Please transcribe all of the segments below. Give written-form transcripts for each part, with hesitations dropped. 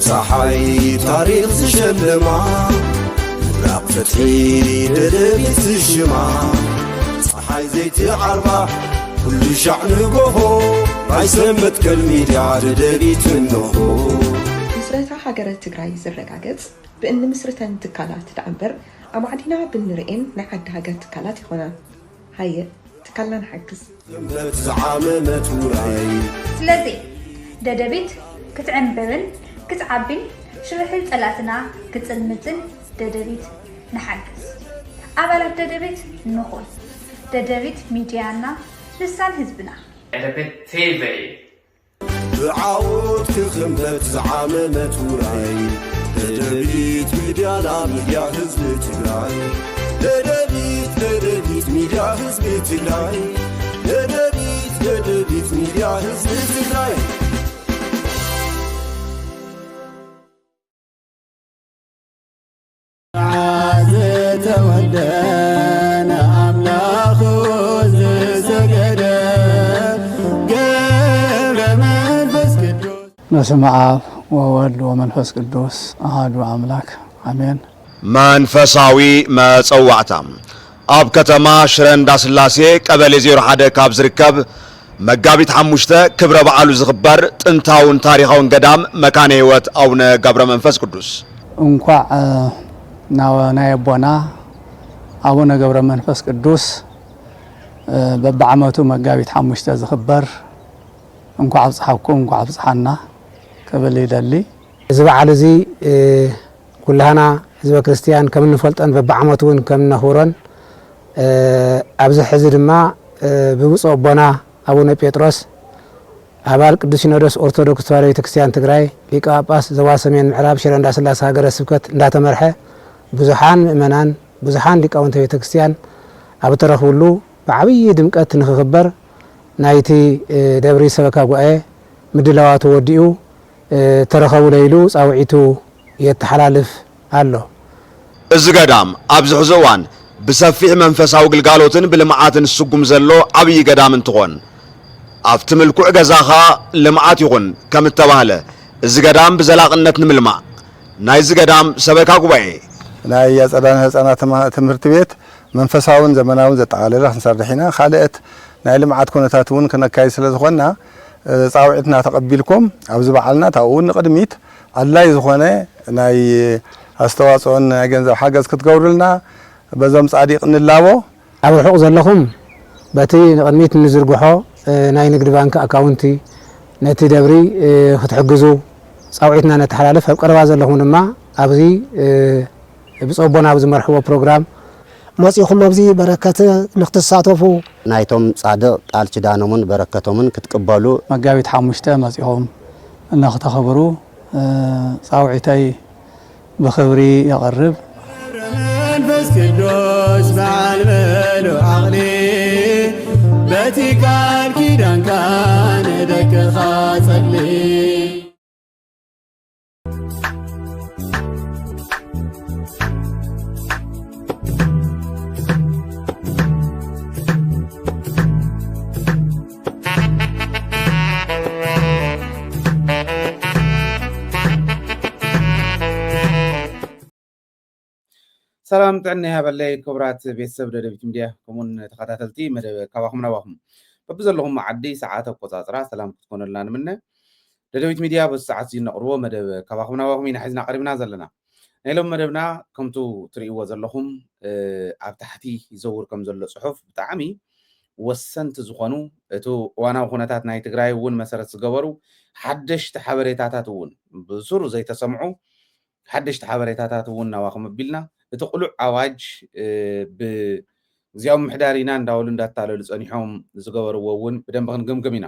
ፀሓይ ታሪኽ ዝሸልማ ምብራቕ ፍትሒ ደደቢት ዝሽማ ፀሓይ ዘይትዓርባ ኩሉ ሻዕ ንጎሆ ናይ ሰንበት ሚድያ ደደቢት እንሆ ምስረታ ሃገረ ትግራይ ዝረጋገጽ ብእን ምስርተን ትካላት ዳዕበር ኣማዕዲና ብንርኤን ናይ ዓዲ ሃገር ትካላት ይኾና ሃየ ትካልና ንሓግዝ ሰንበት ዝዓመመት ውራይ ስለዚ ደደቢት ክትዕንበብን ክትዓብን ሽርሕል ፀላትና ክፅልምትን ደደቢት ንሓግዝ ኣባላት ደደቢት ንኹን ደደቢት ሚድያና ልሳን ህዝብና ደደቢት ቲቪ ብዓወት ክኽንበት ዝዓመመት ውራይ ደደቢት ሚድያና ሚድያ ህዝቢ ትግራይ ደደቢት ሚድያ ህዝቢ ትግራይ ደደቢት ሚድያ ህዝቢ ትግራይ ተወደነ አምላኹ ዝሰገደ ገብረ መንፈስ ቅዱስ በስመ አብ ወወልድ ወመንፈስ ቅዱስ አሐዱ አምላክ አሜን። መንፈሳዊ መጸዋዕታ ኣብ ከተማ ሽረ እንዳስላሴ ቀበሌ 01 ካብ ዝርከብ መጋቢት 5 ክብረ በዓሉ ዝኽበር ጥንታውን ታሪኻውን ገዳም መካነ ህይወት አቡነ ገብረ መንፈስ ቅዱስ እንኳዕ ናይ አቦና አቡነ ገብረ መንፈስ ቅዱስ በበዓመቱ መጋቢት 5 ዝኽበር እንኳዕ ኣብጽሓኩም እንኳዕ ኣብጽሓና ከበለ ይደሊ እዚ በዓል እዚ ኩላና ህዝበ ክርስቲያን ከም እንፈልጠን በበዓመቱ እውን ከም ነኽብሮን ኣብዚ ሕዚ ድማ ብብፁዕ ኣቦና አቡነ ጴጥሮስ አባል ቅዱስ ሲኖዶስ ኦርቶዶክስ ተዋሕዶ ቤተክርስቲያን ትግራይ ሊቀ ጳጳስ ዞባ ሰሜን ምዕራብ ሽረ እንዳስላሴ ሀገረ ስብከት እንዳተመርሐ ብዙሓን ምእመናን ብዙሓን ሊቃውንተ ቤተክርስቲያን ኣብ ተረኽብሉ ብዓብዪ ድምቀት ንኽኽበር ናይቲ ደብሪ ሰበካ ጉባኤ ምድላዋቱ ወዲኡ ተረኸቡ ለይሉ ፃውዒቱ የተሓላልፍ ኣሎ። እዚ ገዳም ኣብዚ ሕዚ እዋን ብሰፊሕ መንፈሳዊ ግልጋሎትን ብልምዓትን ዝስጉም ዘሎ ዓብዪ ገዳም እንትኾን ኣብቲ ምልኩዕ ገዛኻ ልምዓት ይኹን ከም እተባህለ እዚ ገዳም ብዘላቕነት ንምልማዕ ናይዚ ገዳም ሰበካ ጉባኤ ናይ ኣፀዳን ህፃናት ትምህርቲ ቤት መንፈሳውን ዘመናውን ዘጠቓለለ ክንሰርሕ ኢና ካልኦት ናይ ልምዓት ኩነታት እውን ክነካይድ ስለ ዝኾንና ፃውዒትና ተቐቢልኩም ኣብዚ በዓልና ታው ንቅድሚት ኣድላይ ዝኾነ ናይ ኣስተዋፅኦን ናይ ገንዘብ ሓገዝ ክትገብሩልና በዞም ጻዲቕ ንላቦ ኣብ ርሑቕ ዘለኹም በቲ ንቅድሚት ንዝርግሖ ናይ ንግዲ ባንክ ኣካውንቲ ነቲ ደብሪ ክትሕግዙ ፃውዒትና ነተሓላልፍ ኣብ ቀረባ ዘለኹም ድማ ኣብዚ ብፁዕ ኣቦና ኣብ ዝመርሕዎ ፕሮግራም መጺኹም ኣብዚ በረከት ንኽትሳተፉ ናይቶም ጻድቕ ቃል ኪዳኖምን በረከቶምን ክትቅበሉ መጋቢት 5 መጺኹም ንኽተኸብሩ ጻውዒተይ ብኽብሪ የቐርብ መንፈስ ቅዱስ በዓል በሉ ዓቕሊ በቲ ቃል ኪዳንካ ንደቅኻ ጸልይ ሰላም ጥዕና ይሃበለይ ክቡራት ቤተሰብ ደደቢት ሚድያ ከምኡን ተኸታተልቲ መደብ ካባኹም ናባኹም በብዘለኹም ዓዲ ሰዓት ኣቆፃፅራ ሰላም ክትኮነልና ንምነ ደደቢት ሚድያ በዚ ሰዓት ነቕርቦ መደብ ካባኹም ናባኹም ኢና ሒዝና ቀሪብና ዘለና ናይ ሎም መደብና ከምቱ ትርእይዎ ዘለኹም ኣብ ታሕቲ ይዘውር ከም ዘሎ ፅሑፍ ብጣዕሚ ወሰንቲ ዝኾኑ እቲ እዋናዊ ኩነታት ናይ ትግራይ እውን መሰረት ዝገበሩ ሓደሽቲ ሓበሬታታት እውን ብሱር ዘይተሰምዑ ሓደሽቲ ሓበሬታታት እውን ናባኹም ኣቢልና እቲ ቁሉዕ ኣዋጅ ብግዚያዊ ምሕዳር ኢና እንዳበሉ እንዳታለሉ ፀኒሖም ዝገበርዎ እውን ብደንቢ ክንግምግም ኢና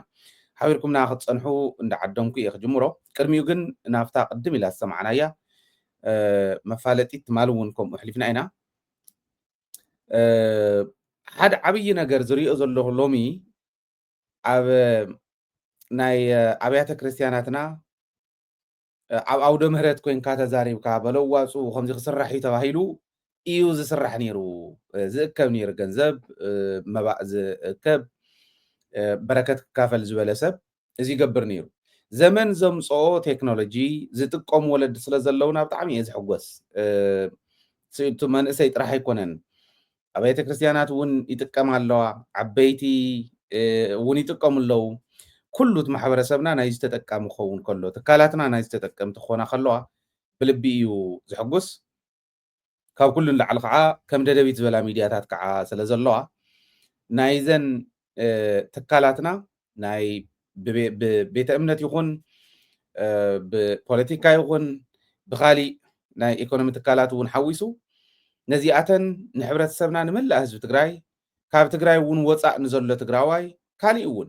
ሓቢርኩምና ክትፀንሑ እንዳዓደምኩ እየ ክጅምሮ ቅድሚኡ ግን ናብታ ቅድም ኢላ ዝሰማዕናያ መፋለጢት ትማል እውን ከምኡ ኣሕሊፍና ኢና ሓደ ዓብዪ ነገር ዝሪኦ ዘለኹ ሎሚ ኣብ ናይ ኣብያተ ክርስቲያናትና ኣብ ኣውደ ምህረት ኮይንካ ተዛሪብካ በለዋፁ ከምዚ ክስራሕ እዩ ተባሂሉ እዩ ዝስራሕ ነይሩ ዝእከብ ነይሩ ገንዘብ መባእ ዝእከብ በረከት ክካፈል ዝበለ ሰብ እዚ ይገብር ነይሩ ዘመን ዘምጽኦ ቴክኖሎጂ ዝጥቀም ወለድ ስለ ዘለውና ብጣዕሚ እየ ዝሕጎስ ስእቱ መንእሰይ ጥራሕ ኣይኮነን አብያተ ክርስቲያናት እውን ይጥቀማ ኣለዋ ዓበይቲ እውን ይጥቀሙ ኣለዉ ኩሉት ማሕበረሰብና ናይ ዝተጠቃሚ ክኸውን ከሎ ትካላትና ናይ ዝተጠቀምቲ ክኾና ከለዋ ብልቢ እዩ ዝሕጉስ ካብ ኩሉ ንላዕሊ ከዓ ከም ደደቢት ዝበላ ሚድያታት ከዓ ስለ ዘለዋ ናይዘን ትካላትና ናይ ብቤተ እምነት ይኹን ብፖለቲካ ይኹን ብኻሊእ ናይ ኢኮኖሚ ትካላት እውን ሓዊሱ ነዚኣተን ንሕብረተሰብና ንመላእ ህዝቢ ትግራይ ካብ ትግራይ እውን ወፃእ ንዘሎ ትግራዋይ ካሊእ እውን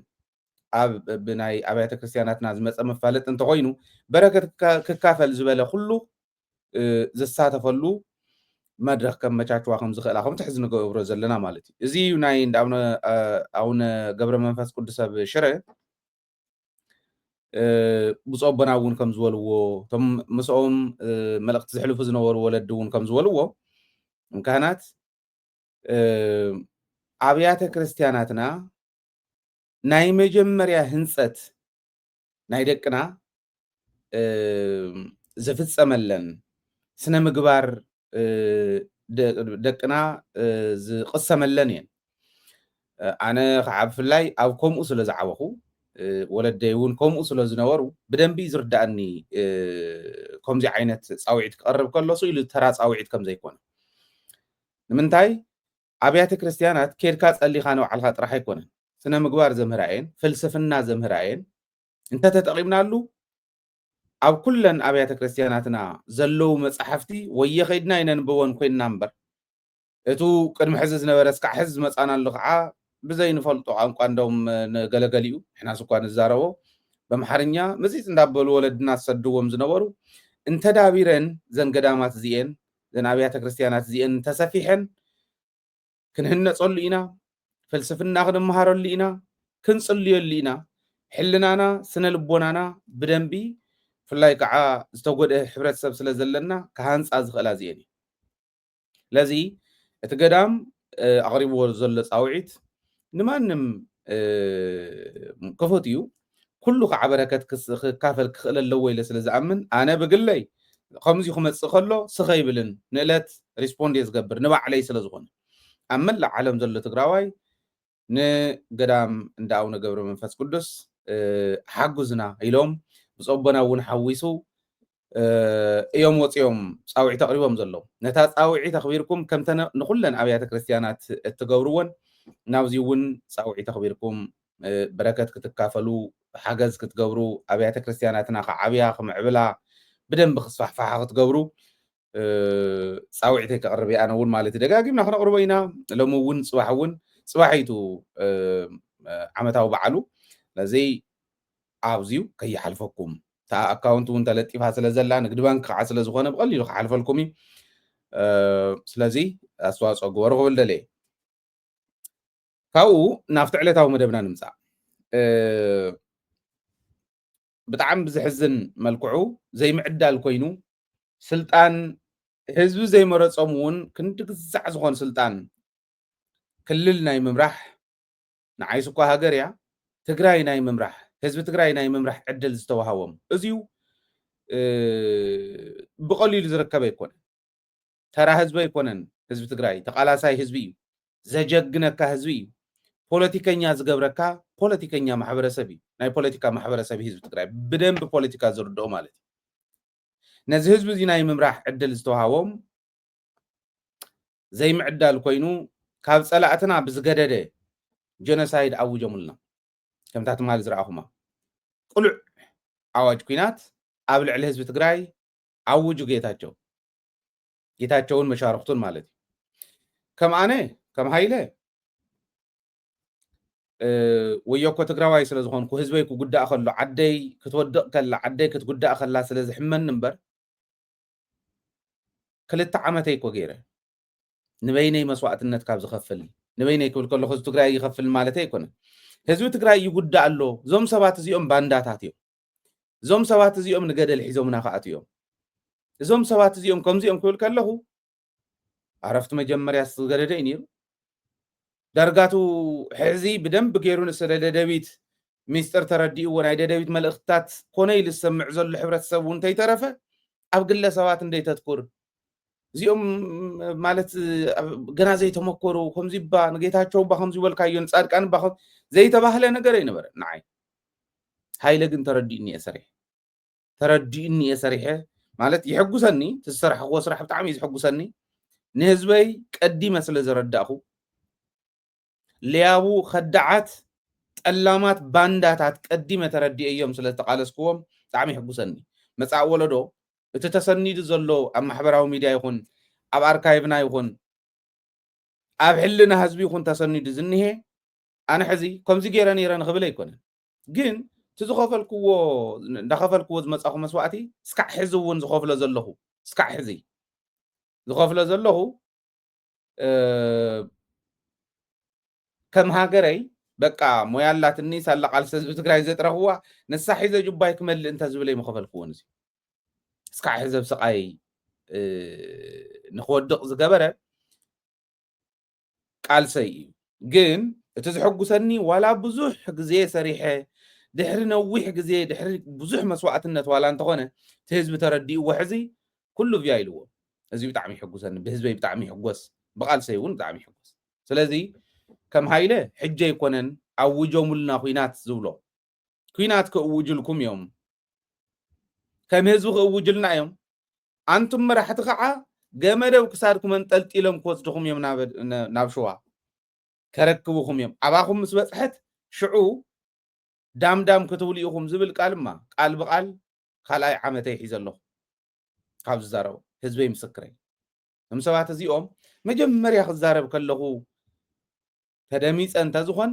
ኣብ ብናይ አብያተ ክርስቲያናትና ዝመፀ መፋለጥ እንተኮይኑ በረከት ክካፈል ዝበለ ኩሉ ዝሳተፈሉ መድረክ ከም መቻችዋ ከም ዝኽእላ ከም ትሕዝ ንገብሮ ዘለና ማለት እዩ እዚ ናይ እንዳብነ አቡነ ገብረ መንፈስ ቅዱስ ኣብ ሽረ ብፁዕ ኣቦና እውን ከም ዝበልዎ ቶም ምስኦም መልእክቲ ዝሕልፉ ዝነበሩ ወለዲ እውን ከም ዝበልዎ ካህናት አብያተ ክርስቲያናትና ናይ መጀመርያ ህንፀት ናይ ደቅና ዝፍፀመለን ስነ ምግባር ደቅና ዝቅሰመለን እየን ኣነ ከዓ ብፍላይ ኣብ ከምኡ ስለ ዝዓበኹ ወለደይ እውን ከምኡ ስለ ዝነበሩ ብደንቢ ዝርዳእኒ ከምዚ ዓይነት ፃውዒት ክቐርብ ከሎ ኢሉ ተራ ፃውዒት ከም ዘይኮነ ንምንታይ አብያተ ክርስቲያናት ኬድካ ፀሊኻ ንባዕልካ ጥራሕ ኣይኮነን ስነ ምግባር ዘምህራየን ፍልስፍና ዘምህራየን እንተተጠቂምናሉ ኣብ ኩለን አብያተ ክርስቲያናትና ዘለው መጽሓፍቲ ወየ ኸይድና ይነንብቦን ኮይንና እምበር እቱ ቅድሚ ሕዚ ዝነበረ እስካዕ ሕዚ መፃናሉ ከዓ ብዘይ ንፈልጦ ቋንቋ እንደውም ገለገሊኡ ሕና ስኳ ንዛረቦ በምሓርኛ መፂፅ እንዳበሉ ወለድና ዝሰድዎም ዝነበሩ እንተዳቢረን ዘን ገዳማት እዚአን ዘን አብያተ ክርስቲያናት እዚአን ተሰፊሐን ክንህነፀሉ ኢና ፍልስፍና ክንመሃረሉ ኢና ክንፅልየሉ ኢና ሕልናና ስነ ልቦናና ብደንቢ ፍላይ ከዓ ዝተጎድአ ሕብረተሰብ ስለ ዘለና ካሃንፃ ዝኽእላ እዚአን እዩ ለዚ እቲ ገዳም ኣቕሪብዎ ዘሎ ፃውዒት ንማንም ክፉት እዩ ኩሉ ከዓ በረከት ክካፈል ክኽእል ኣለዎ ኢለ ስለ ዝኣምን ኣነ ብግለይ ከምዚ ክመፅእ ከሎ ስኸ ይብልን ንዕለት ሪስፖንድ እየ ዝገብር ንባዕለይ ስለ ዝኾነ ኣብ መላእ ዓለም ዘሎ ትግራዋይ ንገዳም እንዳ ኣቡነ ገብረ መንፈስ ቅዱስ ሓጉዝና ኢሎም ብፁዕ ኣቦና እውን ሓዊሱ እዮም ወፂኦም ፃውዒት ኣቕሪቦም ዘለዉ ነታ ፃውዒት ኣኽቢርኩም ከምተ ንኩለን አብያተ ክርስቲያናት እትገብርዎን ናብዚ እውን ፃውዒት ኣኽቢርኩም በረከት ክትካፈሉ ሓገዝ ክትገብሩ አብያተ ክርስቲያናትና ከዓብያ ክምዕብላ ብደንቢ ክስፋሕፋሓ ክትገብሩ ፃውዒተይ ከቕርብ ኣነ እውን ማለት ደጋጊምና ክነቕርቦ ኢና ሎሚ እውን ፅባሕ እውን ፅባሒቱ ዓመታዊ በዓሉ ለዚ ኣብዝዩ ከይሓልፈኩም እታ ኣካውንት እውን ተለጢፋ ስለ ዘላ ንግዲ ባንክ ከዓ ስለ ዝኾነ ብቐሊሉ ክሓልፈልኩም እዩ ስለዚ ኣስተዋፅኦ ግበሩ ክብል ደለየ ካብኡ ናብቲ ዕለታዊ መደብና ንምፃእ ብጣዕሚ ብዝሕዝን መልክዑ ዘይምዕዳል ኮይኑ ስልጣን ህዝቢ ዘይመረፆም እውን ክንድግዛዕ ዝኾነ ስልጣን ክልል ናይ ምምራሕ ንዓይሱ እኳ ሃገር እያ ትግራይ ናይ ምምራሕ ህዝቢ ትግራይ ናይ ምምራሕ ዕድል ዝተዋሃቦም እዚዩ ብቐሊሉ ዝርከበ ኣይኮነን ተራ ህዝቢ ኣይኮነን ህዝቢ ትግራይ ተቃላሳይ ህዝቢ እዩ ዘጀግነካ ህዝቢ እዩ ፖለቲከኛ ዝገብረካ ፖለቲከኛ ማሕበረሰብ እዩ ናይ ፖለቲካ ማሕበረሰብ ህዝቢ ትግራይ ብደንቢ ፖለቲካ ዝርድኦ ማለት እዩ ነዚ ህዝቢ እዚ ናይ ምምራሕ ዕድል ዝተዋሃቦም ዘይምዕዳል ኮይኑ ካብ ፀላእትና ብዝገደደ ጀኖሳይድ ኣውጆሙልና ከምታ ትማል ዝረኣኹማ ቁሉዕ ኣዋጅ ኩናት ኣብ ልዕሊ ህዝቢ ትግራይ ኣውጁ ጌታቸውን መሻርክቱን ማለት እዩ ከም ኣነ ከም ሃይለ ወዮኮ ትግራዋይ ስለ ዝኾንኩ ህዝበይ ክጉዳእ ከሎ ዓደይ ክትወድቕ ከላ ዓደይ ክትጉዳእ ከላ ስለ ዝሕመን እምበር ክልተ ዓመተይ ኮ ገይረ ንበይነይ መስዋዕትነት ካብ ዝኸፍል ንበይነይ ክብል ከለኹ ህዝቢ ትግራይ ይኸፍል ማለት ኣይኮነን ህዝቢ ትግራይ ይጉዳእ ኣሎ እዞም ሰባት እዚኦም ባንዳታት እዮም እዞም ሰባት እዚኦም ንገደል ሒዞምና ከኣት እዮም እዞም ሰባት እዚኦም ከምዚኦም ክብል ከለኹ ዓረፍቲ መጀመርያ ዝገደደ እዩ ነይሩ ዳርጋቱ ሕዚ ብደንብ ገይሩ ንስለ ደደቢት ሚስጥር ተረዲኡ ናይ ደደቢት መልእኽትታት ኮነ ኢሉ ዝሰምዕ ዘሎ ሕብረተሰብ እውን እንተይተረፈ ኣብ ግለሰባት እንዴት ተትኩር እዚኦም ማለት ገና ዘይተመከሩ ከምዚ ባ ንጌታቸው ባ ከምዚ በልካዮን ጻድቃን ባ ዘይተባህለ ነገር አይነበረ ንዓይ ሃይለ ግን ተረዲእኒ የሰሪሐ ማለት ይሕጉሰኒ ትሰርሕዎ ስራሕ ብጣዕሚ ይሕጉሰኒ ንህዝበይ ቀዲመ ስለ ዘረዳእኹ ሊያቡ ኸዳዓት ጠላማት ባንዳታት ቀዲመ ተረዲእ እዮም ስለ ተቃለስክዎም ብጣዕሚ ይሕጉሰኒ መጻእ ወለዶ እቲ ተሰኒዱ ዘሎ ኣብ ማሕበራዊ ሚድያ ይኹን ኣብ ኣርካይቭና ይኹን ኣብ ሕልና ህዝቢ ይኹን ተሰኒዱ ዝንሄ ኣነ ሕዚ ከምዚ ገይረ ነይረ ንኽብል ኣይኮነን ግን ትዝኸፈልክዎ እንዳኸፈልክዎ ዝመጻኹ መስዋዕቲ እስካዕ ሕዚ እውን ዝኸፍሎ ዘለኹ እስካዕ ሕዚ ዝኸፍሎ ዘለኹ ከም ሃገረይ በቃ ሞያላትኒ ሳላ ቃልሲ ህዝቢ ትግራይ ዘጥረኽዋ ንሳ ሒዘ ጁባይ ክመልእ እንተ ዝብለይ መኸፈልክዎን እዚ እስካዕ ሕዚ ብስቃይ ንኽወድቕ ዝገበረ ቃልሰይ እዩ ግን እቲ ዝሕጉሰኒ ዋላ ብዙሕ ግዜ ሰሪሐ ድሕሪ ነዊሕ ግዜ ድሕሪ ብዙሕ መስዋዕትነት ዋላ እንተኾነ እቲ ህዝቢ ተረዲእዎ ሕዚ ኩሉ ብያ ኢልዎ እዚ ብጣዕሚ ይሕጉሰኒ ብህዝበይ ብጣዕሚ ይሕጎስ ብቃልሰይ እውን ብጣዕሚ ይሕጎስ ስለዚ ከም ሃይለ ሕጂ ኣይኮነን ኣውጆሙልና ኩናት ዝብሎ ኩናት ክእውጅልኩም እዮም ከም ህዝቢ ክእውጅልና እዮም ኣንቱም መራሕቲ ከዓ ገመደብ ክሳድኩም እንጠልጢሎም ክወስድኹም እዮም ናብ ሸዋ ከረክቡኹም እዮም ኣባኹም ምስ በፅሐት ሽዑ ዳምዳም ክትብሉ ኢኹም ዝብል ቃልማ ቃል ብቃል ካልኣይ ዓመተይ ሒዘ ኣለኹ ካብ ዝዛረቡ ህዝበይ ምስክረይ እም ሰባት እዚኦም መጀመርያ ክዛረብ ከለኹ ተደሚፀ እንተዝኾን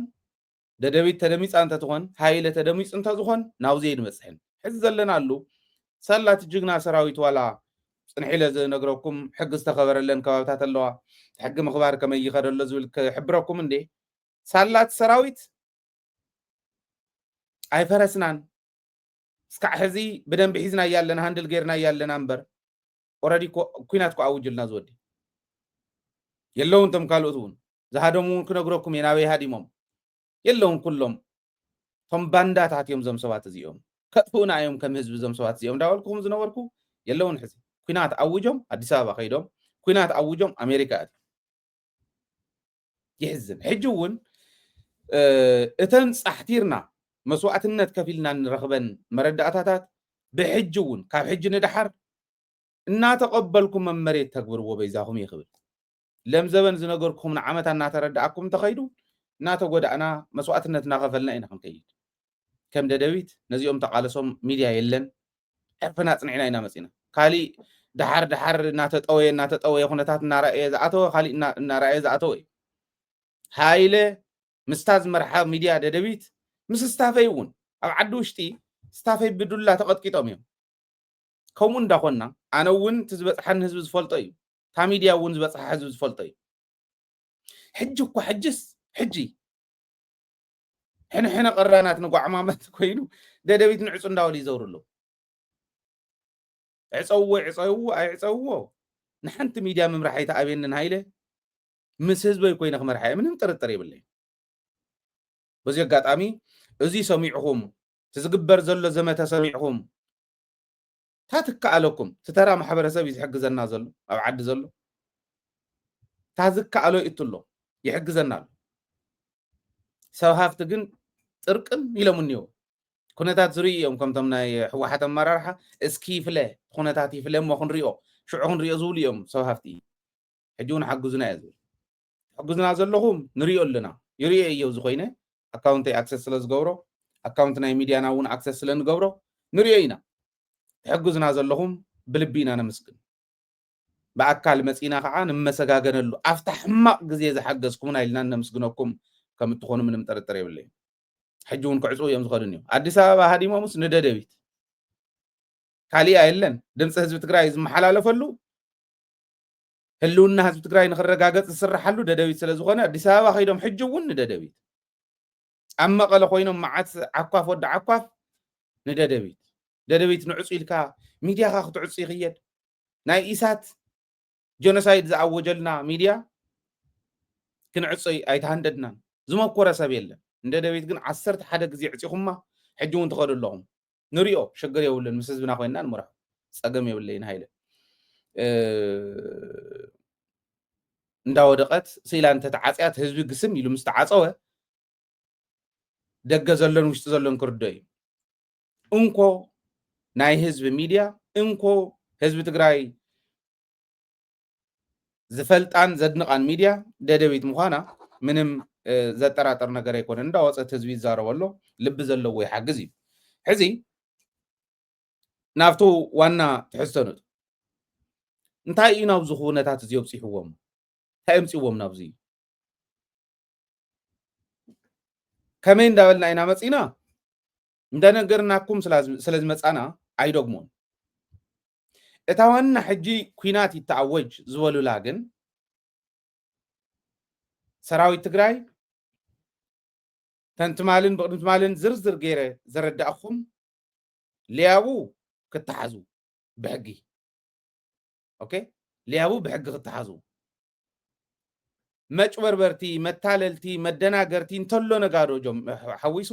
ደደቢት ተደሚፃ እንተትኾን ሃይለ ተደሚፁ እንተዝኾን ናብዚ ይንበፅሕን ሕዚ ዘለና ኣሉ ሰላት ጅግና ሰራዊት ዋላ ፅንሒለ ዝነግረኩም ሕጊ ዝተኸበረለን ከባብታት ኣለዋ ሕጊ ምኽባር ከመይ ይኸደሎ ዝብል ክሕብረኩም እንዴ ሳላት ሰራዊት ኣይፈረስናን እስካዕ ሕዚ ብደንቢ ሒዝና እያለና ሃንድል ጌርና እያለና እምበር ኦረዲ ኩናት ክኣውጅልና ዝወዲ የለውን ቶም ካልኦት እውን ዝሃደሙ እውን ክነግረኩም የናበይ ሃዲሞም የለውን ኩሎም ቶም ባንዳታት እዮም ዞም ሰባት እዚኦም ከጥፉና እዮም ከም ህዝቢ ዞም ሰባት እዚኦም እንዳበልኩኹም ዝነበርኩ የለውን ሕዚ ኩናት ኣውጆም ኣዲስ ኣበባ ከይዶም ኩናት ኣውጆም ኣሜሪካ ይሕዝን ሕጂ እውን እተን ጻሕቲርና መስዋዕትነት ከፊልና ንረኽበን መረዳእታታት ብሕጂ እውን ካብ ሕጂ ንድሓር እናተቐበልኩም መመሬት ተግብርዎ በይዛኹም ይኽብል ለም ዘበን ዝነገርኩም ንዓመት እናተረዳእኩም ተኸይዱ እናተጎዳእና መስዋዕትነት እናኸፈልና ኢና ክንከይድ ከም ደደቢት ነዚኦም ተቃለሶም ሚድያ የለን ዕርፍና ፅንዕና ኢና መፂና ካሊእ ድሓር እናተጠወየ ኩነታት እናረአየ ዝኣተወ ካሊእ እናረአየ ዝኣተወ እዩ ሃይለ ምስታ ዝመርሓ ሚድያ ደደቢት ምስ ስታፈይ እውን ኣብ ዓዲ ውሽጢ ስታፈይ ብዱላ ተቐጥቂጦም እዮም ከምኡ እንዳኾና ኣነ እውን እቲ ዝበፅሓኒ ህዝቢ ዝፈልጦ እዩ تا ميديا ونز بس حزب فلطي حجك وحجس حجي حنا قرانات نقع عمامات كوينو دبيت نعصو نداولي يزور له عصو نحنت ميديا ممرحيتا ابين هايله مس حزبي كوينه مرحاي منم طرطر يبلي بزي قاطامي ازي سميعهم تزغبر زلو زمتا سميعهم تاتكالكم تترى محبرسب يحجزنا زلو او عد زلو تازكالو يتلو يحجزنا سو هافت جن ترقم يلمنيو كونتات زريهم كم تمنا حواحة مرارحة اسكيفله كونتات يفلم وخن ريو شعون ريو زوليهم سو هافتي حجون حجزنا يزول حجزنا زلهم نريو لنا يريو يوز خوينه اكاونتي اكسس لز غورو اكاونتنا ميديا ناون اكسس لن غورو نريوينا حجزنا زلهم بلبينا نمسكن بأكل مسكينا خان مسجاجنا له أفتح ما جزيز حجزكم نايلنا نمسكنكم كم تخونوا من مترتري بالله حجون كعسو يوم صغرنيو أديس أبا هادي ما مس ندى دبيت خالي أيلن دمس حزب تقرأي زم حلال فلو هلونا حزب تقرأي نخرج جاجت السر حلو دبيت سلزوجنا أديس أبا خيرهم حجون ندى دبيت أما قال خوينهم معت عقاف ود عقاف ندى دبيت دبيت نعصي لك ميديا خاخ تعصي غير ناي إيسات جونوسايد زعوجلنا ميديا كنعصي أيتهنددنا زما كورة سبيل እንደ ደቤት ግን 11 ግዜ ዕፂኹማ ሕጂ እውን ትኸዱ ኣለኹም ንሪኦ ሽግር የብልን ምስ ህዝብና ኮይንና ንምራሕ ፀገም የብለይን ሃይለ እንዳወደቐት ስኢላ እንተተዓፅያት ህዝቢ ግስም ኢሉ ምስ ተዓፀወ ደገ ዘሎን ውሽጢ ዘሎን ክርዶ እዩ እንኮ ናይ ህዝቢ ሚድያ እንኮ ህዝቢ ትግራይ ዝፈልጣን ዘድንቃን ሚድያ ደደቤት ምዃና ምንም ዘጠራጠር ነገር ኣይኮነ እንዳወፀት ህዝቢ ይዛረበሎ ልቢ ዘለዎ ይሓግዝ እዩ ሕዚ ናብቱ ዋና ትሕዝቶ ነጡ እንታይ እዩ ናብዚ ኩነታት እዚ የብፅሕዎም እንታይ የምፅዎም ናብዚ ከመይ እንዳበልና ኢና መፂና እንደነገርናኩም ስለዝመፃና ኣይደግሞን እታ ዋና ሕጂ ኩናት ይተኣወጅ ዝበሉላ ግን ሰራዊት ትግራይ ተንትማልን ብቅድምትማልን ዝርዝር ገይረ ዘረዳእኩም ሊያቡ ክትሓዙ ብሕጊ ኦኬ ሊያቡ ብሕጊ ክትሓዙ መጭበርበርቲ መታለልቲ መደናገርቲ እንተሎ ነጋዶ ጆም ሓዊሱ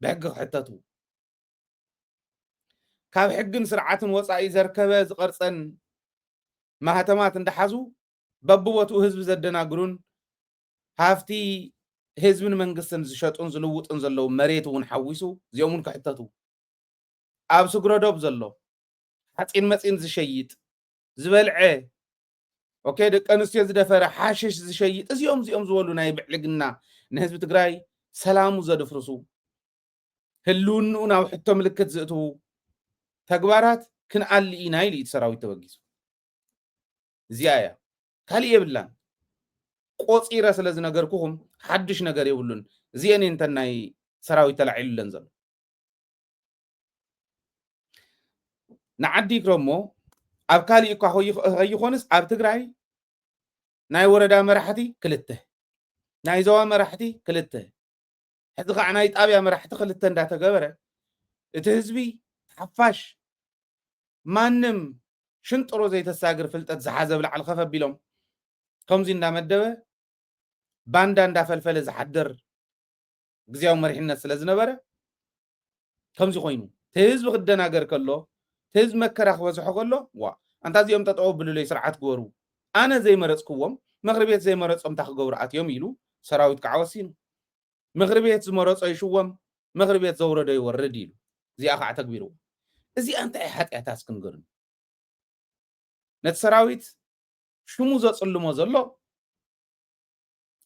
ብሕጊ ክሕተቱ ካብ ሕግን ስርዓትን ወፃኢ ዘርከበ ዝቐርፀን ማህተማት እንዳሓዙ በብቦትኡ ህዝቢ ዘደናግሩን ሃፍቲ ህዝብን መንግስትን ዝሸጡን ዝልውጡን ዘለው መሬት እውን ሓዊሱ እዚኦም ክሕተቱ ኣብ ስግረዶብ ዘሎ ሓፂን መፂን ዝሸይጥ ዝበልዐ ኦኬ ደቂ ኣንስትዮ ዝደፈረ ሓሽሽ ዝሸይጥ እዚኦም ዝበሉ ናይ ብዕልግና ንህዝቢ ትግራይ ሰላሙ ዘድፍርሱ ህልውንኡ ናብ ሕቶ ምልክት ዝእትዉ ተግባራት ክንኣሊ ኢና ኢሉ እቲ ሰራዊት ተበጊሱ እዚኣ እያ ካሊእ የብላን ቆፂረ ስለ ዝነገርኩኹም ሓድሽ ነገር የብሉን እዚአን እንተን ናይ ሰራዊት ተላዒሉለን ዘሎ ንዓዲ ክረሞ ኣብ ካሊእ እኳ ከይኾንስ ኣብ ትግራይ ናይ ወረዳ መራሕቲ 2 ናይ ዞባ መራሕቲ 2 ሕዚ ከዓ ናይ ጣብያ መራሕቲ 2 እንዳተገበረ እቲ ህዝቢ ሓፋሽ ማንም ሽንጥሮ ዘይተሳግር ፍልጠት ዝሓዘ ብላዕሊ ከፍ ኣቢሎም ከምዚ እንዳመደበ ባንዳ እንዳፈልፈለ ዝሓድር ግዝያዊ መሪሕነት ስለ ዝነበረ ከምዚ ኮይኑ ህዝቢ ክደናገር ከሎ ህዝቢ መከራ ክበዝሖ ከሎ ዋ አንታ እዚኦም ጠጠው ብሉለይ ስርዓት ግበሩ ኣነ ዘይመረፅክዎም ምክሪ ቤት ዘይመረፆም እንታ ክገብሩ ኣትዮም ኢሉ ሰራዊት ከዓ ወሲኑ ምክሪ ቤት ዝመረፆ ይሽወም ምክሪ ቤት ዘውረዶ ይወርድ ኢሉ እዚኣ ከዓ ተግቢሩ እዚኣ እንታይ ሓጢኣታት ክንገርም ነቲ ሰራዊት ሽሙ ዘፅልሞ ዘሎ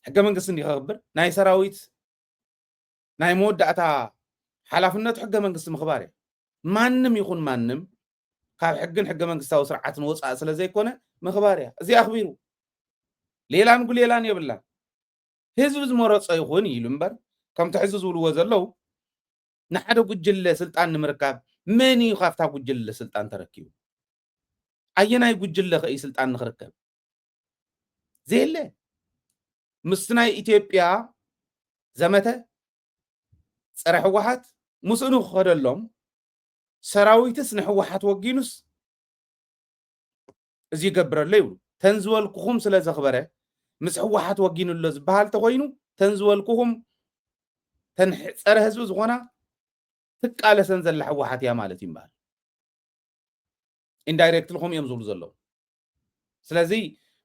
ሕገ መንግስቲ እንዲኸብር ናይ ሰራዊት ናይ መወዳእታ ሓላፍነቱ ሕገ መንግስቲ ምኽባር እዩ ማንም ይኹን ማንም ካብ ሕግን ሕገ መንግስታዊ ስርዓትን ወፃእ ስለ ዘይኮነ ምኽባር እያ እዚ ኣኽቢሩ ሌላን ጉሌላን የብላን ህዝቢ ዝመረፆ ይኹን ኢሉ እምበር ከምቲ ሕዚ ዝብልዎ ዘለው ንሓደ ጉጅለ ስልጣን ንምርካብ መን እዩ ካብታ ጉጅለ ስልጣን ተረኪቡ ኣየናይ ጉጅለ ኸኢ ስልጣን ንኽርከብ ዘየለ ምስቲ ናይ ኢትዮጵያ ዘመተ ፀረ ሕወሓት ምስእኑ ክኸደሎም ሰራዊትስ ንሕወሓት ወጊኑስ እዚ ይገብረሎ ይብሉ ተንዝበልኩኹም ስለ ዘኽበረ ምስ ሕወሓት ወጊኑሎ ዝበሃል ተኮይኑ ተንዝበልኩኹም ፀረ ህዝቢ ዝኾና ትቃለሰን ዘላ ሕወሓት እያ ማለት ይምበሃል ኢንዳይሬክት ልኹም እዮም ዝብሉ ዘለዉ ስለዚ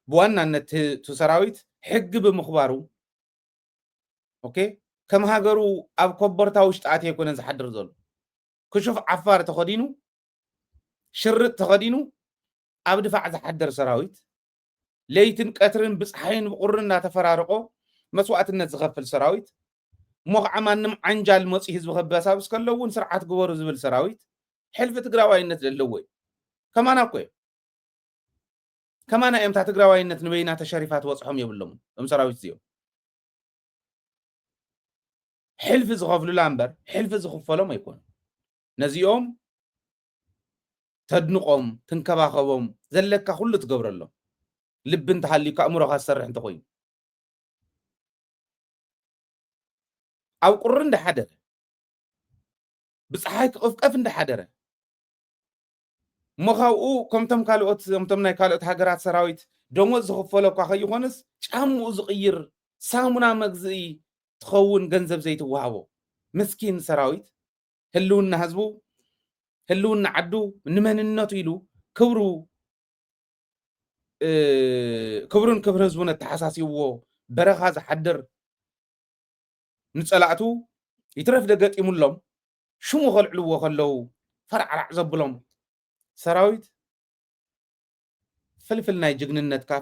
ብዋናነት እቲ ሰራዊት ሕጊ ብምኽባሩ ኦኬ ከም ሃገሩ ኣብ ኮበርታ ውሽጢ ኣትየ ኣይኮነን ዝሓድር ዘሎ ክሹፍ ዓፋር ተኸዲኑ ሽርጥ ተኸዲኑ ኣብ ድፋዕ ዝሓደር ሰራዊት ለይትን ቀትርን ብፀሓይን ብቁርን እናተፈራርቆ መስዋዕትነት ዝኸፍል ሰራዊት እሞ ከዓ ማንም ዓንጃል መፂ ህዝቢ ከበሳብስ ከሎ እውን ስርዓት ግበሩ ዝብል ሰራዊት ሕልፊ ትግራዋይነት ዘለዎ እዩ ከማና እኮ ከማና እዮም ታ ትግራዋይነት ንበይና ተሸሪፋ ትወፅሖም የብሎም እም ሰራዊት እዚኦም ሕልፊ ዝኸፍሉላ እምበር ሕልፊ ዝኽፈሎም ኣይኮኑን ነዚኦም ተድንቆም ትንከባኸቦም ዘለካ ኩሉ ትገብረሎም ልቢ እንተሃልዩካ እምሮኻ ዝሰርሕ እንተኮይኑ ኣብ ቁሪ እንዳሓደረ ብፀሓይ ክቕፍቀፍ እንዳሓደረ እሞ ካብኡ ከምቶም ካልኦት ከምቶም ናይ ካልኦት ሃገራት ሰራዊት ደሞዝ ዝኽፈሎ እኳ ከይኾንስ ጫምኡ ዝቕይር ሳሙና መግዝኢ تخون جنزب زي توهابو مسكين سراويت هلونا هزبو هلونا عدو نمن الناتو يلو كبرو كبرون كبر هزبونا التحساسيو برغاز حدر نتسألعتو يترف دقات يمولهم شمو غلعلو وخلو فرع عزبلهم سراويت فلفل ناي جغننت كا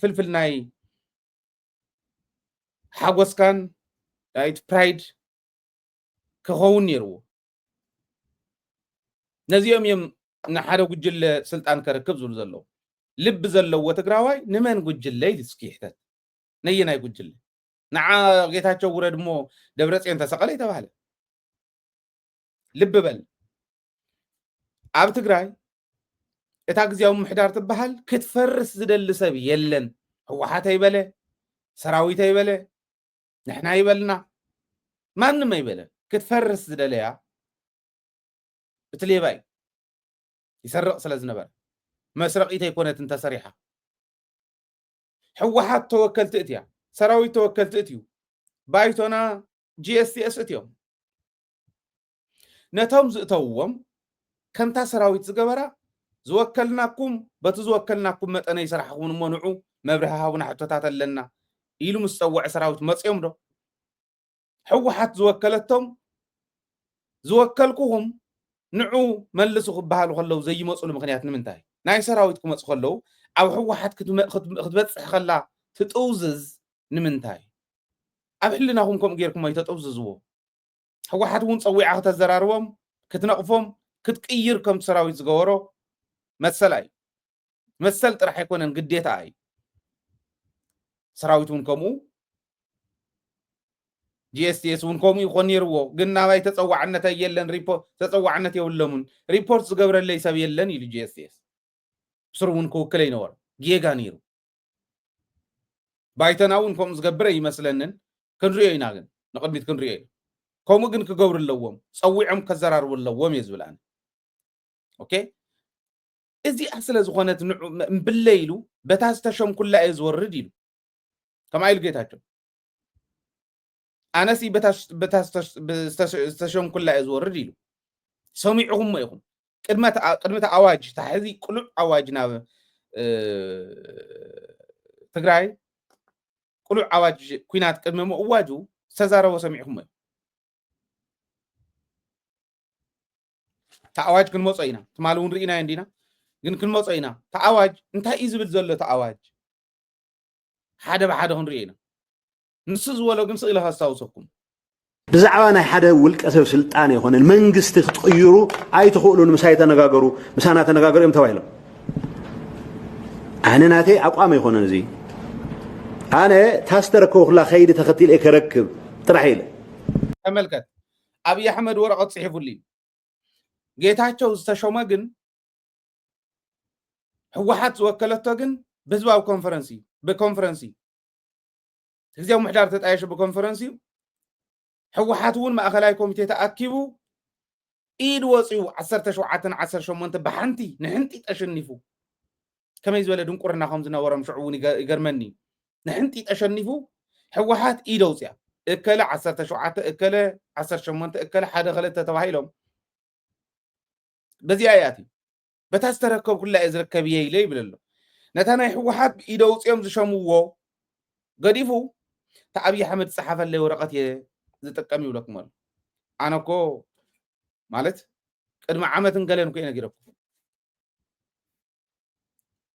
فلفل ناي حاغوس كان رايت برايد كهون يرو نزيوم يم نحارو جل سلطان كركب زول زلو لب زلو وتግራዋይ نمن ጉጅለ ይስኪህተት ነየናይ ጉጅለ نع ጌታቸው ወረድሞ ደብረጽዮን ተሰቀለ ይተባለ ልብ በል ኣብ ትግራይ እታ ግዜያዊ ምሕዳር ትበሃል ክትፈርስ ዝደሊ ሰብ የለን ህወሓት ይበለ ሰራዊት ይበለ ንሕና ይበልና ማንም ይበለ ክትፈርስ ዝደለያ እትሌባይ ይሰርቕ ስለዝነበረ مسرقيتي كونت انت صريحة حوحات توكلت اتيا سراوي توكلت اتيو بايتونا GSTS اتيوم نتوم زئتوهم كنتا سراوي تزقبرا زوكلناكم بتزوكلناكم متأنا يسرحون منعو مبرها هاونا حتى تاتلنا إلو مستوع سراوي تمسيوم دو حوحات زوكلتهم زوكلكوهم نعو ملسو خبهالو خلو زي مسؤول مغنيات نمنتاي ناي سراويت كمص خلو او حوحات كتبصح خلا تطوزز نمنتاي ابحلناهم كم غيركم يتطوززو حوحات ون صويعه تزرارهم كتنقفهم كتقير كم سراويت زغورو مسلاي مسل طرح يكونن قديتا اي سراويتون كمو GSTS ون كوم يكون يرو قلنا باي تصوعنت يلن ريبورت تصوعنت يولمون ريبورت زغبر اللي يساب يلن يلي GSTS سرون كوكلي نور جيغانيرو بايتناون كوم زغبر يمسلنن كنريينا غن نقدمت كنريي كوم غن كغبر اللوم صويعم كزرار واللوم يزبلان اوكي ازي اصل زخونت بالليلو بتاستشم كل ايز ورديلو كما يلقيتاچو انسي بتاستشم كل ايز ورديلو سميعهم ما يكون قدمت اواج تحذي قلع اواجنا تግራይ قلع اواج كوينات قدمه اواجو استزارو سميعهم تاواج كن موصينا تمالون رينا عندنا ግን ክንመጽይና ተአዋጅ እንታይ እዩ ዝብል ዘሎ ተአዋጅ ሓደ በሓደ ክንሪኢና ንሱ ዝወሎ ግን ስእለ ሃሳውሰኩም ብዛዕባ ናይ ሓደ ውልቀ ሰብ ስልጣን ይሆነ መንግስት ክትቅይሩ ኣይትኽእሉን ምሳይ ተነጋገሩ ምሳና ተነጋገሩ እዮም ተባሂሎም ኣነ ናተይ ኣቋም ይሆነን እዚ ኣነ ታስተረከው خላ ኸይዲ ተኸቲል ከረክብ ጥራሕ ኢለ ተመልከት አብይ አሕመድ ወረቀት ጽሒፉልኝ ጌታቸው ዝተሾመ ግን حوحات وكلته ግን بزواو كونفرنسي بكونفرنسي تزيو محدار تتعايش بكونفرنسي حوحات ون ماخلاي كوميتي تاكيبو ايد وصيو 17 18 بحنتي نحنتي تشنفو كما يزولدون قرنا خمسنا ورم شعوني يغرمني نحنتي تشنفو حوحات ايد وصيا اكله 17 اكله 18 اكله حدا غلطه تبايلهم بزي اياتي بتاستركب كل ازركب يلي بلله نتانا حوحات ايدو صيام زشموو غديفو تعبي احمد صحف اللي ورقت يتقميو لكم انا كو مالت قدم عامتن قالن كو ينغيركم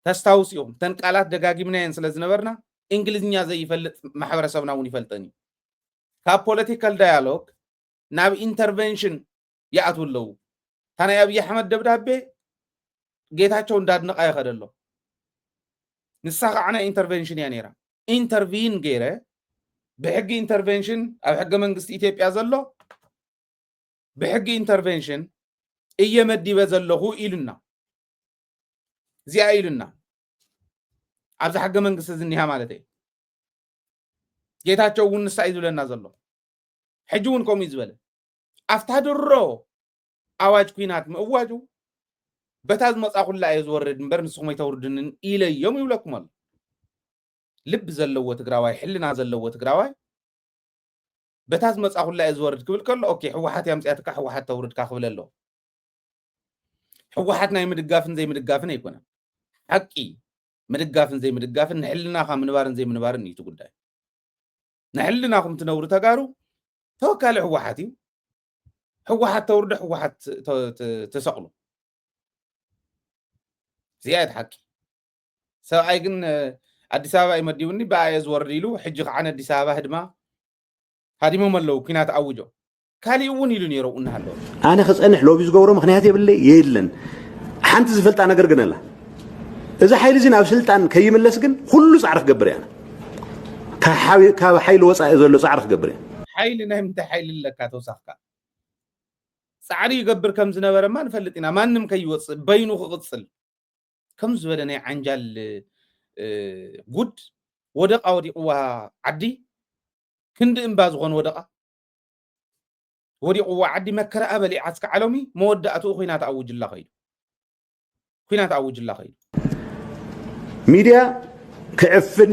تستاوس يوم تنقالات دغاغيمنا ينسلازنبرنا انجليزኛ زي يفلط ማህበረሰብና ውን ይፈልጠኒ ካ ፖለቲካል ዳያሎግ ናብ ኢንተርቬንሽን ያአቱለው ታና አብይ አህመድ ደብዳቤ ጌታቸው እንዳድነቃ ይኸደሎ ንሳኻዕና ኢንተርቬንሽን ያ ነራ ኢንተርቪን ገይረ بحق ኢንተርቬንሽን ኣብ ሕገ መንግስቲ ኢትዮጵያ ዘሎ بحق ኢንተርቬንሽን እየመዲበ ዘለኹ ኢሉና ዚያ ኢሉና ኣብዚ ሕገ መንግስቲ ዝኒሃ ማለት እዩ ጌታቸው ውን ንሳ ይዝብለና ዘሎ ሕጂውን ኮም ይዝበለ ኣፍታ ድሮ ኣዋጅ ኩናት ምእዋጁ በታዝ መጻኹላ ይዝወርድ እንበር ንስኹም ይተውርድን ኢለዮም ይብለኩም አለ ልብ ዘለዎ ትግራዋይ ሕልና ዘለዎ ትግራዋይ بتاز مصاخو لا ازورد كبل كله اوكي حوحات يمصياتك حوحات تورد كخبل له حوحات ناي مدغافن زي مدغافن يكون حقي مدغافن زي مدغافن نحلنا خا منبارن زي منبارن يتو ጉዳይ نحلناكم تنورو تغارو توكال حوحاتي حوحات تورد حوحات تسقلو زياد حقي سواء ግን አዲስ አበባ ይመዲውኒ ባያዝ ወርዲሉ ሕጂ ኸዓነ አዲስ አበባ ህድማ ሃዲሞም አለው ኩናት አውጆ ካሊውን ይሉ ነይሩ እናሃለው አነ خصንሕ ሎቢ ዝገብሮ ምክንያት ይብለ የለን ሓንቲ ዝፈልጣ ነገር ግን አላ እዚ ሓይል እዚ ናብ ስልጣን ከይምለስ ግን ሁሉ ጻዕር ክገብር ያና ካብ ሓይል ወፃኢ ዘሎ ጻዕር ክገብር ያ ሓይል ናይ ምንታይ ሓይል ለካ ተውሳኽካ ጻዕሪ ይገብር ከም ዝነበረማ ንፈልጥና ማንም ከይወፅእ በይኑ ክቅፅል ከም ዝበለ ናይ ዓንጃል ጉድ ወደቃ ወዲቅዋ ዓዲ ክንዲ እምባ ዝኮነ ወደቃ ወዲቅዋ ዓዲ መከራ አበሊ ዓስከ ዓለሚ መወዳእቱ ኩናት አውጅላ ኸይዱ ሚዲያ ክዕፍን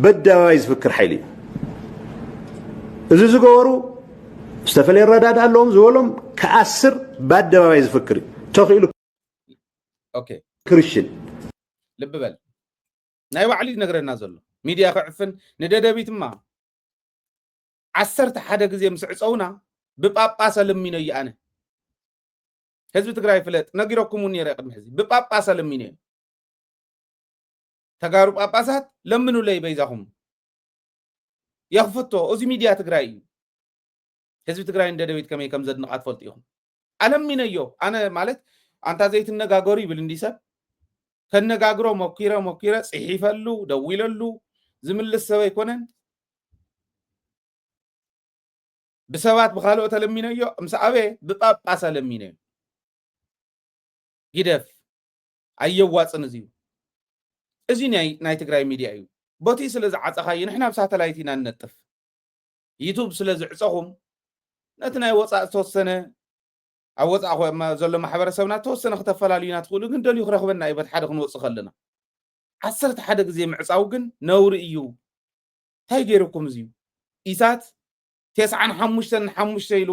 በዳዋይ ዝፍክር ሓይሊ እዚ ዝገበሩ ዝተፈለየ ረዳድ ኣለዎም ዝበሎም ከአስር በዳዋይ ዝፍክር ተኺሉ ኦኬ ክርስቲያን ልብ በል ናይ ባዕሊ ነገረና ዘሎ ሚዲያ ክዕፍን ንደደቢትማ 11 ግዜ ምስዕፀውና ብጳጳስ ለሚነ ይአነ ህዝብ ትግራይ ፍለጥ ነጊረኩም ነይረ ቅድሚ ሕዚ ብጳጳስ ለሚነ ተጋሩ ጳጳሳት ለምኑ ለይ በይዛኹም يخفتو اوزي ميديا تግራይ ህዝብ ትግራይ እንደደቤት ከመይ ከም ዘድንቃት ፈልጥ ይኹም አለሚነዮ አነ ማለት አንታ ዘይት ነጋገሩ ይብል እንዲሰብ ከነጋግሮ ሞኪረ ጽሒፈሉ ደውይለሉ ዝምልስ ሰበ ይኮነን بسبات بخالو تلمينيو مسابه بጳጳስ ለሚነዮ ይደፍ አየዋጽን እዚዩ እዚ ናይ ትግራይ ሚዲያ እዩ ቦቲ ስለዚ ዓፀኻይ ንሕና ብሳተላይት ኢና ነጥፍ ዩቲዩብ ስለዚ ዕፀኹም ነቲ ናይ ወፃእ ተወሰነ ኣብ ወፃእ ኮይማ ዘሎ ማሕበረሰብና ተወሰነ ከተፈላልዩና ትኽእሉ ግን ደልዩ ክረኽበና ይበት ሓደ ክንወፅእ ከለና 11 ግዜ ምዕፃው ግን ነውሪ እዩ ታይ ገይርኩም እዚዩ ኢሳት 95 ኢሉ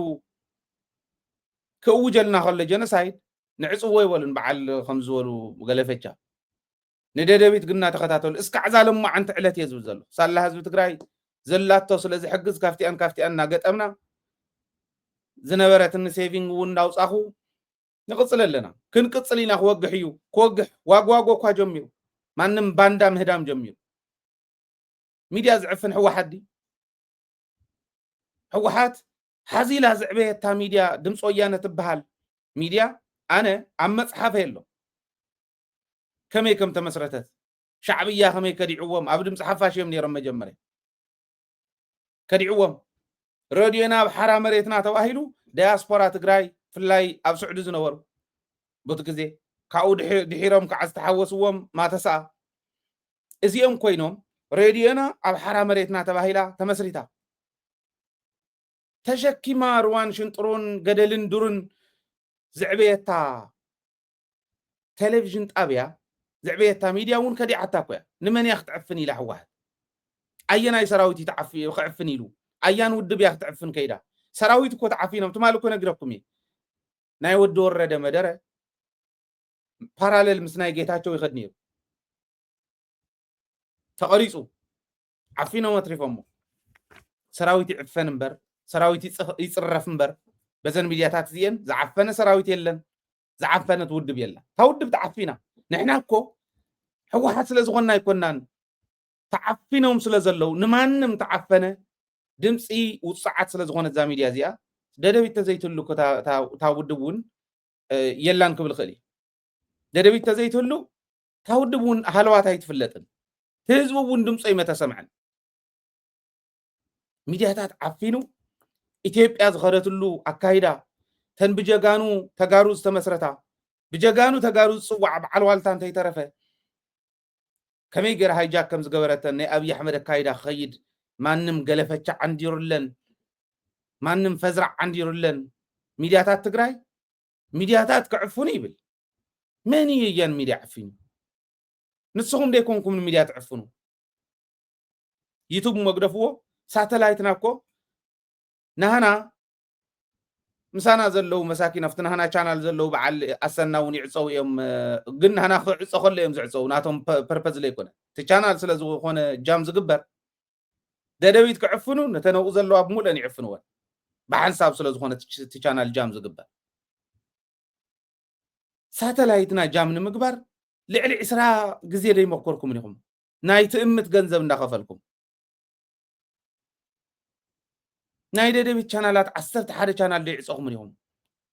ከውጀልና ከለ ጀነሳይድ ንዕፅዎ ይበሉን በዓል ከም ዝበሉ ገለፈቻ ንደደቢት ግና ተኸታተሉ እስካዕ ዛለማ ዓንቲ ዕለት የዝብ ዘሎ ሳላ ህዝቢ ትግራይ ዘላቶ ስለዚ ሕግዝ ካፍቲአን ናገጠምና ዝነበረትን ሴቪንግ ውናውፃኹ ንቅፅል ኣለና ክንቅፅል ኢና ክወግሕ እዩ ክወግሕ ዋግዋጎ እኳ ጀሚሩ ማንም ባንዳ ምህዳም ጀሚሩ ሚድያ ዝዕፍን ሕወሓት ዲ ሕወሓት ሓዚላ ዝዕበየታ ሚድያ ድምፂ ወያነ ትበሃል ሚድያ ኣነ ኣብ መፅሓፈ የሎ ከመይ ከም ተመስረተት ሻዕብያ ከመይ ከዲዕዎም ኣብ ድምፂ ሓፋሽ እዮም ነይሮም መጀመርያ ከዲዕዎም ሬድዮና ኣብ ሓራ መሬትና ተባሂሉ ዳያስፖራ ትግራይ ፍላይ ኣብ ስዑዲ ዝነበሩ በቲ ግዜ ካብኡ ድሒሮም ከዓ ዝተሓወስዎም ማተሰኣ እዚኦም ኮይኖም ሬድዮና ኣብ ሓራ መሬትና ተባሂላ ተመስሪታ ተሸኪማ ሩዋን ሽንጥሩን ገደልን ዱርን ዝዕበየታ ቴሌቪዥን ጣብያ ዝዕበየታ ሚድያ እውን ከዲዓታ ኮያ ንመን እያ ክትዕፍን ኢላ ሕወሓት ኣየናይ ሰራዊት ክዕፍን ኢሉ ኣያን ውድብ እያ ክትዕፍን ከይዳ ሰራዊት እኮ ተዓፊኖም ትማል እኮ ነግረኩም እየ ናይ ወዲ ወረደ መደረ ፓራሌል ምስ ናይ ጌታቸው ይኸድ ነይሩ ተቐሪፁ ዓፊኖም ኣትሪፎሞ ሰራዊት ይዕፈን እምበር ሰራዊት ይፅረፍ እምበር በዘን ሚድያታት እዚአን ዝዓፈነ ሰራዊት የለን ዝዓፈነት ውድብ የላ ታ ውድብ ተዓፊና ንሕና እኮ ሕወሓት ስለ ዝኾንና ኣይኮናን ተዓፊኖም ስለ ዘለው ንማንም ተዓፈነ ድምፂ ውፅዓት ስለ ዝኾነት እዛ ሚድያ እዚኣ ደደቢት ተዘይትሉ እኮ ታ ውድብ እውን የላን ክብል ክእል እዩ ደደቢት ተዘይትሉ ታ ውድብ እውን ሃለዋት ኣይትፍለጥን ህዝቡ እውን ድምፂ ይመተሰምዐን ሚድያታት ዓፊኑ ኢትዮጵያ ዝኸደትሉ ኣካይዳ ተን ብጀጋኑ ተጋሩ ዝተመስረታ ብጀጋኑ ተጋሩ ዝፅዋዕ በዓል ዋልታ እንተይተረፈ ከመይ ገይራ ሃይጃክ ከም ዝገበረተን ናይ ኣብዪ ኣሕመድ ኣካይዳ ክኸይድ ማንም ገለፈቻ ዓንዲሩለን ማንም ፈዝራዕ ዓንዲሩለን ሚድያታት ትግራይ ሚድያታት ክዕፍኑ ይብል መን እዩ እያን ሚድያ ዕፊኑ ንስኹም ደይኮንኩም ሚድያ ትዕፍኑ ዩቱብ መግደፍዎ ሳተላይትና እኮ نهنا مسانا زلو مساكين افتنا هنا channel زلو بعل أسنا ونعصو يوم قلنا هنا عصو خلي يوم زعصو ناتهم purpose ليكونه channel سلزو خونه جام زقبر ددويت كعفنو نتنو زلو أبمول أن يعفنوه بحنساب سلزو خونه channel جام زقبر ساتلايتنا جام نمقبر لعلي إسراء جزيرة لي مقركم منهم نايت إمت جنزب نخفلكم ناي ددويت channelات عصرت حدا channel لي عصو منهم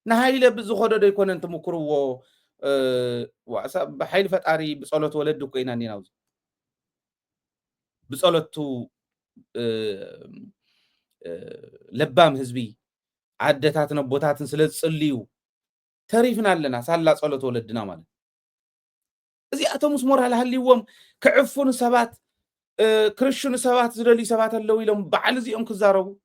نهاي لبزو خدو دو يكون انت مكرو وعساب بحيل فتاري بصولت ولدو كينا نيناوز بصولتو لبام هزبي عدتاتنا بوتاتن سلز صليو تريفنا لنا سالا صولت ولدنا مالت ازي اتو مسمور على هاليوم كعفون سبات كرشون سبات زدلي سبات اللو يلوم بعل زي ام كزارو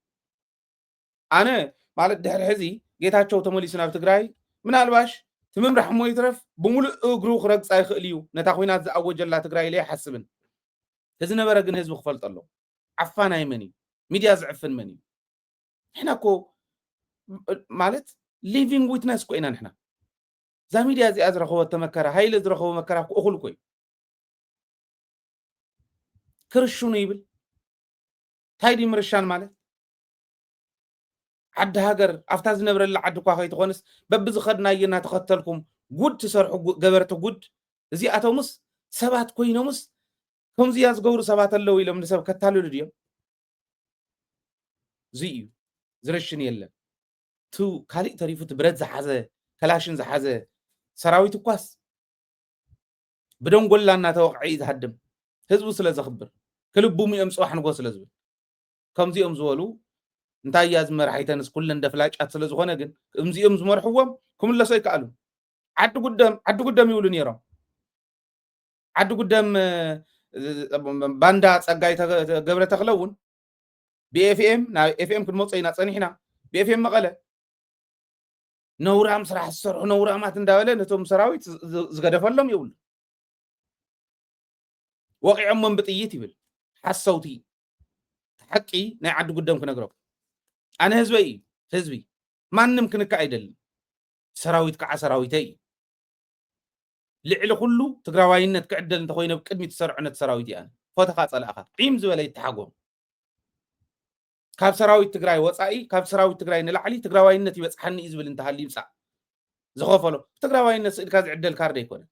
انا مالت دحر حزي ጌታቸው ተመሊስ ናብ ትግራይ ምናልባሽ ትምምራሕ ሞ ይትረፍ ብሙሉእ እግሩ ክረግፅ ኣይኽእል እዩ ነታ ኩናት ዝኣወጀላ ትግራይ ላይ ሓስብን ተዝነበረ ግን ህዝቢ ክፈልጥ ኣሎ ዓፋና ይመን እዩ ሚድያ ዝዕፍን መን እዩ ንሕና እኮ ማለት ሊቪንግ ዊትነስ ኮይና ንሕና እዛ ሚድያ እዚኣ ዝረኸቦት ተመከራ ሃይለ ዝረኸቦ መከራ እኹል ኮይ ክርሹኑ ይብል ታይዲ ምርሻን ማለት عد هاجر أفتاز نبر اللي عد كواخي تخونس ببز خدنا ينا تختلكم جود تسرح جبرته جود زي أتومس سبات كوينومس كم زياز جور سبات اللو إلى من سبب كتالو اليوم زيو زرشني يلا تو خالق تعرفوا تبرد زحزة كلاشن زحزة سراوي تقاس بدون قول لنا توقع عيد هدم هزبو سلا زخبر كل بومي أمس واحد نقول سلا زبل كم زي أمزوالو انتي ياز مرحيتنس كلن دفلاج اتسل زغونه ግን امزيهم زمرحوم كم لسه يكالو عد قدام يقولون يرام عد قدام باندا صغاي غبره تخلون بي اف ام نا اف ام كنمصينا صنيحنا بي اف ام مقله نورام سرح السرح نورامات እንዳበለ ነቶም ሰራዊት ዝገደፈሎም ይውል وقعهم من بጥይት ይብል حسوتي حقي ናይ عد قدام كنغرب أنا هزبي ما نمكن كايدل سراويت كع سراويتي لعل كله تقراوينت كعدل انت خوينا بقدمي تسرعنت سراويتي انا فتخاص الاخر قيم زبل يتحقوم كاب سراويت تقراي وصاي كاب سراويت تقراي نلعلي تقراوينت يبصحني يزبل انت هالي يمصع زخفلو تقراوينت سيد كاز عدل كارد يكون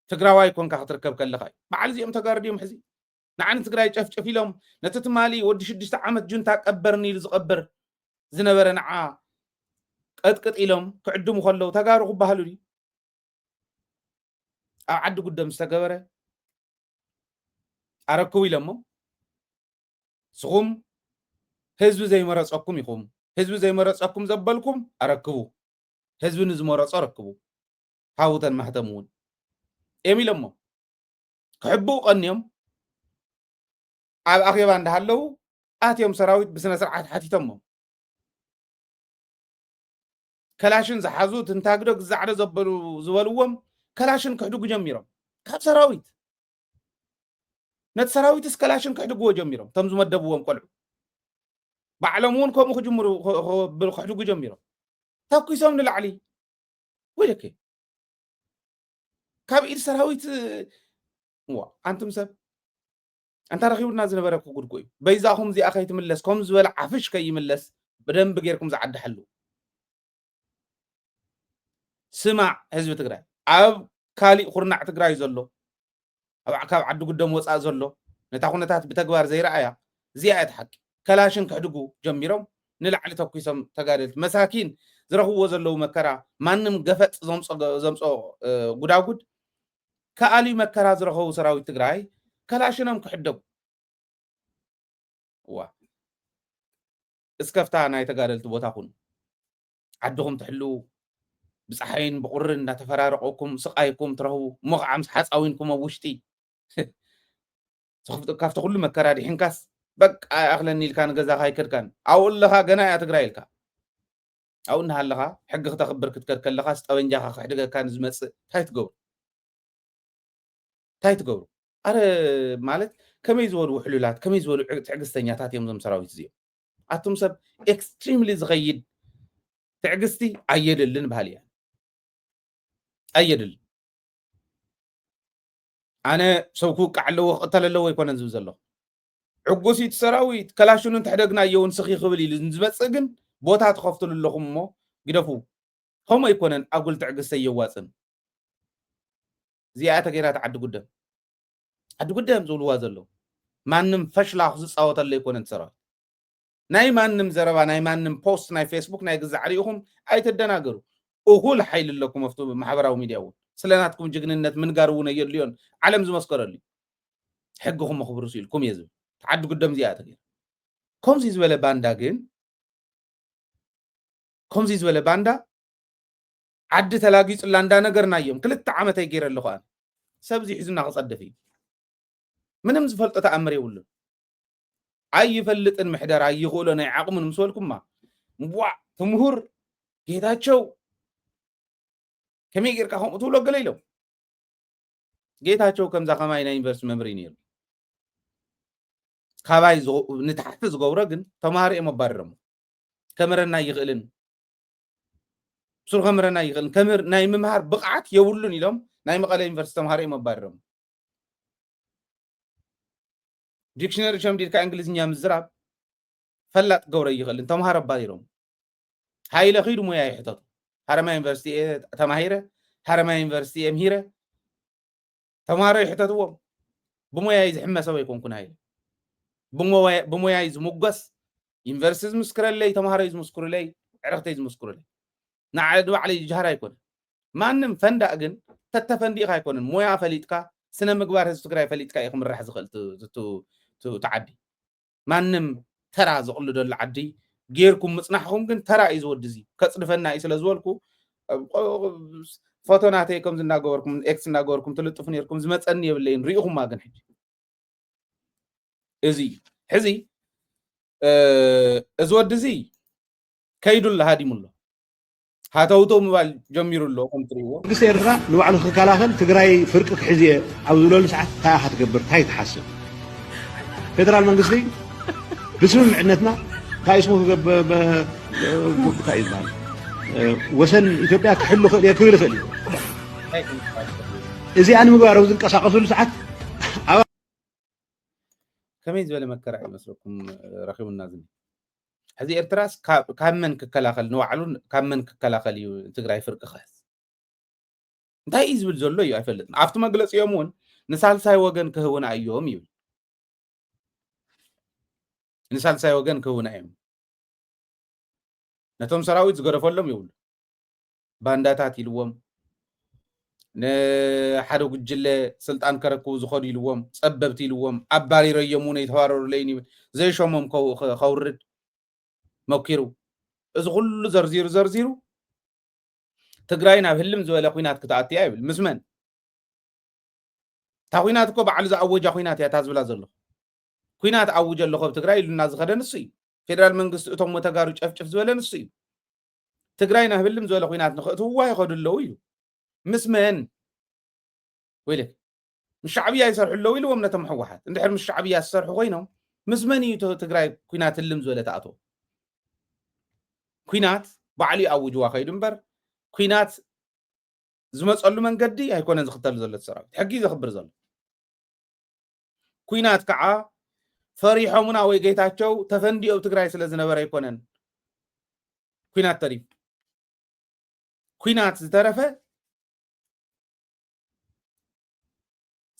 تقراوي يكون كتركب كلخاي بعل زيهم تقارديهم حزي نعن تقراي ጨፍጨፍ ኢሎም ነተትማሊ ወዲ 6 ዓመት ጁንታ ቀበርኒ ዝቀበር ዝነበረ ነዓ ቀጥቅጥ ኢሎም ክዕድሙ ከለው ተጋሩ ክባሃሉ ዲ ዓዲ ጉደም ዝተገበረ አረኩ ኢሎሞ ስኹም ህዝቢ ዘይመረፀኩም ይኹም ህዝቢ ዘይመረፀኩም ዘበልኩም አረክቡ ህዝቢ ንዝመረፀ ረክቡ ሃውተን ማህተሙን ኤሚሎሞ ክሕቡ ቀንዮም ኣብ ኣኼባ እንዳሃለው ኣትዮም ሰራዊት ብስነ ስርዓት ሓቲቶሞ ከላሽን ዝሓዙት እንታግዶ ግዛዕደ ዘበሉ ዝበልዎም ከላሽን ክሕድጉ ጀሚሮም ካብ ሰራዊት ነት ሰራዊትስ ከላሽን ክሕድጉዎ ጀሚሮም ተም ዝመደብዎም ቆልዑ ባዕሎም እውን ከምኡ ክጅምሩ ክሕድጉ ጀሚሮም ተኩሶም ንላዕሊ ወይለከ ካብ ኢድ ሰራዊት አንቱም ሰብ انت رخيبنا زنبرك قد قوي بيزاهم زي اخي تملس كم زول عفش كي يملس بدن بغيركم زعد حلو سمع حزب تግራይ ኣብ ካሊ ኹርናዕ ትግራይ ዘሎ ኣብ ዓካብ ዓዲ ጉደም ወፃ ዘሎ ነታ ኩነታት ብተግባር ዘይረኣያ እዚኣ እትሓቂ ከላሽን ክሕድጉ ጀሚሮም ንላዕሊ ተኩሶም ተጋደልቲ መሳኪን ዝረኽብዎ ዘለው መከራ ማንም ገፈጥ ዘምጾ ጉዳጉድ ከኣሊ መከራ ዝረኽቡ ሰራዊት ትግራይ كلاشنام كحدب اسكفتا ناي تقارلت بوتاكون عدهم تحلو بصحين بقرن تفرارقكم سقايكم ترهو مغعم حصاوينكم وشتي صخفت كافت كل مكرا دي حنكاس بق اغلني كان غزا هاي كركان اقول لها غنا يا تقرايلكا او انها لها حق تخبر كتكل لها استوينجا خدغ كان زمص تايت جو أره مالت كم يزور وحلولات كم يزور تعجزتني تاتي يوم سراويت زيو أتم سب extremely زغيد تعجستي أيدلن بهاليا أيدل أنا سوكوك على قتل الله ويكون نزوز الله عقوسي تسراوي كلاشون انت حدقنا يون سخي خبلي لنزبت سجن بوتات خفتل اللهم مو قدفو هم يكونن أقول تعجستي يواسن زيادة غيرات عد قدام زول وازلو مانم فشل خصوص أوت اللي يكونن تسرا ناي مانم زربا ناي مانم بوست ناي فيسبوك ناي جزعريهم أي تدناقرو وهول حيل لكم مفتوح محبراو ميدياون سلاناتكم جننت من قارونا يليون علم زي مسكر اللي حقهم مخبروا سيلكم يزو تعد قدام زيادة غير كم زيز ولا باندا جن كم زيز ولا باندا عد تلاقيس لاندا نقرنا يوم كل التعامة يجير اللخان سبزي حزنا قصد فيه منهم زفلت تأمري ولا أي فلت المحدار أي يقولون عقم من مسؤولكم ما مبوا ثمهور كذا شو كم يجير كهم طول قليلو جيت شو كم زخماي ناينفرس ممرينير خواي نتحفز جورجن تماري مبرم كمرنا يغلن سر كمرنا يغلن كمر نايم مهار بقعت يولون يلهم نايم قال ينفرس تماري مبرم ديكشنري شام دير كإنجليزية مزراب فلات جوري يغلن تمهار باديرهم هاي لخير مويا يحتط هرما يونيفرسيتي تماهيره هرما يونيفرسيتي امهيره تمهار يحتطوا بمويا يزحمه سوى يكون كن هاي بمويا يزمقص يونيفرسيتي مسكر لي تمهار يزمسكر لي عرفت يزمسكر لي نعد على جهره يكون ما نم فندا اجن تتفندي يكون مويا فليتكا سنه مغبار هزتكراي فليتكا يكون راح زغل تو تعدي ما نم ترى زقل دول عدي غيركم مصنحكم كن ترى يزودزي كصدفنا يسلازولكو فوتوناتيكم زناغوركم اكس ناغوركم تلطفن يركم زمصني يبلين ريخم ما كن حزي ازودزي كيدل هاديم الله هاتوتو موبايل جميرو له كنتريو قصيرنا نوعلو خكالاخل تግራይ فرق حزي او زلول ساعه تا حتقبر تاي تحسب فدرال منغسلي بسمعنتنا تا اسمه بكاي زمان وسن ኢትዮጵያ ክሕሉ ክእል ይኽእል እዚ ኣነ ምግባረው ዝንቀሳቀስሉ ሰዓት ከመይ ዝበለ መከራ ይመስለኩም ረኺቡና ዝኒ ሕዚ ኤርትራስ ካብ መን ክከላኸል ንባዕሉን ካብ መን ክከላኸል እዩ ትግራይ ፍርቂ ክሕዝ እንታይ እዩ ዝብል ዘሎ እዩ ኣይፈልጥን ኣብቲ መግለፂኦም እውን ንሳልሳይ ወገን ክህቡና እዮም ይብል ንሳልሳይ ወገን ክህቡና እዮም ነቶም ሰራዊት ዝገረፈሎም ይብሉ ባንዳታት ይልዎም ንሓደ ጉጅለ ስልጣን ከረክቡ ዝኸዱ ይልዎም ፀበብቲ ይልዎም ኣባሪረዮም እውን የተባረሩ ለይን ይብል ዘይሾሞም ከውርድ መኪሩ እዚ ኩሉ ዘርዚሩ ትግራይ ናብ ህልም ዝበለ ኩናት ክትኣትያ ይብል ምስመን ታ ኩናት እኮ በዓሉ ዝኣወጃ ኩናት እያ ታዝብላ ዘሎ ኩናት ኣውጀ ኣለኹ ብትግራይ ኢሉና ዝኸደ ንሱ እዩ ፌደራል መንግስቲ እቶም ተጋሩ ጨፍጭፍ ዝበለ ንሱ እዩ ትግራይ ናብ ህልም ዝበለ ኩናት ንኽእትውዋ ይኸዱ ኣለዉ ኢሉ ምስመን ወይለ مش شعبيه يسرحوا له ولا ومنه محوحات اندحر مش شعبيه يسرحوا خوينهم مسمني تግራይ ኩናት ህልም ዝበለ ተኣቶ ኩናት ባዕሊ ኣውጅዋ ኸይዱ እምበር ኩናት ዝመፀሉ መንገዲ ኣይኮነን ዝኽተሉ ዘሎ ሰራዊት ሕጊ ዘኽብር ዘሎ ኩናት ከዓ ፈሪሖሙና ወይ ጌታቸው ተፈንዲኦ ትግራይ ስለ ዝነበረ ኣይኮነን ኩናት ተሪፍ ኩናት ዝተረፈ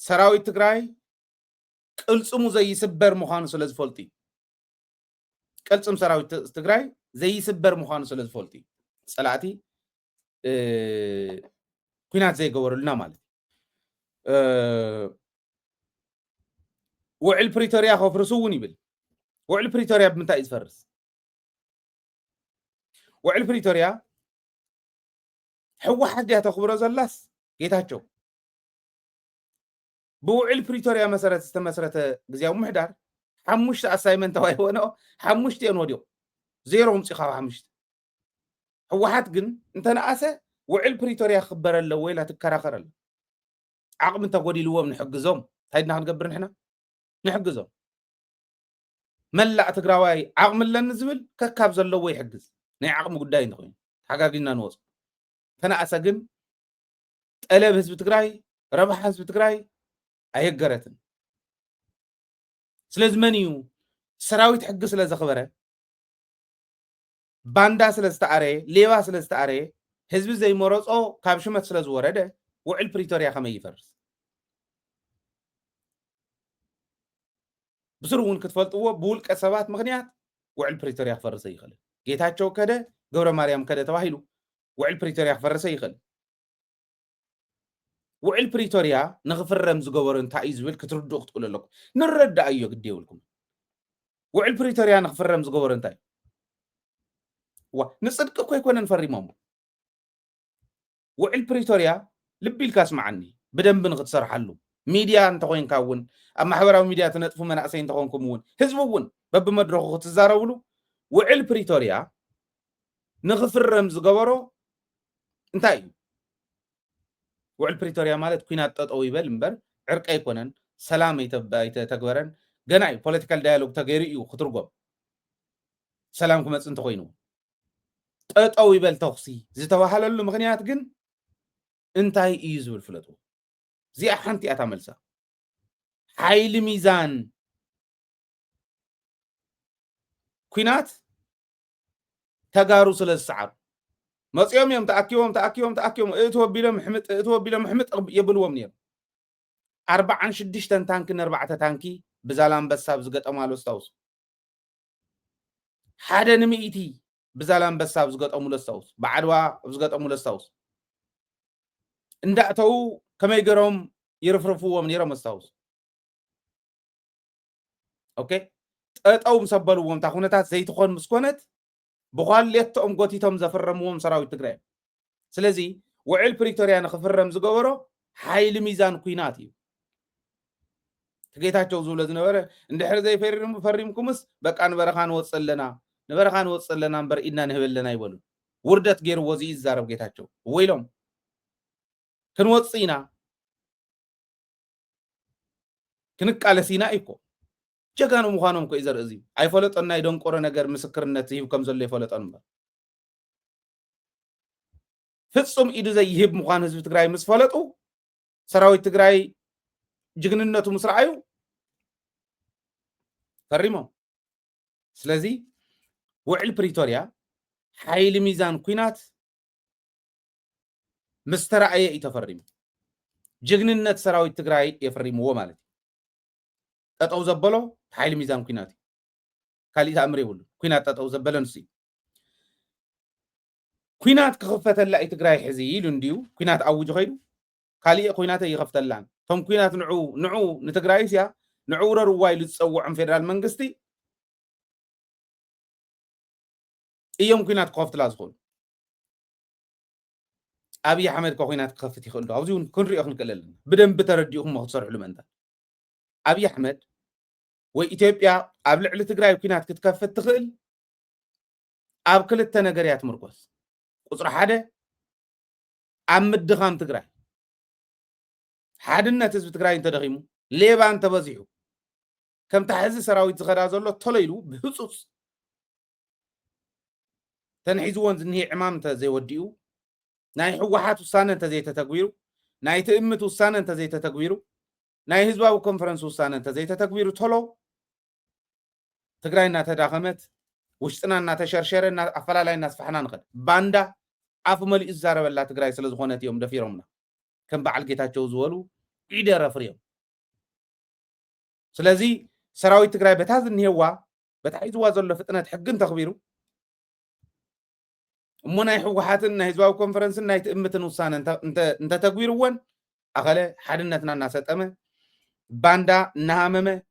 ሰራዊት ትግራይ ቅልጽሙ ዘይስበር ምዃኑ ስለ ዝፈልጡ ቅልጽም ሰራዊት ትግራይ ዘይስበር ምዃኑ ስለ ዝፈልጡ ጸላእቲ ኩናት ዘይገበሩልና ማለት ውዕል ፕሪቶሪያ ከፍርሱ እውን ይብል ውዕል ፕሪቶሪያ ብምንታይ እዩ ዝፈርስ ውዕል ፕሪቶሪያ ሕወሓት ድያ ተኽብሮ ዘላስ ጌታቸው بوعل بريتوريا مسارات استمسرت جزياو محدار حمشت أسايمنت وايونو حمشت ينوديو زيرو مصيخا حمشت هو حد جن انت ناسه وعل بريتوريا خبر له ويلا تكراخر له عقب انت غودي لو نحجزهم هيدنا نقبر نحنا نحجزهم ملأ تقراوي عقم لن زبل ككاب زلو يحجز ني عقم قداي نخوين حقاقينا نوص فانا اساقن طلب حزب تقراي ربح حزب تقراي ايقرتن سلاز منيو سراويت حق سلاز خبره باندا سلاز تقاري ليوا سلاز تقاري حزب زي مرصو كاب شمت سلاز ورده وعل بريتوريا خما يفرس بسرون كتفلطوا بولق سبات مغنيات وعل بريتوريا خفرس يخل ጌታቸው ከደ ገብረ ማርያም ከደ ተባሂሉ ውዕል ፕሪቶሪያ ክፈርሰ ይኽእል ውዕል ፕሪቶሪያ ንኽፍረም ዝገበሩ እንታይ እዩ ዝብል ክትርድኡ ክትቅሉ ኣለኩም ንረዳእ እዮ ግድ የብልኩም ውዕል ፕሪቶሪያ ንኽፍረም ዝገበሩ እንታይ ዋ ንፅድቂ እኮ ኣይኮነን ፈሪሞም ውዕል ፕሪቶሪያ ልቢ ኢልካ ስማዓኒ ብደንብ ንክትሰርሓሉ ሚድያ እንተኮይንካ እውን ኣብ ማሕበራዊ ሚድያ ትነጥፉ መናእሰይ እንተኮንኩም እውን ህዝቢ እውን በብመድረኹ ክትዛረብሉ ውዕል ፕሪቶሪያ ንኽፍረም ዝገበሮ እንታይ እዩ ውዕል ፕሪቶሪያ ማለት ኩናት ጠጠው ይበል እምበር ዕርቂ ኣይኮነን ሰላም ኣይተተግበረን ገና እዩ ፖለቲካል ዳያሎግ ተገይሩ እዩ ክትርጎም ሰላም ክመፅእ እንተኮይኑ ጠጠው ይበል ተኽሲ ዝተባሃለሉ ምክንያት ግን እንታይ እዩ ዝብል ፍለጡ እዚኣ ሓንቲ እያ ተመልሳ ሓይሊ ሚዛን ኩናት ተጋሩ ስለ ዝሰዓሩ መፅኦም እዮም ተኣኪቦም እትወቢሎም ሕምጥ የብልዎም ነይሩ 46 ታንኪ ን4 ታንኪ ብዛላምበሳ ዝገጠማሉ ስታውሱ ሓደ ንምኢቲ ብዛላምበሳ ዝገጠሙሉ ስታውሱ ብዓድዋ ዝገጠሙሉ ስታውሱ እንዳእተው ከመይ ገሮም ይርፍርፍዎም ነይሮም ስታውሱ ኦኬ ጠጠው ምሰበልዎም ታ ኩነታት ዘይትኾን ምስኮነት بخاليتهم قوتيتهم زفرموهم سراوي تقرأ سلازي وعل بريتوريا نخفرم زقورو حايل ميزان كويناتي تقيتاتشو زولة نورة اندحر زي فريمكمس بقى نبرخان وصل لنا نبر إدنا نهبل لنا يبولو وردت غير وزي الزارب قيتاتشو ويلهم كن وصينا كنك على سينائكو ጀጋኑ ምዃኖም ኮ ይዘር እዚ ኣይፈለጠና ይደንቆረ ነገር ምስክርነት ይብ ከም ዘሎ ይፈለጠን እምበር ፍጹም ኢዱ ዘይህብ ምዃን ህዝቢ ትግራይ ምስ ፈለጡ ሰራዊት ትግራይ ጅግንነቱ ምስ ረኣዩ ፈሪሞም ስለዚ ውዕል ፕሪቶሪያ ሓይሊ ሚዛን ኩናት ምስ ተረኣየ እዩ ተፈሪሙ ጅግንነት ሰራዊት ትግራይ የፈሪምዎ ማለት ጠጠው ዘበሎ حايل ميزان كويناتي كالي تأمري بولو كوينات تطو زبلن سي كوينات كخفت اللعي تقراي حزيل انديو كوينات أوجو خيدو كالي كوينات يخفت اللعن ثم كوينات نعو نتقراي سيا نعو رواي لتسوع عن فيدرال منغستي ايوم كوينات كخفت لازخول أبي حمد كوينات كخفت يخلدو عوزيون كن ريو أخن كللن بدن بترديهم مختصر علمانتا أبي حمد وإثيوبيا قبل على تجري كينات كتكفت تخيل أب كل التناجريات مركز وصر حدا عم الدخان تجري حدا الناس بتجري أنت دخيمو ليه بقى أنت بزيحو كم تحز سراوي تغرى زلوا طليلو بخصوص تنحيزون زنهي عمام تزي وديو ناي حوحات وسانة تزي تتقويرو ناي تأمت وسانة تزي تتقويرو ناي هزبا وكونفرنس وسانة تزي تتقويرو طلو تقرأينا تداخمت وشتنا تشرشرنا أفلا لا الناس فحنا نقد باندا أفمل إزارة ولا تقرأي سلز غونت يوم دفيرمنا كم بعل كيتا جوزولو عيدة رفريم سلازي سراوي تقرأي بتهذا النهوا بتحيز وازل فتنة حقن تخبيرو منا يحو حاتنا هزباو كونفرنسنا يتأمتن وصانا انت تقويرو وان أخلا حدنتنا الناس أتأمه باندا نهاممه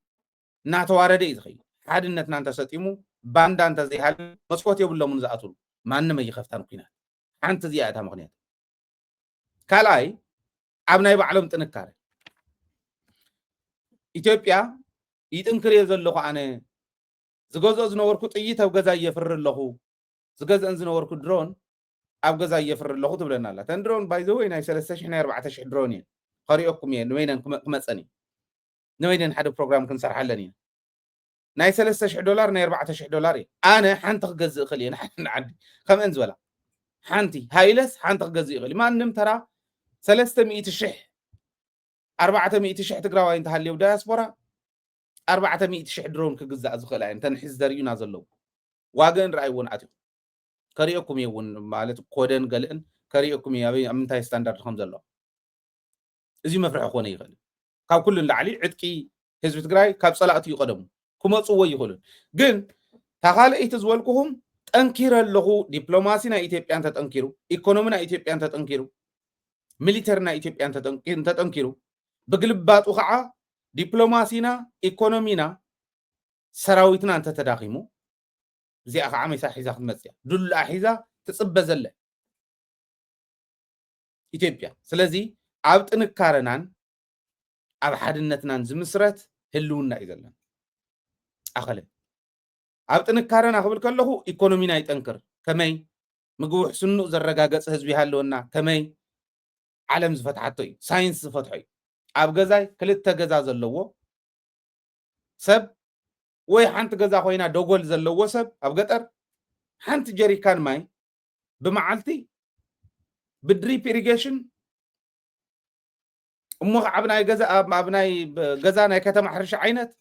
ناتوارده يتخيل حدنتنا انت ستيمو باندا انت زي حال مسكوت يبلو من زعطول ما انما يخفتان قينات انت زيادة مغنيات كالاي ابناي بعلم تنكاري إثيوبيا يتنكر يزلخو انا زغزو زنوركو طييت او غزا يفر لهو زغز انزنوركو درون اب غزا يفر لهو تبلنا لا تندرون باي ذا واي ناي 3400 درون قريئكم ين وين كمصني نويدن حدا بروجرام كنسرح لني ناي $3,000 ناي $4,000 أنا حنت غزء خلي أنا عندي كم أنزولا حنتي هايلس حنت غزء خلي ما نم ترى 300 شح 400 شح تقرأ أنت هاللي ودياسبورا 400 شح درون كجزء أزخل يعني تنحز دريونا زلوا واجن رأيون عتو كريكم يون مالت كودن قلن كريكم يبي أمتى ستاندرد خمسة الله إذا ما فرح أخواني يخلي كاب كل اللي عليه عتكي حزب تقرأي كاب صلاة يقدمون كم تصوّي يقولون جن تخيل إيه تزولكهم تنكر اللغو دبلوماسينا إثيوبيا أنت تنكروا إقتصادنا إثيوبيا أنت تنكروا ميليترنا إثيوبيا أنت تنكروا بقلبات وقعة دبلوماسينا إقتصادنا سراويتنا أنت تداخموا زي أخ حيزا خدمتيا دول أحيزا تصبزله إثيوبيا سلازي عبت نكارنان عب حدنتنا زمسرت هلونا إذا أخلي عبت نكارنا قبل كله إقتصادنا يتنكر كماي مجوح سنو زرقاقص حزبي هالونا كماي عالم زفتحتوي ساينس زفتحوي عب غزاي كلتا غزا زلوو سب ወይ ሓንቲ ገዛ ኮይና ደጎል ዘለዎ ሰብ ኣብ ገጠር ሓንቲ ጀሪካን ማይ ብመዓልቲ ብድሪፕ ኢሪጌሽን እሞ ዓብናይ ገዛ ኣብናይ ገዛ ናይ ከተማ ሕርሻ ዓይነት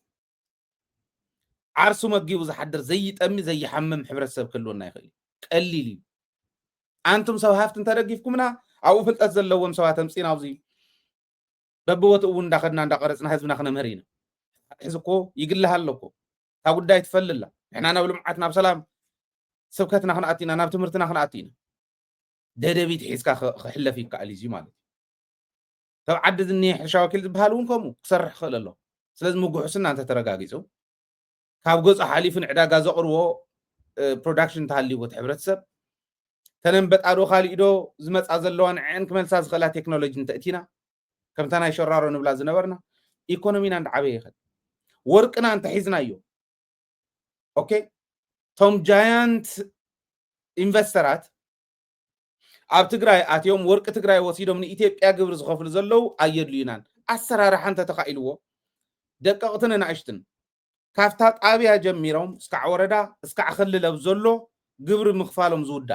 ዓርሱ መጊቡ ዝሓድር ዘይጠሚ ዘይሐምም ሕብረተሰብ ክልውና ይኽእል ቀሊል እዩ አንቱም ሰብ ሃፍት እንተደጊፍኩምና ኣብኡ ፍልጠት ዘለዎም ሰባት ተምፂና ኣብዚ በብወትኡ እንዳኸድና እንዳቀረፅና ህዝብና ክነምህር ኢና ሕዚ እኮ ይግልህ ኣለኮ تا قداي تفلل احنا نبلم عتنا بسلام سبكتنا خنقاتينا ناب تمرتنا خنقاتينا ددبيت حيسكا خحل فيك عليزي مالك طب عدد اني حشاوكل بهالون كومو كسرح خل الله سلاز مغحسنا انت ترغاغيزو كاب غص حليفن عداغا زقرو برودكشن تهالي وتحبرتسب تنم بطادو خاليدو زمصا زلوان عين كملسا زخلا تكنولوجي انتاتينا كمتنا يشرارو نبلا زنبرنا ايكونومينا عبي يخد ورقنا انت حيزنايو اوكي توم جاينت انفسترات اب تግራይ አትዮም ወርቅ ትግራይ ወሲዶም ንኢትዮጵያ ግብር ዝኸፍሉ ዘለው አየድሉናን አሰራራህ አንተ ተኻኢልዎ ደቀቅትን ናእሽትን ካፍታ ጣብያ ጀሚሮም እስከ ወረዳ እስከ ክልል ኣብዘሎ ግብር ምኽፋሎም ዝውዳ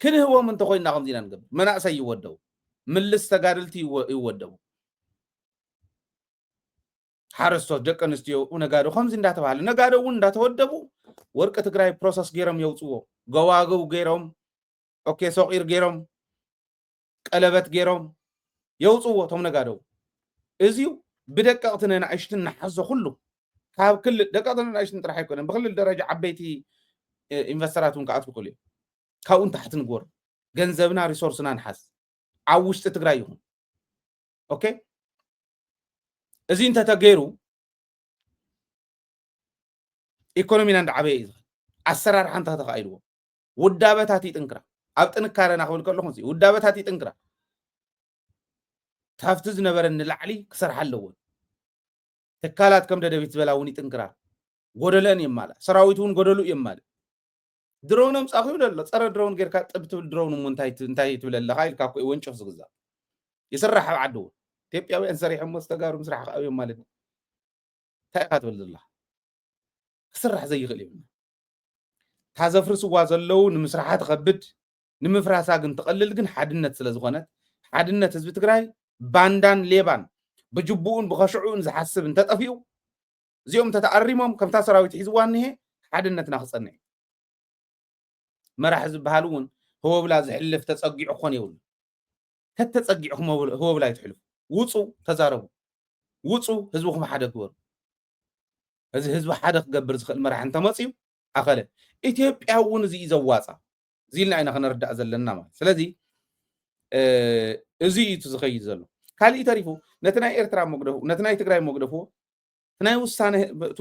ክንህዎም እንተ ኮይና ከምዚና ንገብር መናእሰይ ይወደው ምልስ ተጋድልቲ ይወደው حارستو دقن استيو ونغادو خمس እንዳተባለ ነጋደው እንዳተወደቡ ወርቅ ትግራይ ፕሮሰስ ገይሮም የውጽዎ ገዋገው ገይሮም ኦኬ ሶቂር ገይሮም ቀለበት ገይሮም የውጽዎ ቶም ነጋደው እዚው ብደቀቅትን ናእሽትን ናሐዞ ሁሉ ካብ ክል ደቀቅትን ናእሽትን ጥራሕ አይኮነን በክልል ደረጃ ዓበይቲ ኢንቨስተራቱን ካኣትኩ ኩሉ ካውን ታሕትን ጎር ገንዘብና ሪሶርስና ንሐስ ኣብ ውሽጢ ትግራይ ይሁን ኦኬ إذا أنت تغيرو إيكونومينا عبي إذا السرار حنت تخايلو ودابت هاتي تنكرا أبتنكارنا أقول لكم زي ودابت هاتي تنكرا تفتز نبرن العلي كسر حلوون تكالات كم دبيت بلاوني تنكرا غودلن يمالا سراويتون غودلو يمالا درونم صاحي ولا صار درون غير كتبت درون منتاي تبل خايل كاكو وينچو زغزا يسرح عدو ኢትዮጵያውያን ሰሪሕ መስተጋሩ ምስራሕ ቀብዮም ማለት ነው ታይኻት ወልድላ ክስራሕ ዘይኽእል እዩ ታዘፍርስዋ ዘለው ንምስራሓት ከብድ ንምፍራሳ ግን ተቀልል ግን ሓድነት ስለ ዝኾነት ሓድነት ህዝቢ ትግራይ ባንዳን ሌባን ብጅቡኡን ብኸሽዑን ዝሓስብ እንተጠፊኡ እዚኦም ተተኣሪሞም ከምታ ሰራዊት ሒዝዋን ይሄ ሓድነትና ክጸንዕ መራሒ ዝበሃል እውን ህወብላ ዝሕልፍ ተጸጊዑ ኮን ይውል ከተጸጊዑ ህወብላ ይትሕልፍ ውፁ ተዛረቡ ውፁ ህዝብኩም ሓደ ክበር እዚ ህዝብ ሓደ ክገብር ዝኽእል መራሒ እንተመፅዩ ኣኸለ ኢትዮጵያ እውን እዚ ዘዋፃ ዚልና ኢና ክንርዳእ ዘለና ማለት ስለዚ እዚ እዩ ዝኸይድ ዘሎ ካልእ ተሪፉ ነቲ ናይ ኤርትራ መግደፉ ነቲ ናይ ትግራይ መግደፉ ናይ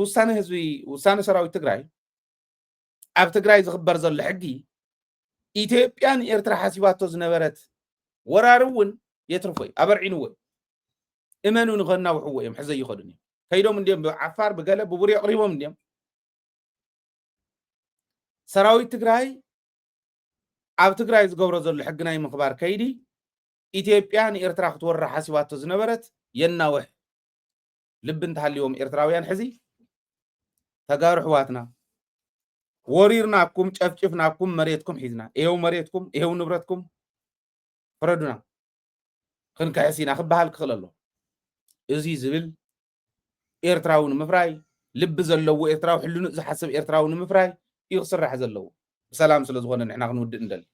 ውሳነ ህዝቢ ውሳነ ሰራዊት ትግራይ ኣብ ትግራይ ዝኽበር ዘሎ ሕጊ ኢትዮጵያን ኤርትራ ሓሲባቶ ዝነበረት ወራር እውን የትርፎይ ኣበርዒንዎ እመኑ ንኸና ውሕዎ እዮም ሕዘ ይኸዱን ከይዶም እንዲም ብዓፋር ብገለ ብቡሪ ኣቕሪቦም እንዲም ሰራዊት ትግራይ ኣብ ትግራይ ዝገብሮ ዘሎ ሕጊ ናይ ምኽባር ከይዲ ኢትዮጵያ ንኤርትራ ክትወራ ሓሲባቶ ዝነበረት የናውሕ ልብ እንተሃልዮም ኤርትራውያን ሕዚ تجارح واتنا وريرناكم شفشفناكم مريتكم حزنا إيهو مريتكم إيهو نبرتكم فردنا خن كحسينا خبها خل الله إزي زبل إيرتراون مفراي لب زلوا إيرتراو حلو حسب إيرتراون مفراي يخسر راح زلوا سلام سلزغون إحنا غنود ندل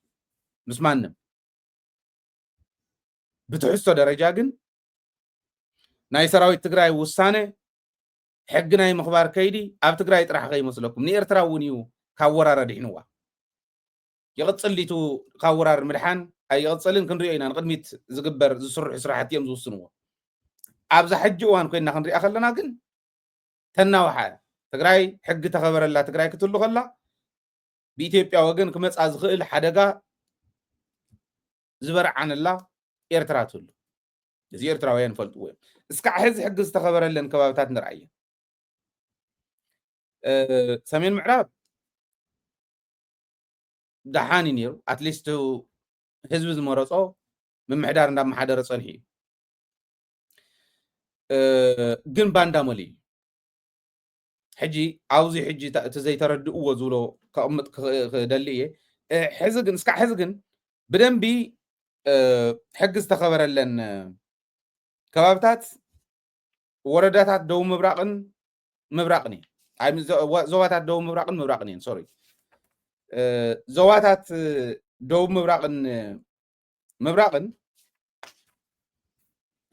نسمعنا بتحسوا درجة جن ناي سراوي تقرأي وسانة حقنا مخبار كيدي أب تقرأي تراح غي مسلكم نير تراونيو كورار دحنوا يغتصل لي تو كورار ملحان أي يغتصلن كنرينا نقدميت زقبر زسرح إسراحات يوم زوسنوا أبز حج وان كنا خنري أخلنا جن تناو حال تقرأي حق تخبر الله تقرأي كتلو خلا بإثيوبيا وجن كمس أزغل حدقة زبر عن الله إيرتراتول زي إيرتراوين فلتوين اسكع حز حق استخبر لنا كبابتات نرعيه سمين معراب دحاني نيرو اتليستو حزب زمرصو من محدار ندا محدر صنحي جن باندا ملي حجي عاوزي حجي تزي تردقوا وزولو كأمت دليه حزقن اسكع حزقن بدنبي حق استخبر لنا كبابتات ورداتات دو مبراقني أي زواتات دو مبراقنين سوري زواتات دو مبراقن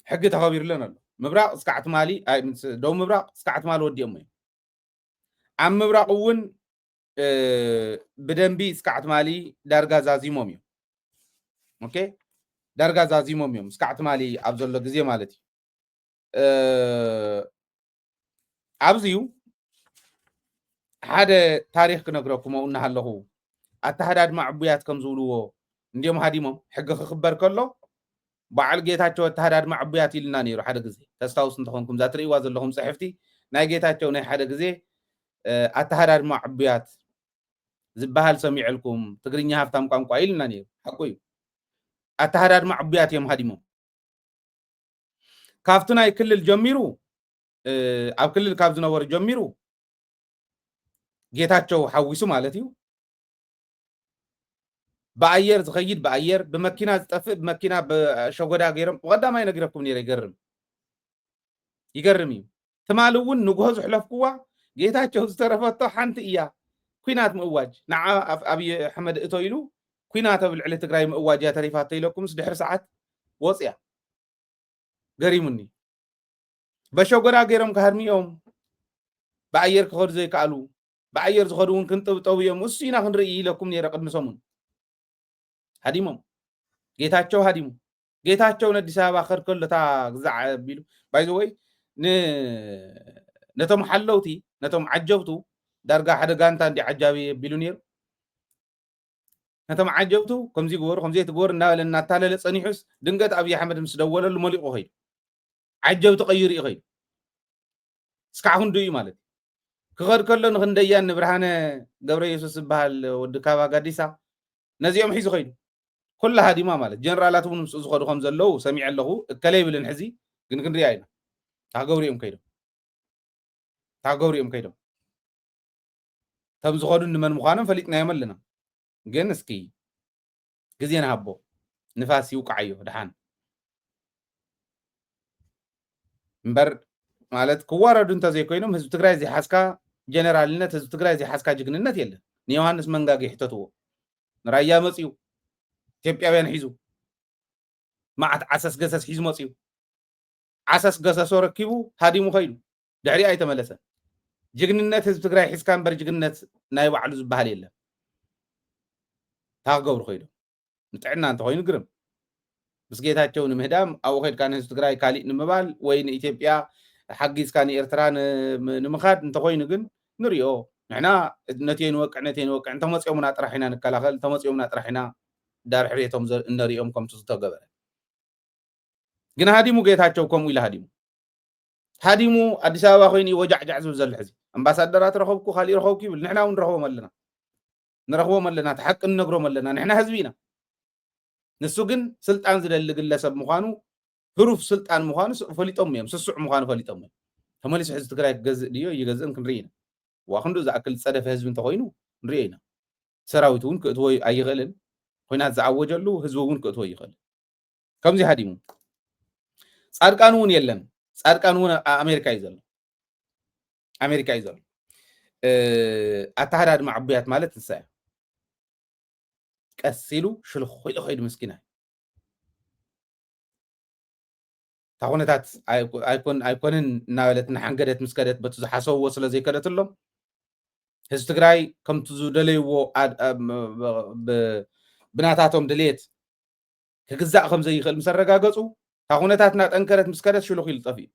حق تخبير لنا مبراق سكعت مالي أي دو مبراق سكعت مال ودي أمي عم مبراقون بدنبي سكعت مالي درجة زازي موميو أوكي درجة زازي موميو سكعت مالي أبزل لجزية مالتي عبزيو هذا تاريخ كنقرأكم وقلنا هلهو التحداد مع عبيات كم زولوه نديم هاديمم حق خبر كله بعل جيتاتشو التحداد مع عبيات لنا نيرو حدا جزي تستوس نتخونكم ذاتري وازل لهم صحفتي ناي جيتاتشو ناي حدا جزي التحداد مع عبيات زبهال سميع لكم تقريني هافتام قام قايل لنا نيرو حقوي التحداد مع عبيات يوم هاديمم كافتنا كل الجميرو أو كل الكابزنا ور جميرو ጌታቸው ሐዊሱ ማለት እዩ በአየር ዝኸይድ በአየር በመኪና ዝጠፍእ በመኪና በሸጎዳ ገይሮም ቀዳማይ ነግረኩም ነይረ ይገርም እዩ ትማልውን ንጉሆ ዝሕለፍኩዋ ጌታቸው ዝተረፈቶ ሓንቲ እያ ኩናት ምእዋጅ ንዓ ኣብይ ኣሕመድ እቶ ኢሉ ኩናት ኣብ ልዕሊ ትግራይ ምእዋጅ እያ ተሪፋቶ ኢለኩምስ ድሕሪ ሰዓት ወፅያ ገሪሙኒ በሸጎዳ ገይሮም ካህርሚኦም በአየር ክኸዱ ዘይከኣሉ بأير زخدون كنت بتويهم وسينا خنري لكم نير قد مسمون هديمهم جيتاتشو هديمو جيتاتشو نديسا باخر كل تا زع بيلو باي ذا واي نتم حلوتي نتم عجبتو درجة حدا كانت عندي عجابي بيلونير نتم عجبتو كم زي تقول لنا تالا لصنيحس دنقت أبي أحمد مسدول الملك وهي عجبتو غيري غير سكعون دوي مالك كغير كلن خنديان برهانه قبر يسوس بحال ودكابا قديسا نزيهم حيزو خيد كل هادي ما مالت جنرالاتهم زخدو خمس لو سميع له كليب الانحزي كن رياينا تا قبريهم كيدو تم زخدو من مخانم فليتنا يملنا جنسكي غزينا هبو نفاسي وقعيو دحان مبر ማለት ክዋረዱ እንተ ዘይኮይኖም ህዝቢ ትግራይ ዘይሓስካ ጀነራልነት ህዝቢ ትግራይ ዘይሓስካ ጅግንነት የለ ንዮሃንስ መንጋግ ይሕተትዎ ንራያ መፅዩ ኢትዮጵያውያን ሒዙ ማዓት ዓሰስ ገሰስ ሒዙ መፅዩ ዓሰስ ገሰሶ ረኪቡ ሃዲሙ ኸይዱ ድሕሪ ኣይተመለሰ ጅግንነት ህዝቢ ትግራይ ሒዝካ እምበር ጅግንነት ናይ ባዕሉ ዝበሃል የለ ታገብሩ ኸይዱ ንጥዕና እንተ ኮይኑ ግርም ምስ ጌታቸው ንምህዳም ኣብኡ ኸይድካ ንህዝቢ ትግራይ ካሊእ ንምባል ወይ ንኢትዮጵያ حقيس كان إيرتران نمخاد نتقوين جن نريو نحنا نتين وقع انت مص يومنا طرحنا نكلاخل انت مص يومنا طرحنا دار حريتهم نريهم كم تستغبر جن هادي مو جيتاچو كم الى هاديمو اديس ابا خويني وجعجع زل حزي امباسادرات رخوبكو خالي رخوبكي نحنا نرخوه ملنا تحق نغرو ملنا نحنا حزبينا نسو جن سلطان زلل ግለሰብ مخانو هروف سلطان مخانو فليطوم يم سسع مخانو فليطوم تملس حزب تግራይ ገዝ ዲዮ ይገዝን ክንሪና واخندو زاكل صدف حزب انت خوينو نرينا سراويتون كتو ايغلن خوينات زعوجلو حزبون كتو يخل كمزي هاديمو صادقانون يلن صادقانون امريكا يزل امريكا يزل اتحداد مع عبيات مالت الساعه قسيلو شلو خويد مسكينه ታሁነታት ኣይኮንን እናበለት ንሓንገደት ምስከደት በቱ ዝሓሰብዎ ስለ ዘይከደትሎም ህዝቢ ትግራይ ከምቲ ዝደለይዎ ብናታቶም ድሌት ክግዛእ ከም ዘይኽእል ምስ ኣረጋገፁ ታሁነታት እናጠንከረት ምስከደት ሽሉኽ ኢሉ ጠፊኡ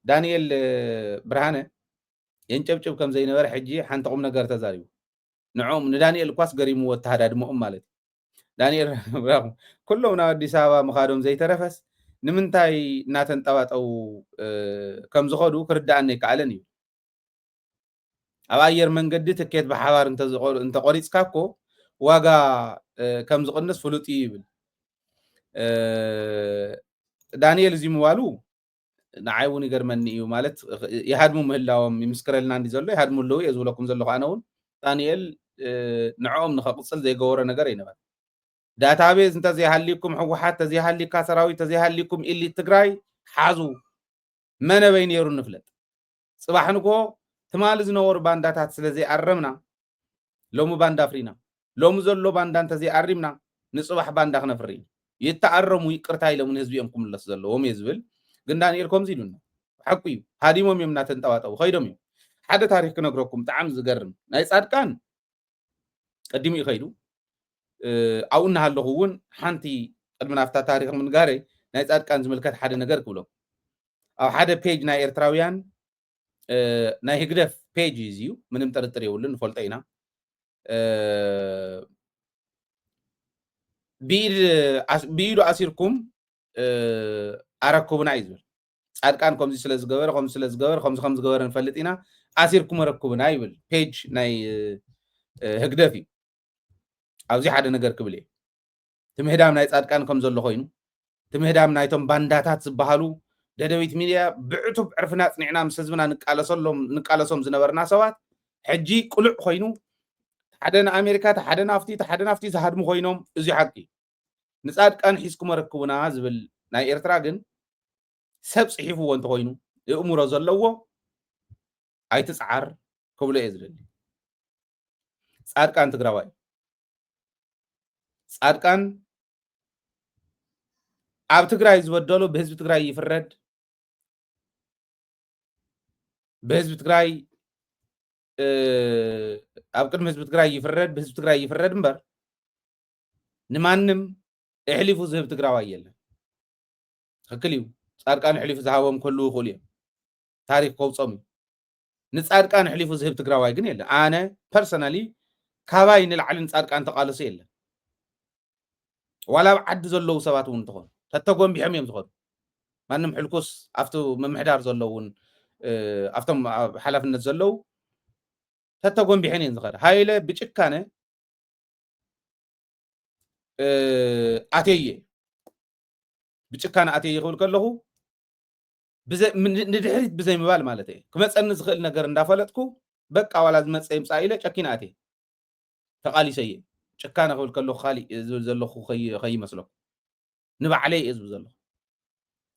ዳንኤል ብርሃነ የንጨብጭብ ከም ዘይነበረ ሕጂ ሓንቲ ቁም ነገር ተዛሪቡ ንዖም ንዳንኤል ኳስ ገሪምዎ ተሃዳድሞኦም ማለት እዩ ዳንኤል كلهم نا አዲስ አበባ መኻዶም ዘይተረፈስ ንምንታይ እናተንጠባጠው ከም ዝኸዱ ክርዳእኒ ይከኣለን እዩ ኣብ ኣየር መንገዲ ትኬት ብሓባር እንተ ቆሪፅካ እኮ ዋጋ ከም ዝቕንስ ፍሉጥ ይብል ዳንኤል እዚ ምዋሉ ንዓይ እውን ይገርመኒ እዩ ማለት ይሃድሙ ምህላዎም ይምስክረልና እንዲ ዘሎ ይሃድሙ ኣለዉ እየ ዝብለኩም ዘለኹ ኣነ እውን ዳንኤል ንዕኦም ንኸቕፅል ዘይገበሮ ነገር ይነበረ ዳታቤዝ እንተ ዘይሃሊኩም ሕወሓት ተዘይሃሊካ ሰራዊት ተዘይሃሊኩም ኢሊት ትግራይ ሓዙ መነበይ ነይሩ ንፍለጥ ጽባሕ ንጎ ትማል ዝነበሩ ባንዳታት ስለዘይ ኣረምና ሎሙ ባንዳ ፍሪና ሎሙ ዘሎ ባንዳ እንተ ዘይኣሪምና ንጽባሕ ባንዳ ክነፍሪ ይተኣረሙ ይቅርታ ኢሎምን ህዝቢኦም ኩምለስ ዘለዎም ይዝብል ግን ዳንኤል ከምዚ ኢሉና ሓቂ እዩ ሃዲሞም እዮም እናተንጠባጠቡ ኸይዶም እዮም ሓደ ታሪክ ክነግረኩም ብጣዕሚ ዝገርም ናይ ጻድቃን ቀዲሙ ይኸይዱ أو إنها اللغون حنتي قدمنا في تاريخ من جاري نايت كان زملكات حدا نجار كله أو حدا بيج ناي إرتراويان ناي هجرف بيج يزيو من مترتري ولن فلتينا بيرو أسيركم أركبنا عايزول كان كم زي سلز جوار خمس جوار نفلتينا أسيركم أركبنا عايزول بيج ناي هجرفي أوزي حدا نجار كبلي تمهدام نايت كان كم زل خوينو تمهدام نايتهم بانداتات زبحالو ددويت ميديا بعتب عرفنا نعنا مسزمنا نقال صوم زنبرنا سوات حجي كل خوينو حدنا أمريكا حدنا نفتي زهادم خوينهم إزي حقي نسأل كان حيسكم ركبنا زبل ناي إرتراجن سب صحيفو وانت خوينو الأمور زلوا أي تسعر قبل إزرائيل سأل كان تقرأي ጻድቃን ኣብ ትግራይ ዝወደሉ በህዝቢ ትግራይ ይፍረድ በህዝቢ ትግራይ ኣብ ቅድሚ ህዝቢ ትግራይ ይፍረድ በህዝቢ ትግራይ ይፍረድ እምበር ንማንም እሕሊፉ ዝህብ ትግራዋይ የለን ትክክል እዩ ጻድቃን እሕሊፉ ዝሃቦም ከሉ ይኽእሉ እዮም ታሪክ ከውፆም ንጻድቃን እሕሊፉ ዝህብ ትግራዋይ ግን የለን ኣነ ፐርሰናሊ ካባይ ንላዕልን ጻድቃን ተቃለሱ የለን ولا عد زلوا سباتون تخون تتقوم بحميم تخون ما نم حلكوس أفتو ممحدار زلون أفتم حلف النزلوا تتقوم بحنين تخون هاي له بتشكانه أتيه بتشكانه أتيه يقول كله بزي ندحرت بزي مبال مالته كم تسألنا زخل نجار ندافلتكو بق أول لازم تسأل مسائله شكين أتيه فقالي شيء شكانا أقول كله خالي زلوا خي مسلوك نبع عليه إزو زلوا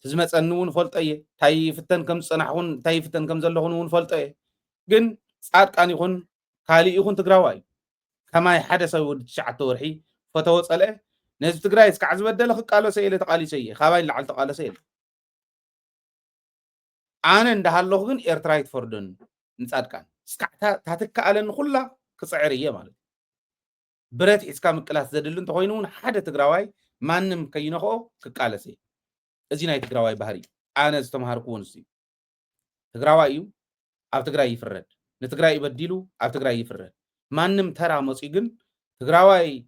تزمت أنون فلت أيه تاي فتن كم صنعون تاي فتن كم زلوا نون فلت أيه جن ساعات كان يكون خالي يكون تقراوي كما يحدث ود شعته ورحي فتوصل عليه ناس تقراي سكعز بدل خ قالوا سيله تقالي شيء خاوي لعل تقال سيله أنا عند هاللغة جن إيرترايت فردن نسأل كان سكعتها تاتك على النخلة كصعرية ماله برات إسكام كلاس زدلون تقولون حدا تقراوي ما نم كينخو كقالسي أزينا تقراوي بحري أنا استمهار كونسي تقراوي أو تقراي فرد نتقراي بديلو أو تقراي فرد ما نم ترى مسيجن تقراوي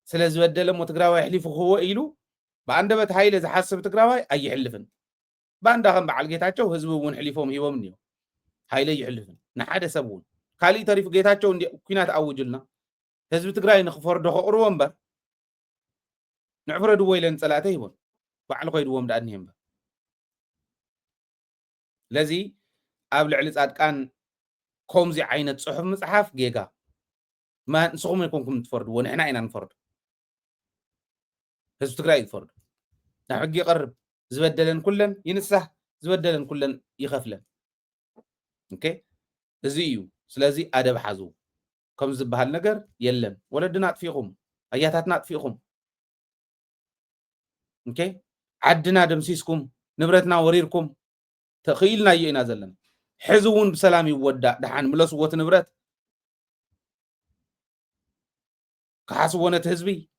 سلز بدلهم وتقراوي حليف هو إيلو بعندما بتهايل إذا حسب تقراوي أي حلفن بعندهم بعالجيتاتشو هزبون حليفهم هي ومنيو هايلي يحلفن نحدا سبون خالي تعرف جيتاتشو كينات أوجلنا هزب تقراي نخفر دخو أروان نعفر دويلن صلاته يبون بعل قيد وم دانهم لذي ኣብ ልዕሊ ጻድቃን ከምዚ ዓይነት ጽሑፍ መጽሓፍ ጌጋ ما نسخم يكونكم تفرد ونحن عينا نفرد هزب تقرأي تفرد نحن يقرب زبدلن كلن ينسح زبدلن كلن يخفلن اوكي زيو سلازي ادب حزو كم زبها النجر يلن ولدنا فيكم اياتاتنا فيكم اوكي عدنا دمسيسكم نبرتنا وريركم تخيلنا يينا زلن حزون بسلام يودع دحان ملسوت نبرت كحسبونة هزبي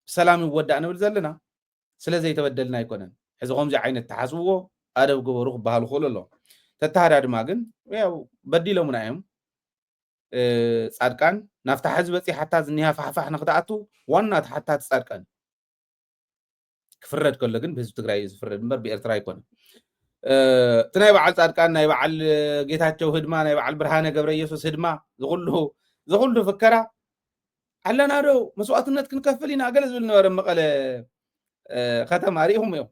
سلام يودع نبل زلنا سلازي يتبدلنا يكونن حزقهم زي عين التحاسبو أدب قبروخ بهالخول الله تتهرى دماغن وياو بديلو من أيام صادقان نفتح حزبتي حتى زنيها فحفح نقطعتو وانا حتى تصادقان كفرد كلغن بهزب تقرأي فرد مبر بإرترا يكونن تناي بعل صادقان ناي بعل جيتاتشو هدما ناي بعل برهانة قبر يسوس هدما زغلو فكرة علنا رو مسواتنت كنكفلينا قال زلنا ورا مقال ختم عليهم يوم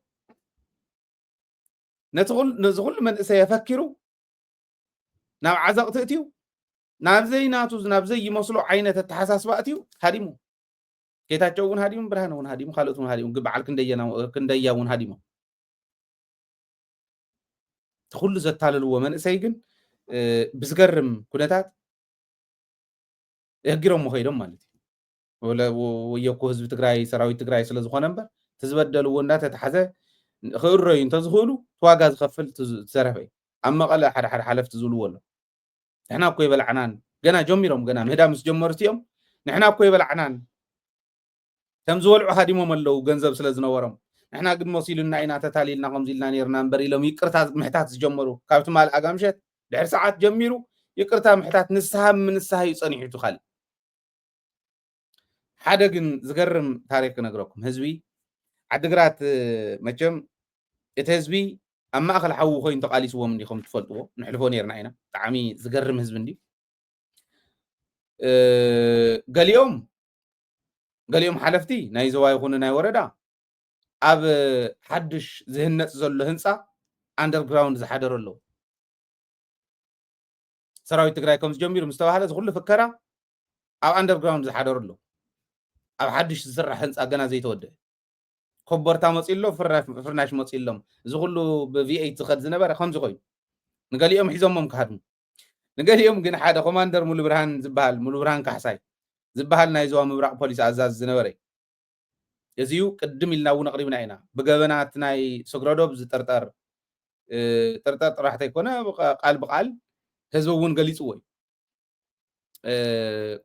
نزغل من سيفكروا ناب عزق تأتيو ناب زي ناتوز ناب زي يمصلو عينة التحساس بأتيو هاديمو كيتاتشون هاديمو برهانون هاديمو خالتون هاديمو قبعال كندياون هاديمو تخل زتالل ومن سيجن بسقرم كنتات يهجرهم مخيرهم مالتي ولا ويكو هزب تقراي سراوي تقراي سلا زخون نمبر تزبدلوا ونات تحزه خيرين تزخولو تواغا زخفل تسرفي اما قال حد حلف تزولو ولا احنا اكو يبلعنان غنا جميرهم غنا مهدا مس جمرتيهم نحنا اكو يبلعنان تمزولعو هاديمو ملو غنزب سلا زنورم احنا قد موصيلنا عينا تتاليلنا قمزيلنا نيرنا نبري لهم يقرتا محتات جمرو كابت مال اقامشت دحر ساعات جميرو يقرتا محتات نسها من نسها يصنيحتو خالي حدا ግን ዝገርም ታሪክ ነግረኩም ህዝቢ ዓድግራት መቸም እቲ ህዝቢ ኣብ ማእከል ሓዊ ኮይኑ ተቃሊስዎም እንዲኹም ትፈልጥዎ ንሕልፎ ነርና ኢና ብጣዕሚ ዝገርም ህዝቢ እንዲ ገሊኦም ሓለፍቲ ናይ ዞባ ይኹን ናይ ወረዳ ኣብ ሓድሽ ዝህነፅ ዘሎ ህንፃ ኣንደርግራውንድ ዝሓደረ ኣለዎ ሰራዊት ትግራይ ከም ዝጀሚሩ ምስ ተባሃለ ዝኩሉ ፍከራ ኣብ ኣንደርግራውንድ ዝሓደረ ኣለዎ ኣብ ሓድሽ ዝስራሕ ህንፃ ገና ዘይተወድአ ኮበርታ መፂሎ ፍርናሽ መፂሎም እዚ ኩሉ ብቪኤት ዝኸድ ዝነበረ ከምዚ ኮይኑ ንገሊኦም ሒዞሞም ክሃድሙ ንገሊኦም ግን ሓደ ኮማንደር ሙሉ ብርሃን ዝበሃል ሙሉ ብርሃን ካሕሳይ ዝበሃል ናይ ዞባ ምብራቅ ፖሊስ ኣዛዝ ዝነበረ እዚዩ ቅድም ኢልና እውን ኣቕሪብና ኢና ብገበናት ናይ ሰግረዶብ ዝጥርጠር ጥርጠር ጥራሕተ ይኮነ ቃል ብቃል ህዝቢ እውን ገሊፅዎ እዩ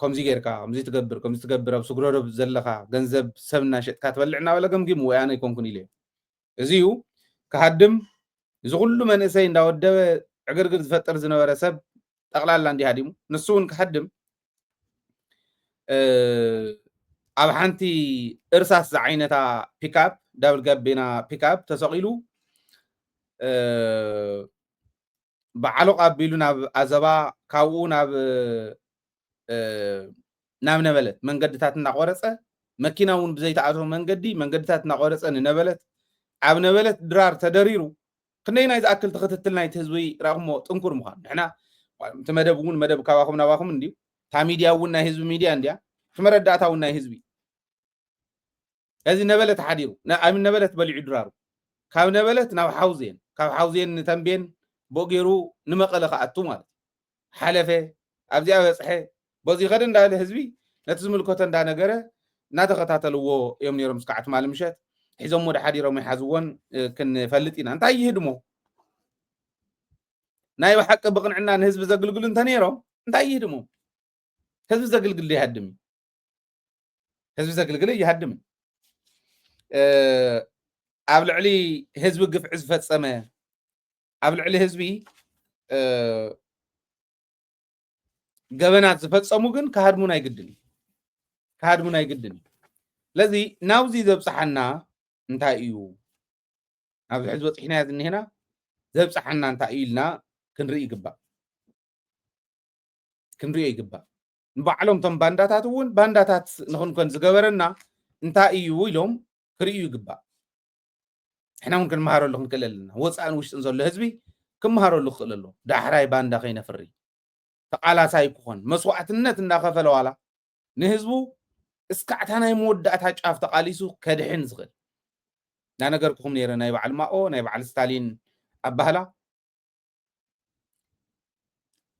ከምዚ ጌርካ ከምዚ ትገብር ኣብ ስግረዶ ዘለካ ገንዘብ ሰብና ሸጥካ ትበልዕና ወላ ገምጊም ወይ ኣነ ይኮንኩን ኢለ እዚዩ ክሃድም እዚ ኩሉ መንእሰይ እንዳወደበ ዕግርግር ዝፈጥር ዝነበረ ሰብ ጠቕላላ እንዲሃዲሙ ንሱ እውን ክሃድም ኣብ ሓንቲ እርሳስ ዝዓይነታ ፒክኣፕ ዳብል ጋቤና ፒክኣፕ ተሰቂሉ በዓሎቅ ኣቢሉ ናብ ኣዘባ ካብኡ ናብ ነበለት መንገድታት እናቆረፀ መኪና እውን ብዘይተኣተወ መንገድታት እናቆረፀ ንነበለት ኣብ ነበለት ድራር ተደሪሩ ክንደይ ናይ ዝኣክል ትኽትትል ናይቲ ህዝቢ ረኣኹሞ ጥንኩር ምዃኑ ንሕና እቲ መደብ እውን መደብ ካባኹም ናባኹም እንድዩ እታ ሚድያ እውን ናይ ህዝቢ ሚድያ እንድያ እቲ መረዳእታ እውን ናይ ህዝቢ እዚ ነበለት ሓዲሩ ኣብ ነበለት በሊዑ ድራሩ ካብ ነበለት ናብ ሓውዜን ካብ ሓውዜን ንተንቤን ቦጌሩ ንመቐለ ከኣቱ ማለት ሓለፈ ኣብዚኣ በፅሐ በዚ ኸደ እንዳለ ህዝቢ ነቲ ዝምልከቶ እንዳነገረ እናተኸታተልዎ እዮም ነይሮም ስካዓት ማል ምሸት ሒዞም ወደ ሓዲሮም ይሓዝዎን ክንፈልጥ ኢና እንታይ ይህድሞ ናይ ሓቂ ብቕንዕና ንህዝቢ ዘገልግሉ እንተነይሮም እንታይ ይህድሞ ህዝቢ ዘገልግል ይሃድም ህዝቢ ዘገልግል ይሃድም ኣብ ልዕሊ ህዝቢ ግፍዒ ዝፈፀመ ኣብ ልዕሊ ህዝቢ ገበናት ዝፈፀሙ ግን ካሃድሙን ኣይግድን ለዚ ናብዚ ዘብፅሓና እንታይ እዩ ኣብዚ ሕዚ በፂሕና ዝኒሄና ዘብፅሓና እንታይ እዩ ኢልና ክንርኢ ይግባእ ንባዕሎም ቶም ባንዳታት እውን ባንዳታት ንኽንኮን ዝገበረና እንታይ እዩ ኢሎም ክርእዩ ይግባእ ሕና እውን ክንመሃረሉ ክንክእል ኣለና ወፃእን ውሽጥን ዘሎ ህዝቢ ክመሃረሉ ክእል ኣሎ ዳሕራይ ባንዳ ከይነፍሪ ተቃላሳይ ክኾን መስዋዕትነት እንዳኸፈለ ዋላ ንህዝቡ እስካዕታ ናይ መወዳእታ ጫፍ ተቃሊሱ ከድሕን ዝኽእል ናነገርኩኹም ነይረ ናይ በዓል ማኦ ናይ በዓል ስታሊን ኣባህላ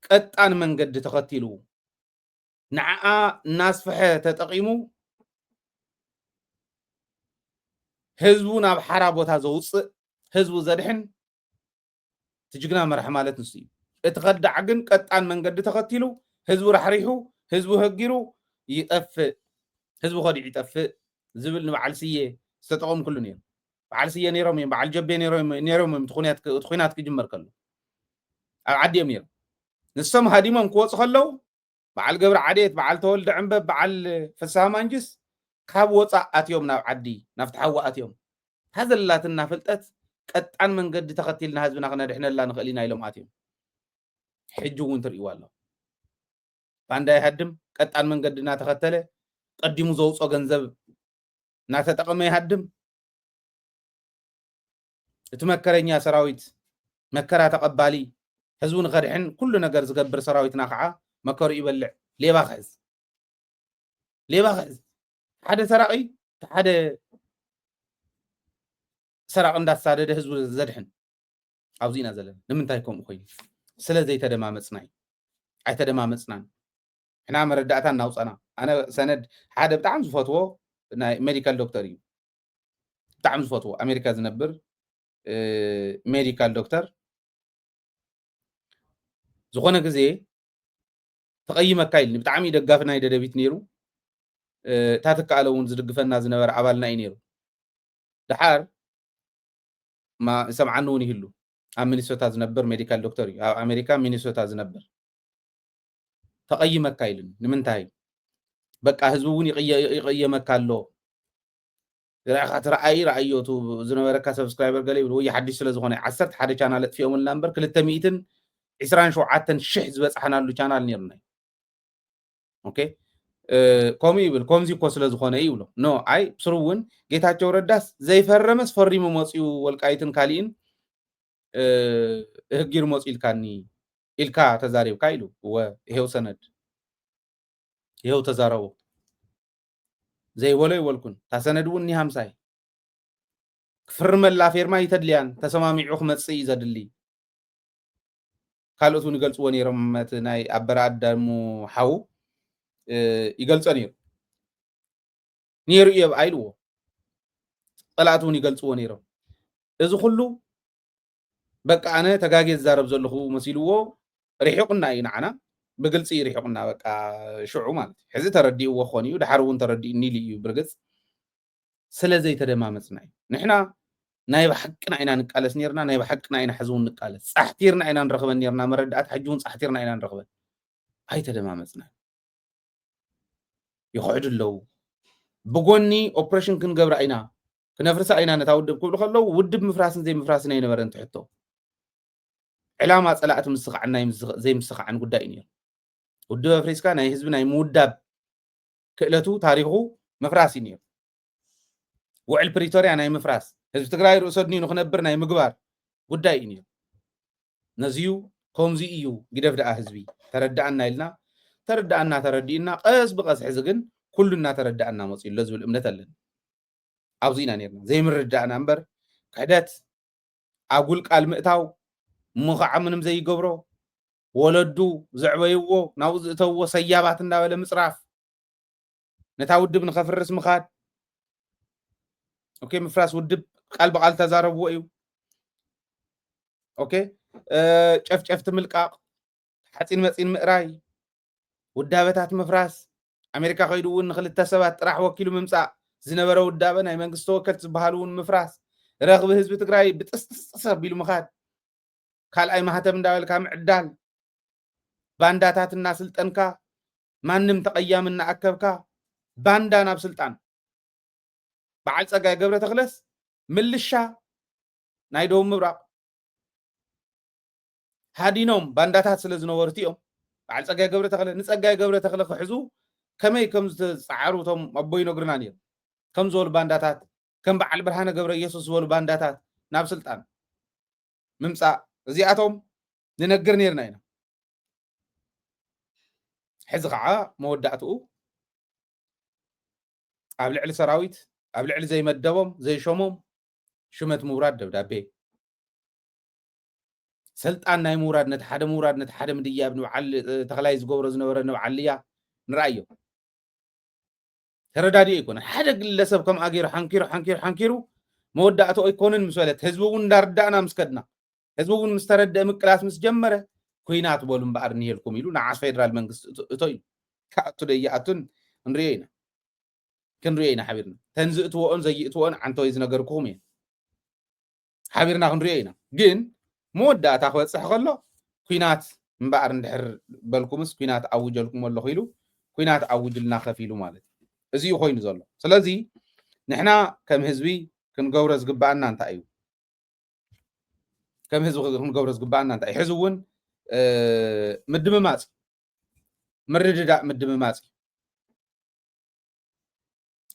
ቀጣን መንገዲ ተኸቲሉ ንዓኣ እናስፍሐ ተጠቂሙ ህዝቡ ናብ ሓራ ቦታ ዘውፅእ ህዝቡ ዘድሕን ትጅግና መርሕ ማለት ንሱ እዩ እቲ ኸዳዕ ግን ቀጣን መንገዲ ተኸቲሉ ህዝቡ ራሕሪሑ ህዝቡ ህጊሩ ይጠፍእ ህዝቡ ኸዲዑ ይጠፍእ ዝብል ንበዓል ስየ ዝተጠቐሙ ኩሉ ነይሩ በዓል ስየ ነይሮም እዮም በዓል ጀቤ ነይሮም እዮም እቲ ኩናት ክጅመር ከሎ ኣብ ዓዲ እዮም ነይሮም ንሶም ሃዲሞም ክወፁ ከለው በዓል ገብረ ዓዴት በዓል ተወልደ ዕንበብ በዓል ፍስሃ ማንጅስ ካብ ወፃእ ኣትዮም ናብ ዓዲ ናብቲ ሓዋ ኣትዮም ሃዘላትና ፍልጠት ቀጣን መንገዲ ተኸቲልና ህዝብና ክነድሕነላ ንኽእል ኢና ኢሎም ኣትዮም ሕጂ እውን ትርእይዎ ኣሎ ባንዳ ይሃድም ቀጣን መንገዲ እናተኸተለ ቀዲሙ ዘውፆ ገንዘብ እናተጠቐመ ይሃድም እቲ መከረኛ ሰራዊት መከራ ተቐባሊ ህዝቡ ንኸድሕን ኩሉ ነገር ዝገብር ሰራዊትና ከዓ መከሩ ይበልዕ ሌባ ክሕዝ ሓደ ሰራቂ ሓደ ሰራቅ እንዳሳደደ ህዝቡ ዘድሕን ኣብዚ ኢና ዘለና ንምንታይ ከምኡ ኮይኑ ስለ ዘይተደማመፅና እዩ ኣይተደማመፅናን ሕና መረዳእታ እናውፀና ኣነ ሰነድ ሓደ ብጣዕሚ ዝፈትዎ ናይ ሜዲካል ዶክተር እዩ ብጣዕሚ ዝፈትዎ ኣሜሪካ ዝነብር ሜዲካል ዶክተር ዝኾነ ግዜ ተቐይመካ ኢልኒ ብጣዕሚ ደጋፊ ናይ ደደቢት ነይሩ እታ ትከኣለ እውን ዝድግፈና ዝነበረ ኣባልና እዩ ነይሩ ድሓር ሰምዓኒ እውን ይህሉ ኣብ ሚኒሶታ ዝነብር ሜዲካል ዶክተር እዩ ኣብ ኣሜሪካ ሚኒሶታ ዝነብር ተቐይመካ ኢልኒ ንምንታይ በቃ ህዝቡ እውን ይቐየመካ ኣሎ ረኣኻ ትረኣይ ረኣዮቱ ዝነበረካ ሰብስክራይበር ገለ ይብል ወይ ሓዲሽ ስለ ዝኾነ 11 ቻናል ኣጥፊኦምልና እምበር 227,000 ዝበፅሓናሉ ቻናል ነይሩና ኦኬ ከምኡ ይብል ከምዚ እኮ ስለ ዝኾነ ይብሎ ኖ ኣይ ብስሩ እውን ጌታቸው ረዳስ ዘይፈረመስ ፈሪሙ መፅኡ ወልቃይትን ካሊእን ህጊሩ መፅኡ ኢልካኒ ኢልካ ተዛሪብካ ኢሉ ይሄው ሰነድ ይሄው ተዛረቦ ዘይበሎ ይወልኩን ታ ሰነድ እውን ሃምሳይ ክፍርመላ ፌርማ ይተድልያን ተሰማሚዑ ክመፅእ እዩ ዘድሊ ካልኦት እውን ይገልፅዎ ነይሮም እቲ ናይ ኣበራ ኣዳሙ ሓው ይገልፆ ነይሩ እየ ኣይልዎ ጠላት እውን ይገልፅዎ ነይሮም እዚ ኩሉ በቃ ኣነ ተጋጌ ዝዛረብ ዘለኹ መሲልዎ ርሒቁና እዩ ንዓና ብግልፂ ርሒቁና በቃ ሽዑ ማለት ሕዚ ተረዲእዎ ክኾን እዩ ድሓር እውን ተረዲእኒ ኢሉ እዩ ብርግፅ ስለዘይተደማመፅና እዩ ንሕና ናይ ብሓቅና ኢና ንቃለስ ነርና ናይ ብሓቅና ኢና ሕዚ እውን ንቃለስ ፃሕቲርና ኢና ንረኽበን ነርና መረዳእት ሕጂ እውን ፃሕቲርና ኢና ንረኽበን ኣይተደማመፅና ይኽዕዱ ኣለዉ ብጎኒ ኦፕሬሽን ክንገብራ ኢና ክነፍርሳ ኢና ነታ ውድብ ክብሉ ከለዉ ውድብ ምፍራስን ዘይምፍራስን ኣይነበረን ትሕቶ ዕላማ ፀላእቲ ምስኻዕን ናይ ዘይምስኻዕን ጉዳይ እዩ ነይሩ ውድብ ኣፍሪስካ ናይ ህዝቢ ናይ ምውዳብ ክእለቱ ታሪኹ ምፍራስ እዩ ነይሩ ውዕል ፕሪቶርያ ናይ ምፍራስ ህዝቢ ትግራይ ርእሶ ድኒኑ ክነብር ናይ ምግባር ጉዳይ እዩ ነይሩ ነዚዩ ከምዚ እዩ ግደፍ ደኣ ህዝቢ ተረዳእና ኢልና ተረዳእና ተረዲእና ቀስ ብቀስ ሕዚ ግን ኩሉ እናተረዳእና መፅኡ ኣሎ ዝብል እምነት ኣለና ኣብዚ ኢና ነርና ዘይምርዳእና እምበር ክሕደት ኣጉል ቃል ምእታው እሞ ከዓ ምንም ዘይገብሮ ወለዱ ዘዕበይዎ ናብኡ ዝእተውዎ ሰያባት እንዳበለ ምፅራፍ ነታ ውድብ ንኸፍርስ ምኻድ ኦኬ ምፍራስ ውድብ ቃል በቃል ተዛረብዎ እዩ ኦኬ ጨፍጨፍቲ ምልቃቅ ሓፂን መፂን ምእራይ ውዳበታት ምፍራስ ኣሜሪካ ከይዱ እውን ንክልተ ሰባት ጥራሕ ወኪሉ ምምፃእ ዝነበረ ውዳበ ናይ መንግስቲ ተወከልቲ ዝበሃሉ እውን ምፍራስ ረኽቢ ህዝቢ ትግራይ ብጥስጥስ ኣቢሉ ምኻድ ካልኣይ ማህተም እንዳበልካ ምዕዳል ባንዳታት እናስልጠንካ ማንም ተቐያም እናኣከብካ ባንዳ ናብ ስልጣን በዓል ፀጋይ ገብረ ተክለስ ምልሻ ናይ ደቡብ ምብራቅ ሃዲኖም ባንዳታት ስለ ዝነበሩ እቲኦም በዓል ፀጋይ ገብረ ተክለ ንፀጋይ ገብረ ተክለ ክሕዙ ከመይ ከም ዝተፃዓሩ እቶም ኣቦይ ነግሩና ነይሩ ከም ዝበሉ ባንዳታት ከም በዓል ብርሃነ ገብረ ኢየሱስ ዝበሉ ባንዳታት ናብ ስልጣን ምምፃእ እዚኣቶም ንነግር ነርና ኢና ሕዚ ከዓ መወዳእትኡ ኣብ ልዕሊ ሰራዊት ኣብ ልዕሊ ዘይመደቦም ዘይሾሞም ሽመት ምውራድ ደብዳቤ ስልጣን ናይ ምውራድ ነቲ ሓደ ምድያብ ንበዓል ተኽላይ ዝገብሮ ዝነበረ ንበዓል ልያ ንርአዮ ተረዳድኡ ኣይኮነን ሓደ ግለሰብ ከም ኣገይሩ ሓንኪሩ መወዳእቱ ኣይኮነን ምስ በለት ህዝቢ እውን እንዳርዳእና ምስ ከድና ህዝቢ እውን ምስ ተረድአ ምቅላስ ምስ ጀመረ ኩናት በሉ እምበኣር ንሄልኩም ኢሉ ንዓስ ፌደራል መንግስቲ እቶ ኢሉ ካኣቱ ደይኣቱን ክንሪኦ ኢና ሓቢርና ተንዝእትዎን ዘይእትዎን ዓንተወይ ዝነገርኩኹም እየ ሓቢርና ክንሪኦ ኢና ግን መወዳእታ ክበፅሕ ከሎ ኩናት እምበኣር እንድሕር በልኩምስ ኩናት ኣውጀልኩም ኣለኹ ኢሉ ኩናት ኣውጅልና ከፍ ኢሉ ማለት እዚ እዩ ኮይኑ ዘሎ ስለዚ ንሕና ከም ህዝቢ ክንገብሮ ዝግባአና እንታይ እዩ ከም ህዝቢ ክንገብሮ ዝግባአና እንታይ እዩ ሕዚ እውን ምድምማፅ ምርድዳእ ምድምማፅ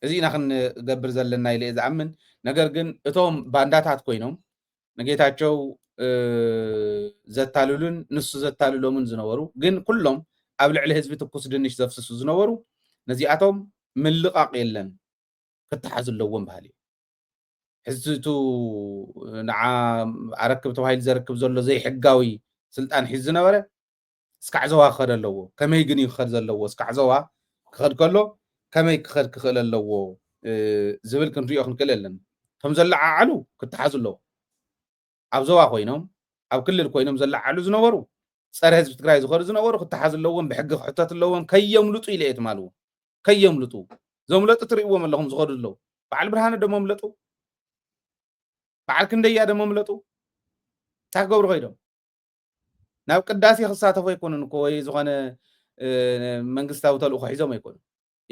እዚ ኢና ክንገብር ዘለና ኢለ ዝኣምን ነገር ግን እቶም ባንዳታት ኮይኖም ንጌታቸው ዘታልሉን ንሱ ዘታልሎምን ዝነበሩ ግን ኩሎም ኣብ ልዕሊ ህዝቢ ትኩስ ድንሽ ዘፍስሱ ዝነበሩ ነዚኣቶም ምልቃቅ የለን ክትሓዝ ኣለዎም ባህሊ ሕዝቱ ንዓ ኣረክብ ተባሂሉ ዘረክብ ዘሎ ዘይሕጋዊ ስልጣን ሒዝ ዝነበረ እስካዕ ዞባ ክኸድ ኣለዎ ከመይ ግን ክኸድ ዘለዎ እስካዕ ዞባ ክኸድ ከሎ ከመይ ክኸድ ክኽእል ኣለዎ ዝብል ክንሪኦ ክንክእል ኣለና ከም ዘለዓዓሉ ክትሓዝ ኣለዎ ኣብ ዞባ ኮይኖም ኣብ ክልል ኮይኖም ዘለዓሉ ዝነበሩ ፀረ ህዝቢ ትግራይ ዝኸዱ ዝነበሩ ክትሓዝ ኣለዎም ብሕጊ ክሕተት ኣለዎም ከየምልጡ ኢለ እየ ትማልዎ ከየምልጡ ዘምለጡ ትርእይዎም ኣለኹም ዝኸዱ ኣለዉ በዓል ብርሃነ ደሞ ምለጡ በዓል ክንደያ ደሞ ምለጡ እንታይ ክገብሩ ኮይዶም ናብ ቅዳሴ ክሳተፉ ኣይኮኑን እኮ ወይ ዝኾነ መንግስታዊ ተልእኮ ሒዞም ኣይኮኑን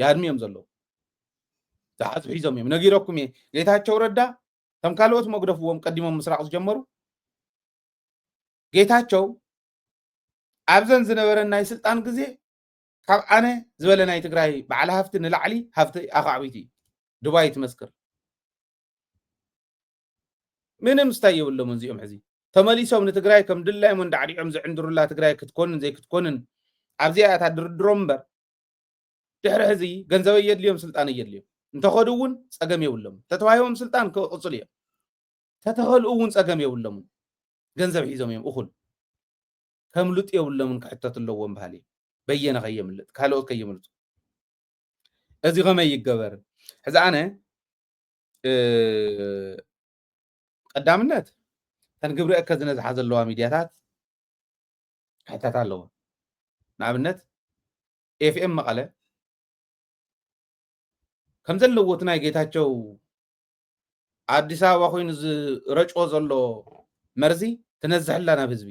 ያድሚዮም ዘለዉ ዝሓዙ ሒዞም እዮም ነጊረኩም እየ ጌታቸው ረዳ ከም ካልኦት መጉደፍዎም ቀዲሞም ምስራቅ ዝጀመሩ ጌታቸው ኣብዘን ዝነበረ ናይ ስልጣን ግዜ ካብ ኣነ ዝበለ ናይ ትግራይ በዓል ሃፍቲ ንላዕሊ ሃፍቲ ኣኻዕቢት እዩ ዱባይ ትመስክር ምንም ስታይ የብሎም እዚኦም ሕዚ ተመሊሶም ንትግራይ ከም ድላይም እንዳዕዲዖም ዝዕንድሩላ ትግራይ ክትኮንን ዘይክትኮንን ኣብዚኣ እታ ድርድሮም እምበር ድሕሪ ሕዚ ገንዘብ የድልዮም ስልጣን የድልዮም እንተኸዱ እውን ፀገም የብሎም ተተዋሂቦም ስልጣን ክቕፅሉ እዮም ተተኸልኡ እውን ፀገም የብሎም ገንዘብ ሒዞም እዮም እኹል ከምልጡ የብሎምን ክሕተት ኣለዎም ባህሊ በየነ ከየምልጥ ካልኦት ከየምልጡ እዚ ከመይ ይገበር ሕዚ ኣነ ቀዳምነት ተንግብሪ እከዝነ ዝሓዘ ዘለዋ ሚድያታት ሕተት ኣለዎ ንኣብነት ኤፍኤም መቐለ ከም ዘለዎ እቲ ናይ ጌታቸው ኣዲስ ኣበባ ኮይኑ ዝረጭዎ ዘሎ መርዚ ትነዝሕላ ናብ ህዝቢ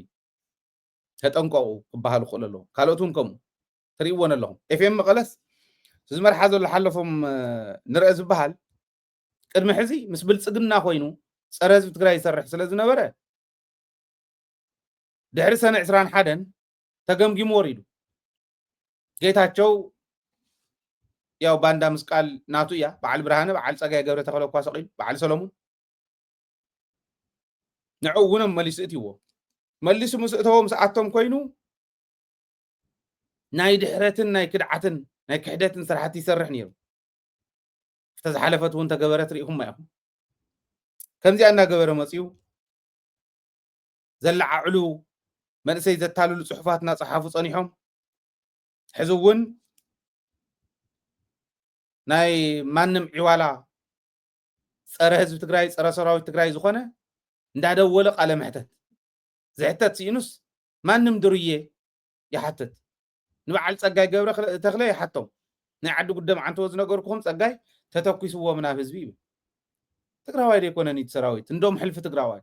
ተጠንቀቁ ክበሃሉ ክኽእሉ ኣለዎ ካልኦት እውን ከምኡ ትርእይዎን ኣለኹም ኤፍኤም መቐለስ ዝመርሓ ዘሎ ሓለፎም ንርአ ዝበሃል ቅድሚ ሕዚ ምስ ብልፅግና ኮይኑ ፀረ ህዝቢ ትግራይ ይሰርሕ ስለ ዝነበረ ድሕሪ ሰነ 21 ተገምጊሙ ወሪዱ ጌታቸው ያው ባንዳ ምስቃል ናቱ እያ በዓል ብርሃነ በዓል ፀጋይ ገብረ ተኽለ እኳ ሰቂሉ በዓል ሰሎሙን ንዕኡ እውን መሊሱ እትይዎ መሊሱ ምስ እተዎም ሰዓቶም ኮይኑ ናይ ድሕረትን ናይ ክድዓትን ናይ ክሕደትን ስራሕቲ ይሰርሕ ነይሩ ዝተዝሓለፈት እውን ተገበረ ትሪኢኹም ኢኹም ከምዚኣ እናገበረ መፅኡ ዘለዓዕሉ መንእሰይ ዘታልሉ ፅሑፋት እናፀሓፉ ፀኒሖም ሕዚ እውን ናይ ማንም ዒዋላ ፀረ ህዝቢ ትግራይ ፀረ ሰራዊት ትግራይ ዝኾነ እንዳደወለ ቃለ መሕተት ዝሕተት ሲኢኑስ ማንም ድርዬ ይሓትት ንበዓል ፀጋይ ገብረ ተኽለ ይሓቶም ናይ ዓዲ ጉዳይ ዓንተዎ ዝነገርኩኹም ፀጋይ ተተኪስዎ ምናብ ህዝቢ እዩ ትግራዋይ ደይኮነን እቲ ሰራዊት እንደም ሕልፊ ትግራዋይ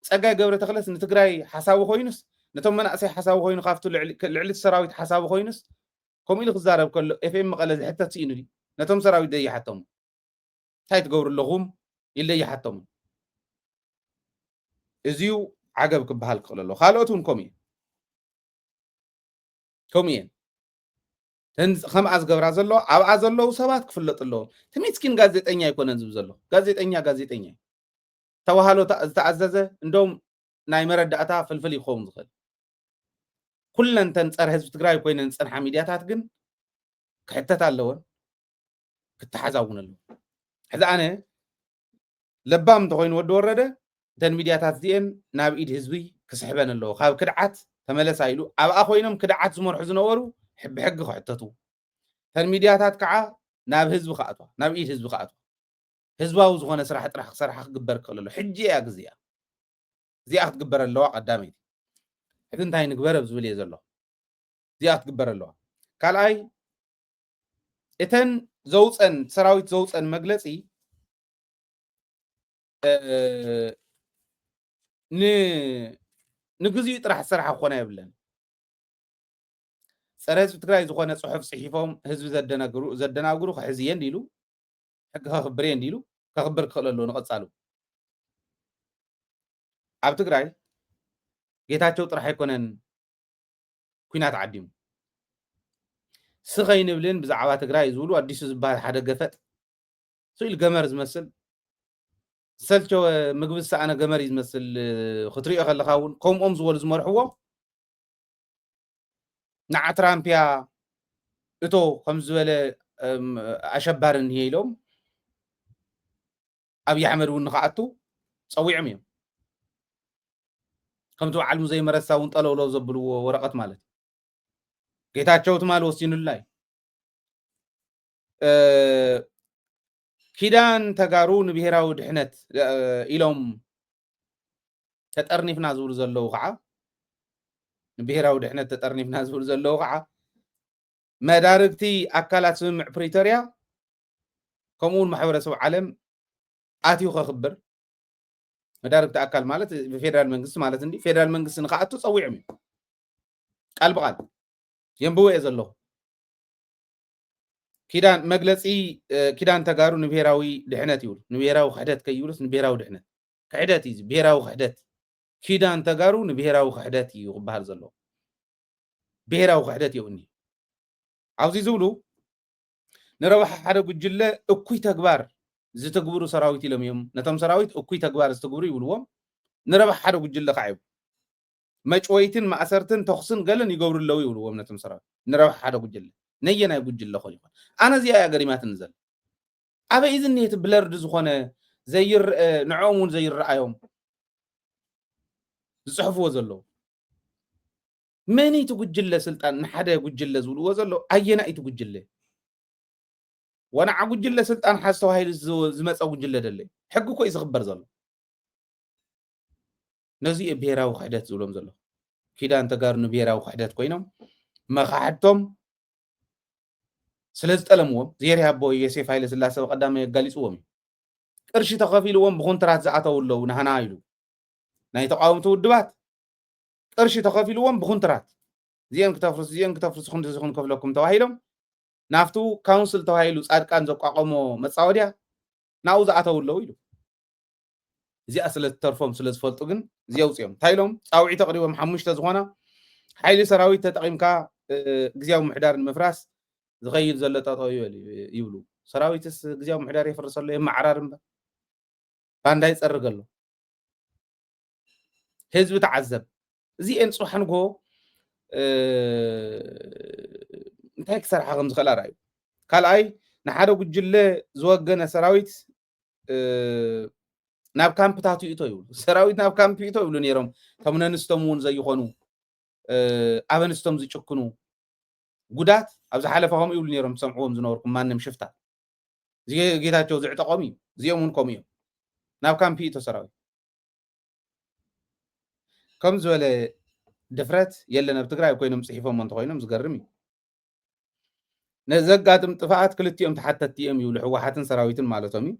ፀጋይ ገብረ ተኽለስ ንትግራይ ሓሳቡ ኮይኑስ ነቶም መናእሰይ ሓሳቡ ኮይኑ ካብቲ ልዕሊ ሰራዊት ሓሳቡ ኮይኑስ ከምኡ ኢሉ ክዛረብ ከሎ ኤፍኤም መቐለ ዝሕተት ሲኢኑ ድዩ ነቶም ሰራዊት ደይሓቶም እንታይ ትገብሩ ኣለኹም ኢለ ይሓቶም እዚዩ ዓገብ ክበሃል ክኽእል ኣሎ ካልኦት እውን ከምኡ እየን ከምኣ ዝገብራ ዘሎ ኣብኣ ዘለዉ ሰባት ክፍለጥ ኣለዎም እቲ ምስኪን ጋዜጠኛ ኣይኮነን ዝብል ዘሎ ጋዜጠኛ ተባሃሎ ዝተኣዘዘ እንደውም ናይ መረዳእታ ፍልፍል ይኸውን ዝኽእል ኩለንተን ፀረ ህዝቢ ትግራይ ኮይነን ፀንሓ ሚድያታት ግን ክሕተት ኣለወን ክትሓዛ እውን ኣለዎ ሕዚ ኣነ ለባም እንተኮይኑ ወዲ ወረደ እተን ሚድያታት እዚአን ናብ ኢድ ህዝቢ ክስሕበን ኣለዎ ካብ ክድዓት ተመለሳ ኢሉ ኣብኣ ኮይኖም ክድዓት ዝመርሑ ዝነበሩ ብሕጊ ክሕተቱ እተን ሚድያታት ከዓ ናብ ህዝቢ ከኣትዋ ናብ ኢድ ህዝቢ ከኣትዋ ህዝባዊ ዝኾነ ስራሕ ጥራሕ ክሰርሓ ክግበር ክኽእል ኣሎ ሕጂ እያ ግዜያ እዚኣ ክትግበር ኣለዋ ቀዳመይቲ ሕዚ እንታይ ንግበር ኣብ ዝብል እየ ዘሎ እዚኣ ክትግበር ኣለዋ ካልኣይ እተን ዘውፀን ሰራዊት ዘውፀን መግለፂ ንግዚኡ ጥራሕ ዝሰርሓ ክኾነ የብለን ፀረ ህዝቢ ትግራይ ዝኾነ ፅሑፍ ፅሒፎም ህዝቢ ዘደናግሩ ክሕዝየ እንዲሉ ሕጊ ከኽብር እየ እንዲሉ ከኽብር ክኽእል ኣለዎ ንቐፃሉ ኣብ ትግራይ ጌታቸው ጥራሕ ኣይኮነን ኩናት ዓዲሙ ስኸይንብልን ብዛዕባ ትግራይ ዝብሉ ኣዲሱ ዝበሃል ሓደ ገፈጥ ስኢል ገመር ዝመስል ሰልቸወ ምግቢ ዝሰኣነ ገመር እዩ ዝመስል ክትሪኦ ከለካ እውን ከምኦም ዝበሉ ዝመርሕዎ ንዓ ትራምፕያ እቶ ከም ዝበለ ኣሸባሪ እንሄ ኢሎም ኣብይ ኣሕመድ እውን ንክኣቱ ፀዊዖም እዮም ከምቲ በዓል ሙዘይ መረሳ እውን ጠለውለው ዘብልዎ ወረቐት ማለት ጌታቸው ትማል ወሲኑላ ኪዳን ተጋሩ ንብሔራዊ ድሕነት ኢሎም ተጠርኒፍና ዝብሉ ዘለዉ ከዓ ንብሔራዊ ድሕነት ተጠርኒፍና ዝብሉ ዘለዉ ከዓ መዳርግቲ ኣካላት ስምምዕ ፕሪቶርያ ከምኡውን ማሕበረሰብ ዓለም ኣትዩ ከኽብር መዳርግቲ ኣካል ማለት ብፌደራል መንግስቲ ማለት እንዲ ፌደራል መንግስቲ ንክኣቱ ፀዊዖም እዩ ቃል ብቃል የንብቦ እየ ዘለኹ ኪዳን መግለፂ ኪዳን ተጋሩ ንብሔራዊ ድሕነት ይብሉ ንብሔራዊ ክሕደት ከይብሉስ ንብሔራዊ ድሕነት ክሕደት እዩ ብሔራዊ ክሕደት ኪዳን ተጋሩ ንብሔራዊ ክሕደት እዩ ክበሃል ዘሎ ብሔራዊ ክሕደት እዩ እኒ ኣብዚ ዝብሉ ንረብሓ ሓደ ጉጅለ እኩይ ተግባር ዝተግብሩ ሰራዊት ኢሎም እዮም ነቶም ሰራዊት እኩይ ተግባር ዝተግብሩ ይብልዎም ንረብሓ ሓደ ጉጅለ ከዓ ይብሉ መጭወይትን ማእሰርትን ተኽስን ገለን ይገብሩ ኣለዉ ይብልዎም ነቶም ሰራዊት ንረብሓ ሓደ ጉጅለ ነየናይ ጉጅለ ኾን ይኾን ኣነ እዚኣ እያ ገሪማት ንዘል ኣበይ ዝኒሄት ብለርድ ዝኾነ ዘይርአ ንዖም እውን ዘይረኣዮም ዝፅሕፍዎ ዘለዉ መነይቲ ጉጅለ ስልጣን ንሓደ ጉጅለ ዝብልዎ ዘሎ ኣየና እቲ ጉጅለ ወናዓ ጉጅለ ስልጣን ሓዝ ተባሂሉ ዝመፀ ጉጅለ ደለ ሕጊ ኮ እዩ ዝኽበር ዘሎ ነዚ ብሔራዊ ክሕደት ዝብሎም ዘሎ ኪዳን ተጋሩ ንብሔራዊ ክሕደት ኮይኖም መኻሕድቶም ስለ ዝጠለምዎም ዜርያ ኣቦ ዮሴፍ ሃይለ ስላሴ ቀዳማይ ኣጋሊፅዎም እዩ ቅርሺ ተኸፊልዎም ብኮንትራት ዝኣተው ኣለዉ ንሃና ኢሉ ናይ ተቃወምቲ ውድባት ቅርሺ ተኸፊልዎም ብኮንትራት እዚአን ክተፍርሱ ክንዲ ዝኹን ከፍለኩም ተባሂሎም ናፍቱ ካውንስል ተባሂሉ ጻድቃን ዘቋቆሞ መፃወድያ ናብኡ ዝኣተው ኣለዉ ኢሉ እዚኣ ስለ ዝተርፎም ስለ ዝፈልጡ ግን እዚያውፅኦም እንታይ ኢሎም ፃውዒ ተቕሪቦም 5 ዝኾና ሓይሊ ሰራዊት ተጠቒምካ ግዝያዊ ምሕዳር ንምፍራስ ዝኸይድ ዘሎ ጠጠው ይብሉ ሰራዊትስ ግዝያዊ ምሕዳር የፍርስ ኣሎ የመዓራር እምበር ባንዳ ይፀርግ ኣሎ ህዝቢ ተዓዘብ እዚአን ፅባሕ ንጎ እንታይ ክሰርሓ ከም ዝኽእል ኣርኣዩ ካልኣይ ንሓደ ጉጅለ ዝወገነ ሰራዊት ናብ ካምፕታት ይእቶ ይብሉ ሰራዊት ናብ ካምፕ ይእቶ ይብሉ ነይሮም ከም ነንስቶም እውን ዘይኾኑ ኣብ ኣንስቶም ዝጭክኑ ጉዳት ኣብ ዝሓለፈ ከምኡ ይብሉ ነይሮም ሰምዕዎም ዝነበርኩም ማንም ሽፍታ ጌታቸው ዝዕጠቆም እዩ እዚኦም እውን ከምኡ እዮም ናብ ካምፕ ይእቶ ሰራዊት ከም ዝበለ ድፍረት የለን ኣብ ትግራይ ኮይኖም ፅሒፎም እንተኮይኖም ዝገርም እዩ ነዘጋጥም ጥፋኣት ክልቲኦም ተሓተቲ እዮም ይብሉ ሕወሓትን ሰራዊትን ማለቶም እዩ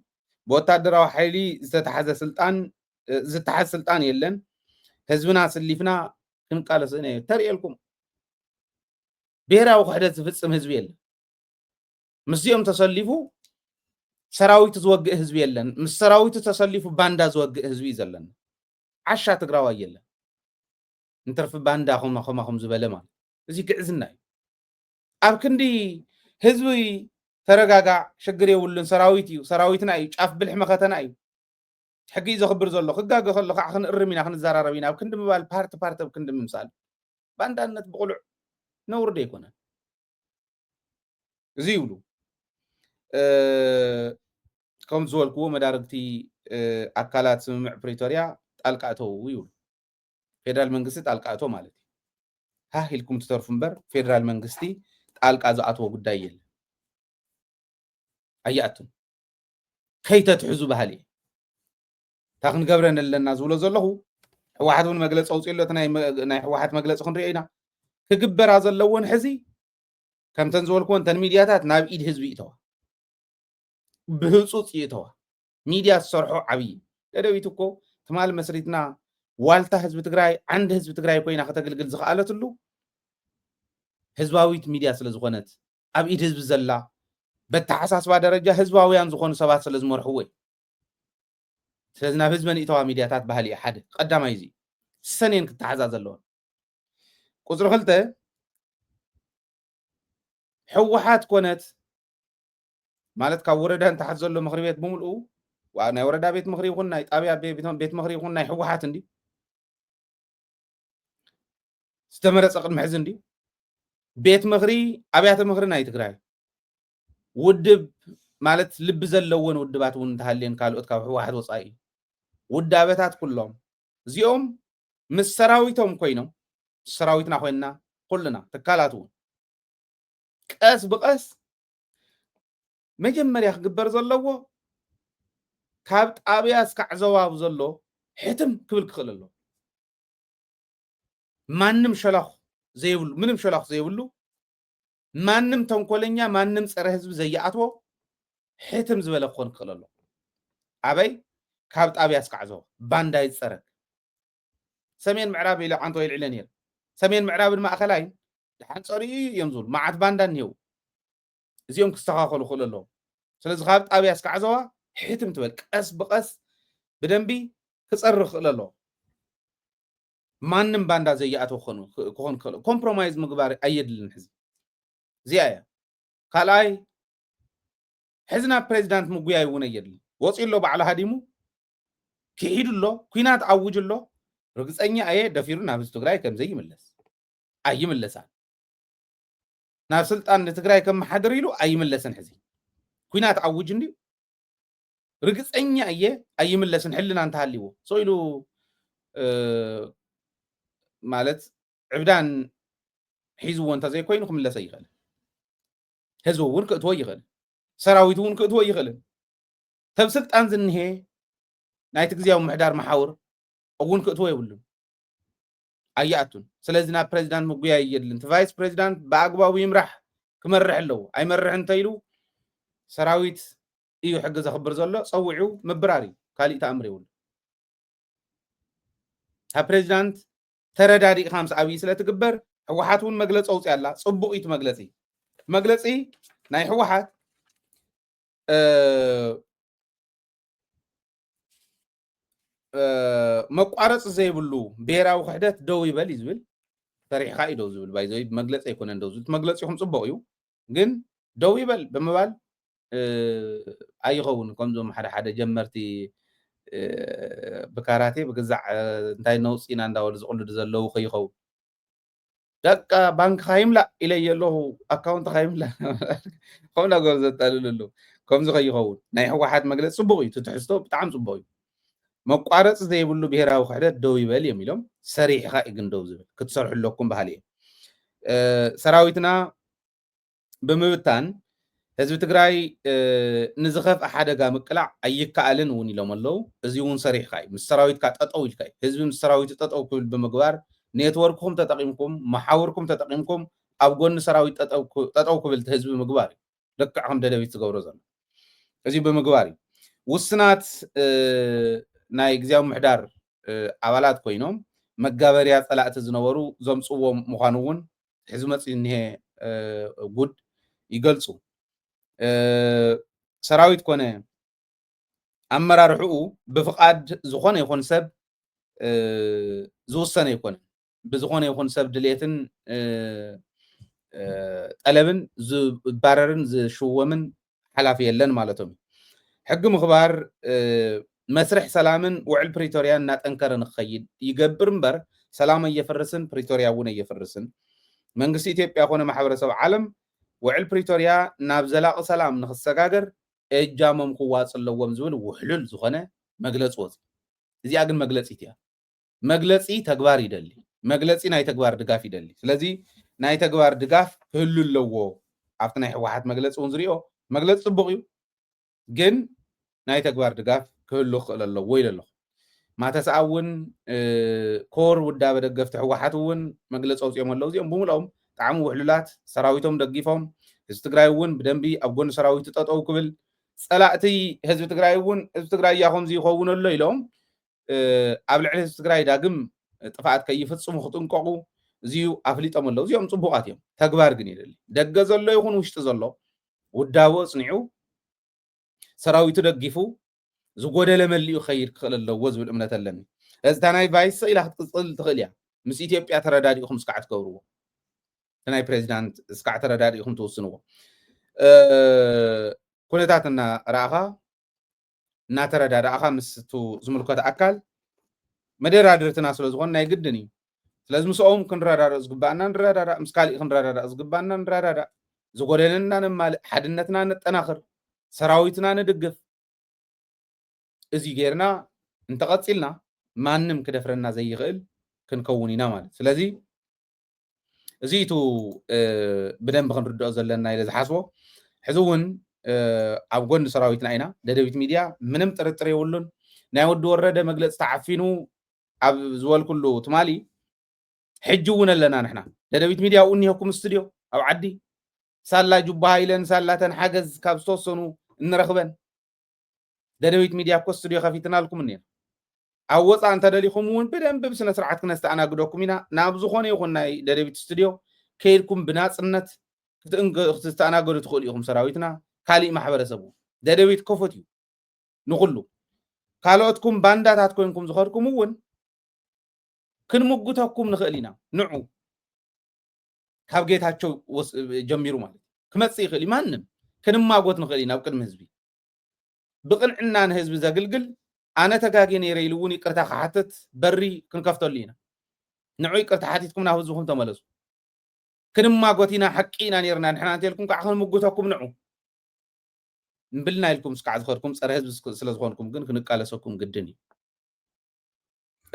ብወታደራዊ ሓይሊ ዝተሓዝ ስልጣን የለን ህዝብና ስሊፍና ክንቃለስ ኢና ተርእየልኩም ብሔራዊ ክሕደት ዝፍፅም ህዝቢ የለን ምስዚኦም ተሰሊፉ ሰራዊት ዝወግእ ህዝቢ የለን ምስ ሰራዊት ተሰሊፉ ባንዳ ዝወግእ ህዝቢ እዩ ዘለና ዓሻ ትግራዋይ የለን እንተርፊ ባንዳ ከማኸም ዝበለ ማለት እዚ ግዕዝና እዩ ኣብ ክንዲ ህዝቢ ተረጋጋዕ ሽግር የብሉን ሰራዊት እዩ ሰራዊትና እዩ ጫፍ ብልሕ መኸተና እዩ حقي زخبر زلو خقاق خلو خن الرمينا خن الزراربينا او كندم بال بارت كندم مثال باندانت بقلع نور ديكونا زيولو كم زولكو مداركتي اكالات سمع بريتوريا طالقاتو يقول فيدرال منغستي طالقاتو مالتي ها هيلكم تترف مبر فيدرال منغستي طالقا زاتو غداي يل اياتم كيتا تحزو بحالي تاخن قبرن لنا زولو زلهو واحد من مجلس اوصيلت ناي واحد مجلس خنرينا كغبر زلون حزي كم تنزولكو انت ميدياتات ناب ايد حزب يتوا بهصوص يتوا ميديا سرحو عبي ددويتكو تمال مسريتنا والتا حزب تግራይ عند حزب تግራይ ኮይና ከተገልግል ዝخالتلو حزباويت ميديا ስለዝኾነት ኣብ ኢድ حزب ዘላ በተሓሳስባ ደረጃ حزباوያን ዝኾኑ ሰባት ስለዝመርሕወይ ስለዚህ ናብ ህዝበን ኢተዋ ሚድያታት ባህሊ ሓደ ቀዳማይ እዚ ሰኔን ክትሓዛዝ ኣለዎ ቁፅሪ 2 ሕወሓት ኮነት ማለት ካብ ወረዳ እንተሓት ዘሎ ምክሪ ቤት ብምልኡ ናይ ወረዳ ቤት ምክሪ ይኹን ናይ ጣብያ ቤት ምክሪ ይኹን ናይ ሕወሓት እንዲ ዝተመረፀ ቅድሚ ሕዚ እንዲ ቤት ምክሪ ኣብያተ ምክሪ ናይ ትግራይ ውድብ ማለት ልብ ዘለዎን ውድባት እውን እንተሃልየን ካልኦት ካብ ሕወሓት ወፃኢ ውዳበታት ኩሎም እዚኦም ምስ ሰራዊቶም ኮይኖም ሰራዊትና ኮይና ኩልና ተካላት እውን ቀስ ብቀስ መጀመርያ ክግበር ዘለዎ ካብ ጣብያ እስካዕ ዘዋብ ዘሎ ሕትም ክብል ክኽእል ኣሎ ማንም ሸላኽ ዘይብሉ ምንም ሸላኽ ዘይብሉ ማንም ተንኮለኛ ማንም ፀረ ህዝብ ዘያኣትዎ ሕትም ዝበለ ክኾን ክኽእል ኣሎ ኣበይ ካብ ጣብያ እስካዕ ዘዋብ ባንዳ ይፀረግ ሰሜን ምዕራብ ኢለ ዓንቶ ይልዕለ ነይሩ ሰሜን ምዕራብን ማእኸላይ ድሓን ፀሪኡ እዮም ዝብሉ መዓት ባንዳ እኒሄው እዚኦም ክስተኻኸሉ ክኽእሉ ኣለዎም ስለዚ ካብ ጣብያ እስካዕ ዘዋ ሕትም ትበል ቀስ ብቀስ ብደንቢ ክፀርግ ክኽእል ኣለዎ ማንም ባንዳ ዘያኣትዎ ክኾን ክኽእል ኮምፕሮማይዝ ምግባር ኣየድልን ሕዚ እዚኣ እያ ካልኣይ ሕዝና ፕሬዚዳንት ምጉያይ እውን ኣየድልን ወፂኡ ኣሎ ባዕሉ ሃዲሙ ክሒዱ ኣሎ ኩናት ኣውጅ ኣሎ ርግፀኛ እየ ደፊሩ ናብ ህዝቢ ትግራይ ከም ዘይምለስ ኣይምለሳን ናብ ስልጣን ትግራይ ከም መሓደር ኢሉ ኣይምለስን ሕዚ ኩናት ኣውጅ እንዲ ርግፀኛ እየ ኣይምለስን ሕልና እንተሃሊዎ ሰው ኢሉ ማለት ዕብዳን ሒዝዎ እንተዘይኮይኑ ክምለስ ኣይኽእልን ህዝቢ እውን ክእትዎ ይኽእል ሰራዊት እውን ክእትዎ ይኽእልን ተብ ስልጣን ዝንሄ ናይቲ ግዝያዊ ምሕዳር መሓውር እውን ክእትዎ የብሉን ኣይኣቱን ስለዚ ናብ ፕሬዚዳንት ምጉያይ የድልን እቲ ቫይስ ፕሬዚዳንት ብኣግባቡ ይምራሕ ክመርሕ ኣለዎ ኣይመርሕ እንተኢሉ ሰራዊት እዩ ሕጊ ዘኽብር ዘሎ ፀዊዑ ምብራር እዩ ካሊእ ተኣምር የብሉ ኣብ ፕሬዚዳንት ተረዳዲእካ ምስ ኣብዪ ስለትግበር ሕወሓት እውን መግለፂ ኣውፅያ ኣላ ፅቡቅ እዩ መግለፂ ናይ ሕወሓት መቋረፂ ዘይብሉ ብሄራዊ ክሕደት ደው ይበል እዩ ዝብል ተሪሕካ እዩ ደው ዝብል ባይዘይ መግለፂ ኣይኮነን ደው ዝብል መግለፂኹም ፅቡቅ እዩ ግን ደው ይበል ብምባል ኣይኸውን ከምዞም ሓደ ጀመርቲ ብካራቴ ብግዛዕ እንታይ ነውፂና እንዳበሉ ዝቕልዱ ዘለው ከይኸውን ደቃ ባንክ ካይምላእ ኢለየ ኣለኹ ኣካውንት ካይምላእ ከምኡ ነገር ዘጠልሉ ኣለዉ ከምዚ ከይኸውን ናይ ሕወሓት መግለፂ ፅቡቅ እዩ ትትሕዝቶ ብጣዕሚ ፅቡቅ እዩ መቋረፂ ዘይብሉ ብሄራዊ ክሕደት ደው ይበል እዮም ኢሎም ሰሪሕካ እዩ ግን ደው ዝብል ክትሰርሑ ባህሊ እዩ ሰራዊትና ብምብታን ህዝቢ ትግራይ ንዝኸፍአ ሓደጋ ምቅላዕ ኣይከኣልን እውን ኢሎም ኣለዉ እዚ እውን ሰሪሕካ እዩ ምስ ሰራዊትካ ጠጠው ኢልካ እዩ ህዝቢ ምስ ሰራዊቱ ጠጠው ክብል ብምግባር ኔትወርክኩም ተጠቂምኩም መሓውርኩም ተጠቂምኩም ኣብ ጎኒ ሰራዊት ጠጠው ክብል ህዝቢ ምግባር እዩ ልክዕ ከም ደደቢት ዝገብሮ ዘሎ እዚ ብምግባር እዩ ውስናት ናይ ግዝያዊ ምሕዳር ኣባላት ኮይኖም መጋበርያ ፀላእቲ ዝነበሩ ዘምፅዎም ምዃኑ እውን ሕዚ መፂ እኒሄ ጉድ ይገልፁ ሰራዊት ኮነ ኣመራርሕኡ ብፍቃድ ዝኾነ ይኹን ሰብ ዝውሰነ ይኮነ ብዝኾነ ይኹን ሰብ ድሌትን ጠለብን ዝባረርን ዝሽወምን ሓላፊ የለን ማለቶም ሕጊ ምኽባር مسرح سلامن وعل بريتوريا ناتنكر نخيد يقبر مبر سلام يفرسن بريتوريا ون يفرسن منقس إثيوبيا خونه محبرسو عالم وعل بريتوريا نابزلاق سلام نخسقاقر اجامم قواص اللوام زول وحلل زخونه مجلس وز زي اقن مجلس إثيا مجلس تقبار يدلي مجلس ناي تقبار دقاف يدلي سلازي ناي تقبار دقاف هلو اللوو عفتنا واحد مجلس ونزريو مجلس صبغيو جن ناي تقبار دقاف كله خلال الله ويل الله ما تسعون كور ودا بدقف تحوحاتون مجلس أوس يوم الله زيهم بملهم تعموا وحلولات سراويتهم دقيفهم استقرايون بدنبي أبغون سراويت تطأو قبل سلاتي حزب تقرايون حزب تقراي ياهم زي خوون الله يلهم قبل عليه حزب تقراي داقم طفعت كيف تصم خطون قعو زيو أفليت أم الله زيهم صبغاتهم تكبار جنيد دقز الله يكون وشتز الله وداو صنعو سراويت دقيفو زغوده لمليو خير خل الله وزب الامنه لني از تناي فايس الى تقصل تخليا مس اثيوبيا ترداديكم سكعت كبروا تناي بريزيدنت سكعت ترداديكم توسنوا كونتاتنا راخا نا ترداد اخا مستو زملكوت اكل مدرادرتنا سلو زغون ناي قدني لازم مسوم كنرادار ازغبانا نرادار مسكالي كنرادار ازغبانا نرادار زغودلنا نمال حدنتنا نطناخر سراويتنا ندقف ازي غيرنا انت قصيلنا مانم كدفرنا زي يغل كنكونينا مالت سلازي ازيتو بدن بخنردو زلنا الى زحاسو حزون اب غون سراويتنا اينا ددبيت ميديا منم طرطر يولن ناي ود ورده مغلص تعفينو اب زول كله تمالي حجون لنا نحنا ددبيت ميديا اونيكم استوديو او عدي سالا جوبا هايلن سالاتن حجز كابستوسنو نرخبن ددويت ميديا كوستوديو خفيتنا لكم منين عوض أنت دليكم وين بدن بسنة سرعة كنست أنا قدوكمينا نابزو خوني يخون ددويت استوديو كيركم بنات سنت كنست أنا قدو تخوليكم سراويتنا كالي محبر سبو ددويت كفتيو نقولو كالوتكم باندات هاتكوينكم زخاركم وين كن مقوتاكم نخلينا نعو كابجيت هاتشو جميرو مالي كمتسي خلي مانم كن ما قوت نخلينا وكن مهزبي بقنعنا نهزب زاقلقل أنا تقاقين يريلوني قرتا خحاتت بري كن كفتو لينا نعوي قرتا حاتيتكم ناهوزوكم تمالزو كنم ما قوتينا حقينا نيرنا نحنا نتيلكم كأخذ مقوتاكم نعو نبلنا لكم سكع ذخوركم سأر هزب سلازخونكم كن كنقالسوكم قدني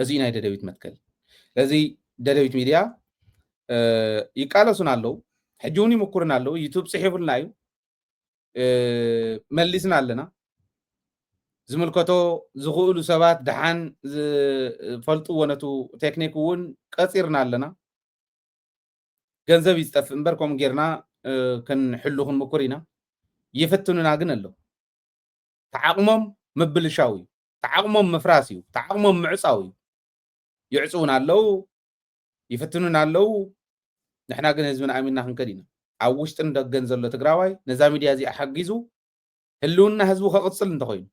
أزينا ددويت متكل لذي ددويت ميديا يقالسون اللو حجوني مكورنا اللو يوتيوب صحيفو لنايو ملسنا لنا زملكتو زغولو سبات دحان فلطو ونتو تكنيكون قصيرنا لنا ገንዘብ ይስጠፍ እንበርኮም ጌርና ከን ሕሉኹን መኮሪና ይፈትኑና ግን አለው ተዓቅሞም መብልሻዊ ተዓቅሞም መፍራሲ ተዓቅሞም ምዕጻዊ ይዕጹና አለው ይፈትኑና አለው ንሕና ግን ህዝብና አሚንና ክንከዲና ኣብ ውሽጥ እንደገን ዘሎ ትግራዋይ ነዛ ሚድያ እዚ ሓጊዙ ህልውና ህዝቡ ከቅጽል እንተኮይኑ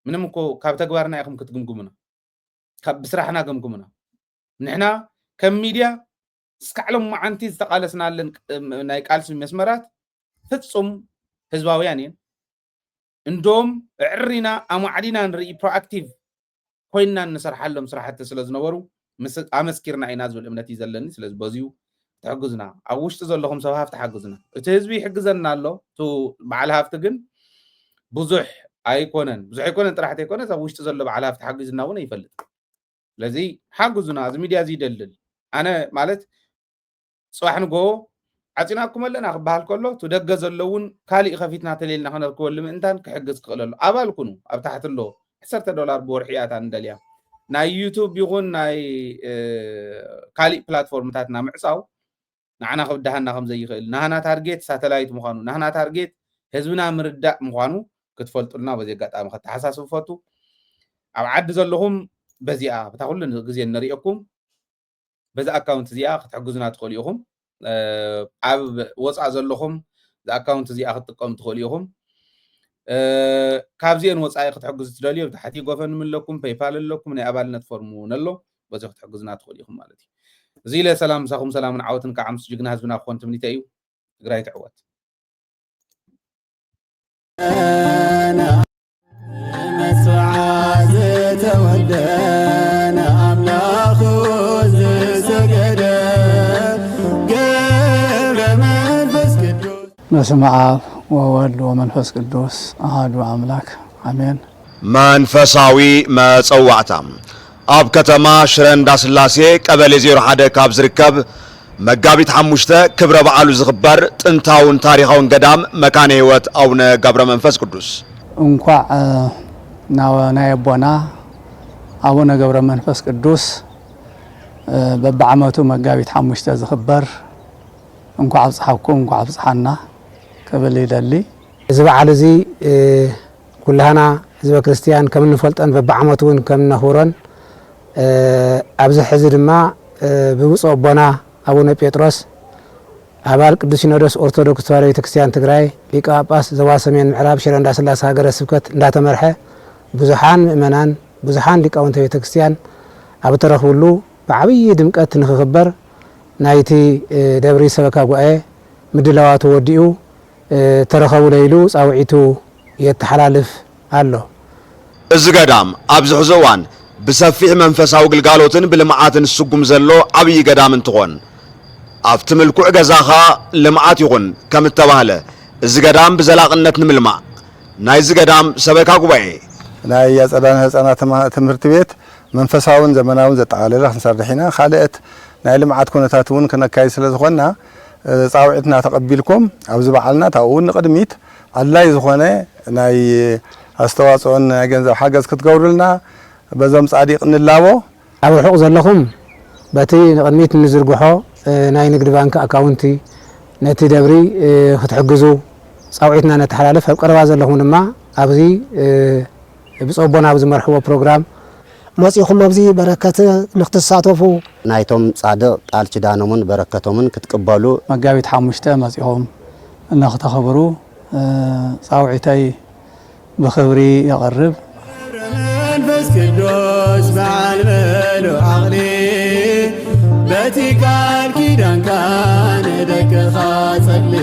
ምንም እኮ ካብ ተግባርና ይኹም ክትግምግሙና ካብ ብስራሕና ገምግሙና ንሕና ከም ሚድያ እስካዕሎም ማዓንቲ ዝተቃለስናለን ናይ ቃልሲ መስመራት ፍጹም ህዝባውያን እየን እንዶም ዕሪና ኣማዕዲና ንርኢ ፕሮአክቲቭ ኮይና ንሰርሓሎም ስራሕቲ ስለዝነበሩ ኣመስኪርና ኢና ዝብል እምነት እዩ ዘለኒ ስለዚ በዚሁ ተሕግዙና ኣብ ውሽጢ ዘለኹም ሰብ ሃፍቲ ሓግዙና እቲ ህዝቢ ይሕግዘና ኣሎ እቲ በዓል ሃፍቲ ግን ብዙሕ ኣይኮነን ጥራሕቲ ኣይኮነን ኣብ ውሽጢ ዘሎ በዓል ሃፍቲ ሓግዝና እውን ይፈልጥ ስለዚ ሓግዙና እዚ ሚድያ እዚ ይደልል ኣነ ማለት صباح نقول عطينا كم لنا خبال كله تدق زلون كالي خفيتنا تليلنا خنا كل من إنتان كحجز قلنا أبال كنو أبتحت له $10 بورحيات عن دليا ناي يوتيوب يقول ناي كالي بلاتفورم تاعتنا معصاو نحنا خدهنا خم زي خيل نحنا تارجت ساتلايت مخانو نحنا تارجت حزبنا مرداء مخانو كتفلت لنا بزي قات أم خد حساس وفاتو أو عد زلهم بزيا بتقول لنا جزء نريكم بذا أكاونت زيا تحجزنا تخليهم عب وصع زلهم ذا أكاونت زيا تقوم تخليهم كابزين وصع تحجز تدليه وتحتي قفن من لكم بايبال لكم من أبالنا تفرمون الله بذا تحجزنا تخليهم مالتي زيلا سلام ساكم سلام عوتن كعمس جنا هزبنا أخوان تمني تأيو قراية عوات أنا مسعى በስመ አብ ወወልድ ወመንፈስ ቅዱስ አሐዱ አምላክ አሜን። መንፈሳዊ መጸዋዕታ ኣብ ከተማ ሽረ እንዳስላሴ ቀበሌ 01 ካብ ዝርከብ መጋቢት 5 ክብረ በዓሉ ዝኽበር ጥንታውን ታሪኻውን ገዳም መካነ ሕይወት አቡነ ገብረ መንፈስ ቅዱስ እንኳዕ ናይ አቦና አቡነ ገብረ መንፈስ ቅዱስ በበዓመቱ መጋቢት 5 ዝኽበር እንኳዕ ኣብጽሓኩም እንኳዕ ኣብጽሓና ክብል ይደሊ። እዚ በዓል እዚ ኩላና ህዝበ ክርስቲያን ከም እንፈልጠን በበዓመቱ እውን ከም ነኽብሮን ኣብዚ ሕዚ ድማ ብብፁዕ ኣቦና አቡነ ጴጥሮስ አባል ቅዱስ ሲኖዶስ ኦርቶዶክስ ተዋሕዶ ቤተክርስቲያን ትግራይ ሊቀ ጳጳስ ዞባ ሰሜን ምዕራብ ሽረ እንዳስላሴ ሀገረ ስብከት እንዳተመርሐ ብዙሓን ምእመናን ብዙሓን ሊቃውንተ ቤተክርስቲያን ኣብ ተረኽብሉ ብዓብዪ ድምቀት ንክኽበር ናይቲ ደብሪ ሰበካ ጉባኤ ምድላዋቱ ወዲኡ ተረኸቡ ለይሉ ፃውዒቱ የተሓላልፍ ኣሎ። እዚ ገዳም ኣብዚ ሕዚ እዋን ብሰፊሕ መንፈሳዊ ግልጋሎትን ብልምዓትን ዝስጉም ዘሎ ዓብዪ ገዳም እንትኾን ኣብቲ ምልኩዕ ገዛኻ ልምዓት ይኹን ከም እተባህለ እዚ ገዳም ብዘላቕነት ንምልማዕ ናይዚ ገዳም ሰበካ ጉባኤ ናይ ኣፀዳነ ህፃናት ትምህርቲ ቤት መንፈሳውን ዘመናውን ዘጠቃለለ ክንሰርሕ ኢና። ካልኦት ናይ ልምዓት ኩነታት እውን ክነካይድ ስለ ዝኾና ፃውዒትና ተቐቢልኩም ኣብዚ በዓልና ታብኡ ንቅድሚት ኣድላይ ዝኾነ ናይ ኣስተዋፅኦን ናይ ገንዘብ ሓገዝ ክትገብሩልና በዞም ጻዲቅ ንላቦ ኣብ ርሑቕ ዘለኹም በቲ ንቅድሚት ንዝርግሖ ናይ ንግዲ ባንክ ኣካውንቲ ነቲ ደብሪ ክትሕግዙ ፃውዒትና ነተሓላለፍ ኣብ ቀረባ ዘለኹም ድማ ኣብዚ ብፁዕ ኣቦና ኣብ ዝመርሕዎ ፕሮግራም መፂኹም ኣብዚ በረከት ንክትሳተፉ ናይቶም ጻድቕ ቃል ኪዳኖምን በረከቶምን ክትቅበሉ መጋቢት 5 መፂኹም ንኽተኽብሩ ፃውዒተይ ብኽብሪ የቐርብ። መንፈስ ቅዱስ በዓል በሉ ዓቕሊ በቲ ቃል ኪዳንካ ንደቅኻ ጸሊ